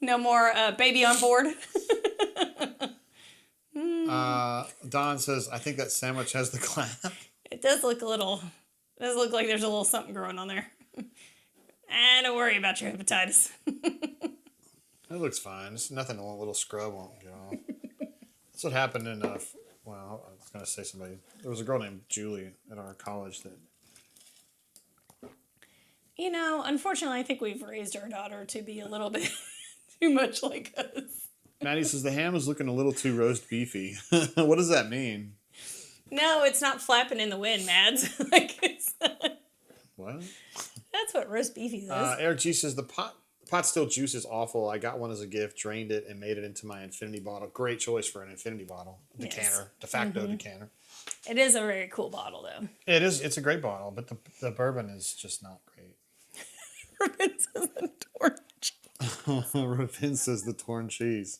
Speaker 2: No more baby on board.
Speaker 1: Don says, I think that sandwich has the clap.
Speaker 2: It does look like there's a little something growing on there. And don't worry about your hepatitis.
Speaker 1: It looks fine. It's nothing a little scrub won't get off. That's what happened in, I was going to say somebody. There was a girl named Julie at our college that.
Speaker 2: You know, unfortunately, I think we've raised our daughter to be a little bit too much like us.
Speaker 1: Maddie says, the ham is looking a little too roast beefy. What does that mean?
Speaker 2: No, it's not flapping in the wind, Mads.
Speaker 1: What?
Speaker 2: That's what roast beefy is.
Speaker 1: Eric G says, the pot still juice is awful. I got one as a gift, drained it, and made it into my infinity bottle. Great choice for an infinity bottle. Decanter. De facto decanter.
Speaker 2: It is a very cool bottle, though.
Speaker 1: It is. It's a great bottle, but the bourbon is just not great.
Speaker 2: Rubin says the torn cheese.
Speaker 1: Rubin says the torn cheese.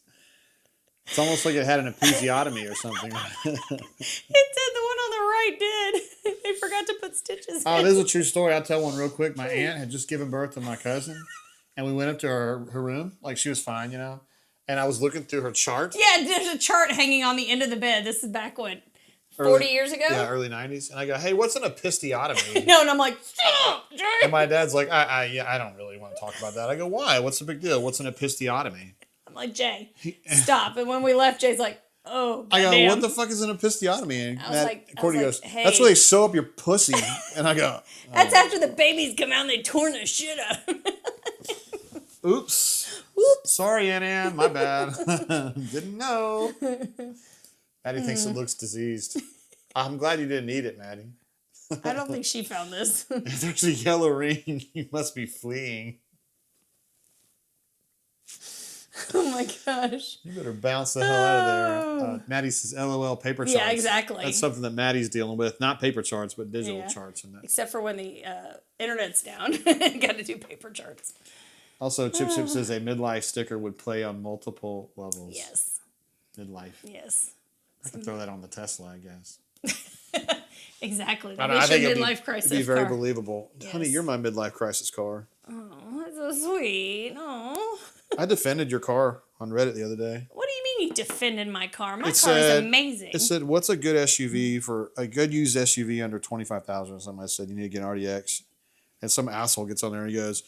Speaker 1: It's almost like it had an episiotomy or something.
Speaker 2: It did. The one on the right did. They forgot to put stitches
Speaker 1: Oh,
Speaker 2: in.
Speaker 1: this is a true story. I'll tell one real quick. My aunt had just given birth to my cousin, and we went up to her room. Like, she was fine, you know. And I was looking through her chart.
Speaker 2: Yeah, there's a chart hanging on the end of the bed. This is back when 40 years ago?
Speaker 1: Yeah, early 90s. And I go, hey, what's an episiotomy?
Speaker 2: No, and I'm like, shut up, Jay.
Speaker 1: And my dad's like, I don't really want to talk about that. I go, why? What's the big deal? What's an episiotomy?
Speaker 2: I'm like, Jay, stop. And when we left, Jay's like, oh,
Speaker 1: I go,
Speaker 2: goddamn.
Speaker 1: what the fuck is an episiotomy? And Courtney goes,
Speaker 2: hey.
Speaker 1: that's where they sew up your pussy. And I go,
Speaker 2: That's after the babies come out and they torn the shit up.
Speaker 1: oops. Sorry, Aunt Ann. My bad. Didn't know. Maddie thinks it looks diseased. I'm glad you didn't eat it, Maddie.
Speaker 2: I don't think she found this.
Speaker 1: If there's a yellow ring, you must be fleeing.
Speaker 2: Oh my gosh.
Speaker 1: You better bounce the hell out of there. Maddie says, LOL, paper charts.
Speaker 2: Yeah, exactly.
Speaker 1: That's something that Maddie's dealing with. Not paper charts, but digital
Speaker 2: Yeah.
Speaker 1: charts. And that.
Speaker 2: Except for when the internet's down. Got to do paper charts.
Speaker 1: Also, Chip says a midlife sticker would play on multiple levels.
Speaker 2: Yes.
Speaker 1: Midlife.
Speaker 2: Yes.
Speaker 1: I can throw that on the Tesla, I guess.
Speaker 2: Exactly.
Speaker 1: I
Speaker 2: That
Speaker 1: think
Speaker 2: your
Speaker 1: it'd
Speaker 2: midlife crisis
Speaker 1: be very
Speaker 2: car.
Speaker 1: believable.
Speaker 2: Yes.
Speaker 1: Honey, you're my midlife crisis car.
Speaker 2: Oh, that's so sweet. Oh.
Speaker 1: I defended your car on Reddit the other day.
Speaker 2: What do you mean you defended my car? My car
Speaker 1: said-
Speaker 2: is amazing.
Speaker 1: It said, what's a good SUV for a good used SUV under 25,000 or something? I said, you need to get an RDX. And some asshole gets on there and he goes,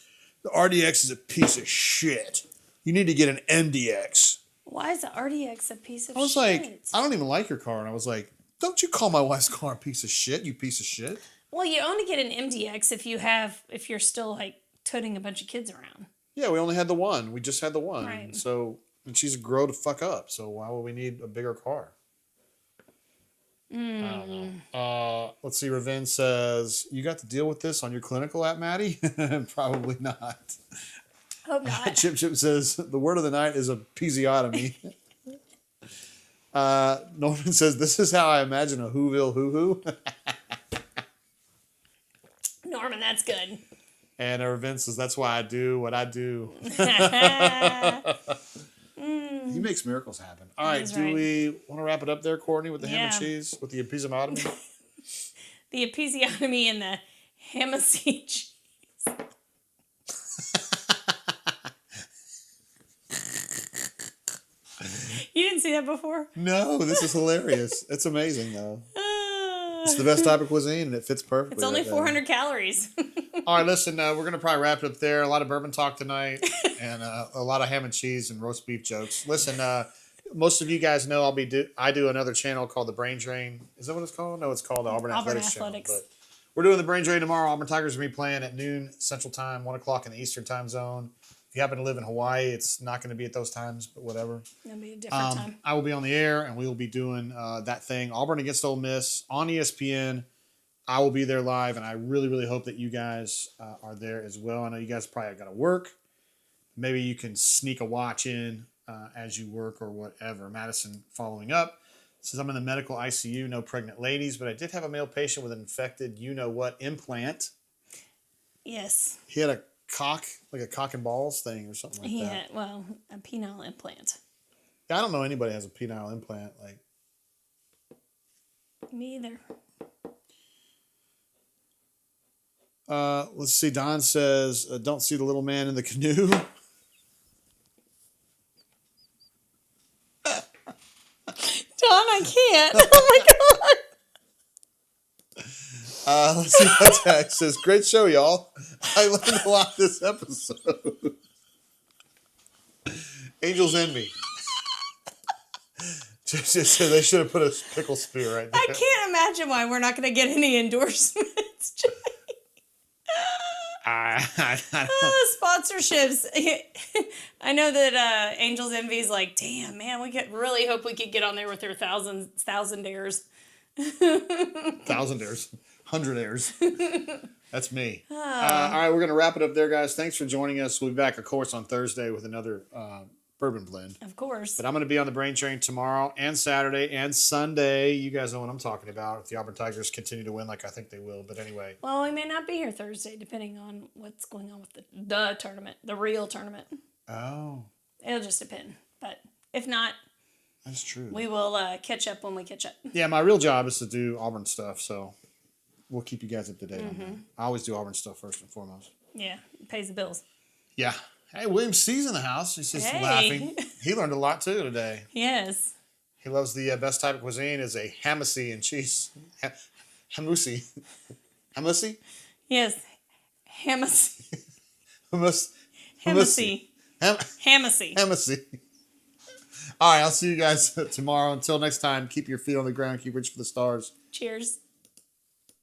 Speaker 1: the RDX is a piece of shit. You need to get an MDX.
Speaker 2: Why is the RDX a piece of shit?
Speaker 1: I was like, I don't even like your car. And I was like, don't you call my wife's car a piece of shit, you piece of shit.
Speaker 2: Well, you only get an MDX if you're still like toting a bunch of kids around.
Speaker 1: Yeah, we only had the one. We just had the one.
Speaker 2: Right.
Speaker 1: So, and she's a grow to fuck up. So why would we need a bigger car? I don't know. Let's see. Raven says, you got to deal with this on your clinical app, Maddie? Probably not.
Speaker 2: Hope not.
Speaker 1: Chip says, the word of the night is episiotomy. Norman says, this is how I imagine a Whoville hoo-hoo.
Speaker 2: Norman, that's good.
Speaker 1: And Raven says, that's why I do what I do. He makes miracles happen. All right, do we want to wrap it up there, Courtney, with the ham and cheese, with the episiotomy?
Speaker 2: The episiotomy and the hamacy cheese. You didn't see that before?
Speaker 1: No, this is hilarious. It's amazing, though. It's the best type of cuisine, and it fits perfectly.
Speaker 2: It's only 400 calories.
Speaker 1: All right, listen, we're going to probably wrap it up there. A lot of bourbon talk tonight, and a lot of ham and cheese and roast beef jokes. Listen, most of you guys know I do another channel called The Brain Drain. Is that what it's called? No, it's called the Auburn Athletics channel. But we're doing The Brain Drain tomorrow. Auburn Tigers will be playing at noon Central Time, 1 o'clock in the Eastern Time Zone. If you happen to live in Hawaii, it's not going to be at those times, but whatever.
Speaker 2: It'll be a different time.
Speaker 1: I will be on the air, and we will be doing that thing, Auburn against Ole Miss, on ESPN. I will be there live, and I really, really hope that you guys are there as well. I know you guys probably got to work. Maybe you can sneak a watch in as you work or whatever. Madison following up says, I'm in the medical ICU, no pregnant ladies, but I did have a male patient with an infected you-know-what implant.
Speaker 2: Yes.
Speaker 1: He had a cock and balls thing or something like that.
Speaker 2: Yeah, well, a penile implant.
Speaker 1: I don't know anybody has a penile implant.
Speaker 2: Me either.
Speaker 1: Let's see. Don says, don't see the little man in the canoe.
Speaker 2: Don, I can't. Oh my
Speaker 1: God. Let's see what text says. Great show, y'all. I learned a lot this episode. Angels Envy. Just said they should have put a pickle spear right there.
Speaker 2: I can't imagine why we're not going to get any endorsements, Jay. Sponsorships. I know that Angels Envy is like, damn, man, we could really hope we could get on there with their thousandaires.
Speaker 1: Thousandaires. Hundredaires. That's me. All right, we're going to wrap it up there, guys. Thanks for joining us. We'll be back, of course, on Thursday with another bourbon blend.
Speaker 2: Of course.
Speaker 1: But I'm going to be on the Brain Train tomorrow and Saturday and Sunday. You guys know what I'm talking about. If the Auburn Tigers continue to win like I think they will. But anyway.
Speaker 2: Well, we may not be here Thursday, depending on what's going on with the tournament, the real tournament.
Speaker 1: Oh.
Speaker 2: It'll just depend. But if not,
Speaker 1: that's true.
Speaker 2: We will catch up when we catch up.
Speaker 1: Yeah, my real job is to do Auburn stuff, so we'll keep you guys up to date on that. I always do Auburn stuff first and foremost.
Speaker 2: Yeah, it pays the bills.
Speaker 1: Yeah. Hey, William C's in the house. He's just laughing. He learned a lot, too, today.
Speaker 2: Yes.
Speaker 1: He loves the best type of cuisine is a hamacy and cheese. Hamusi. Hamusi?
Speaker 2: Yes. Hamacy.
Speaker 1: Hamacy.
Speaker 2: Hamacy.
Speaker 1: Hamacy. All right, I'll see you guys tomorrow. Until next time, keep your feet on the ground. Keep reaching for the stars.
Speaker 2: Cheers.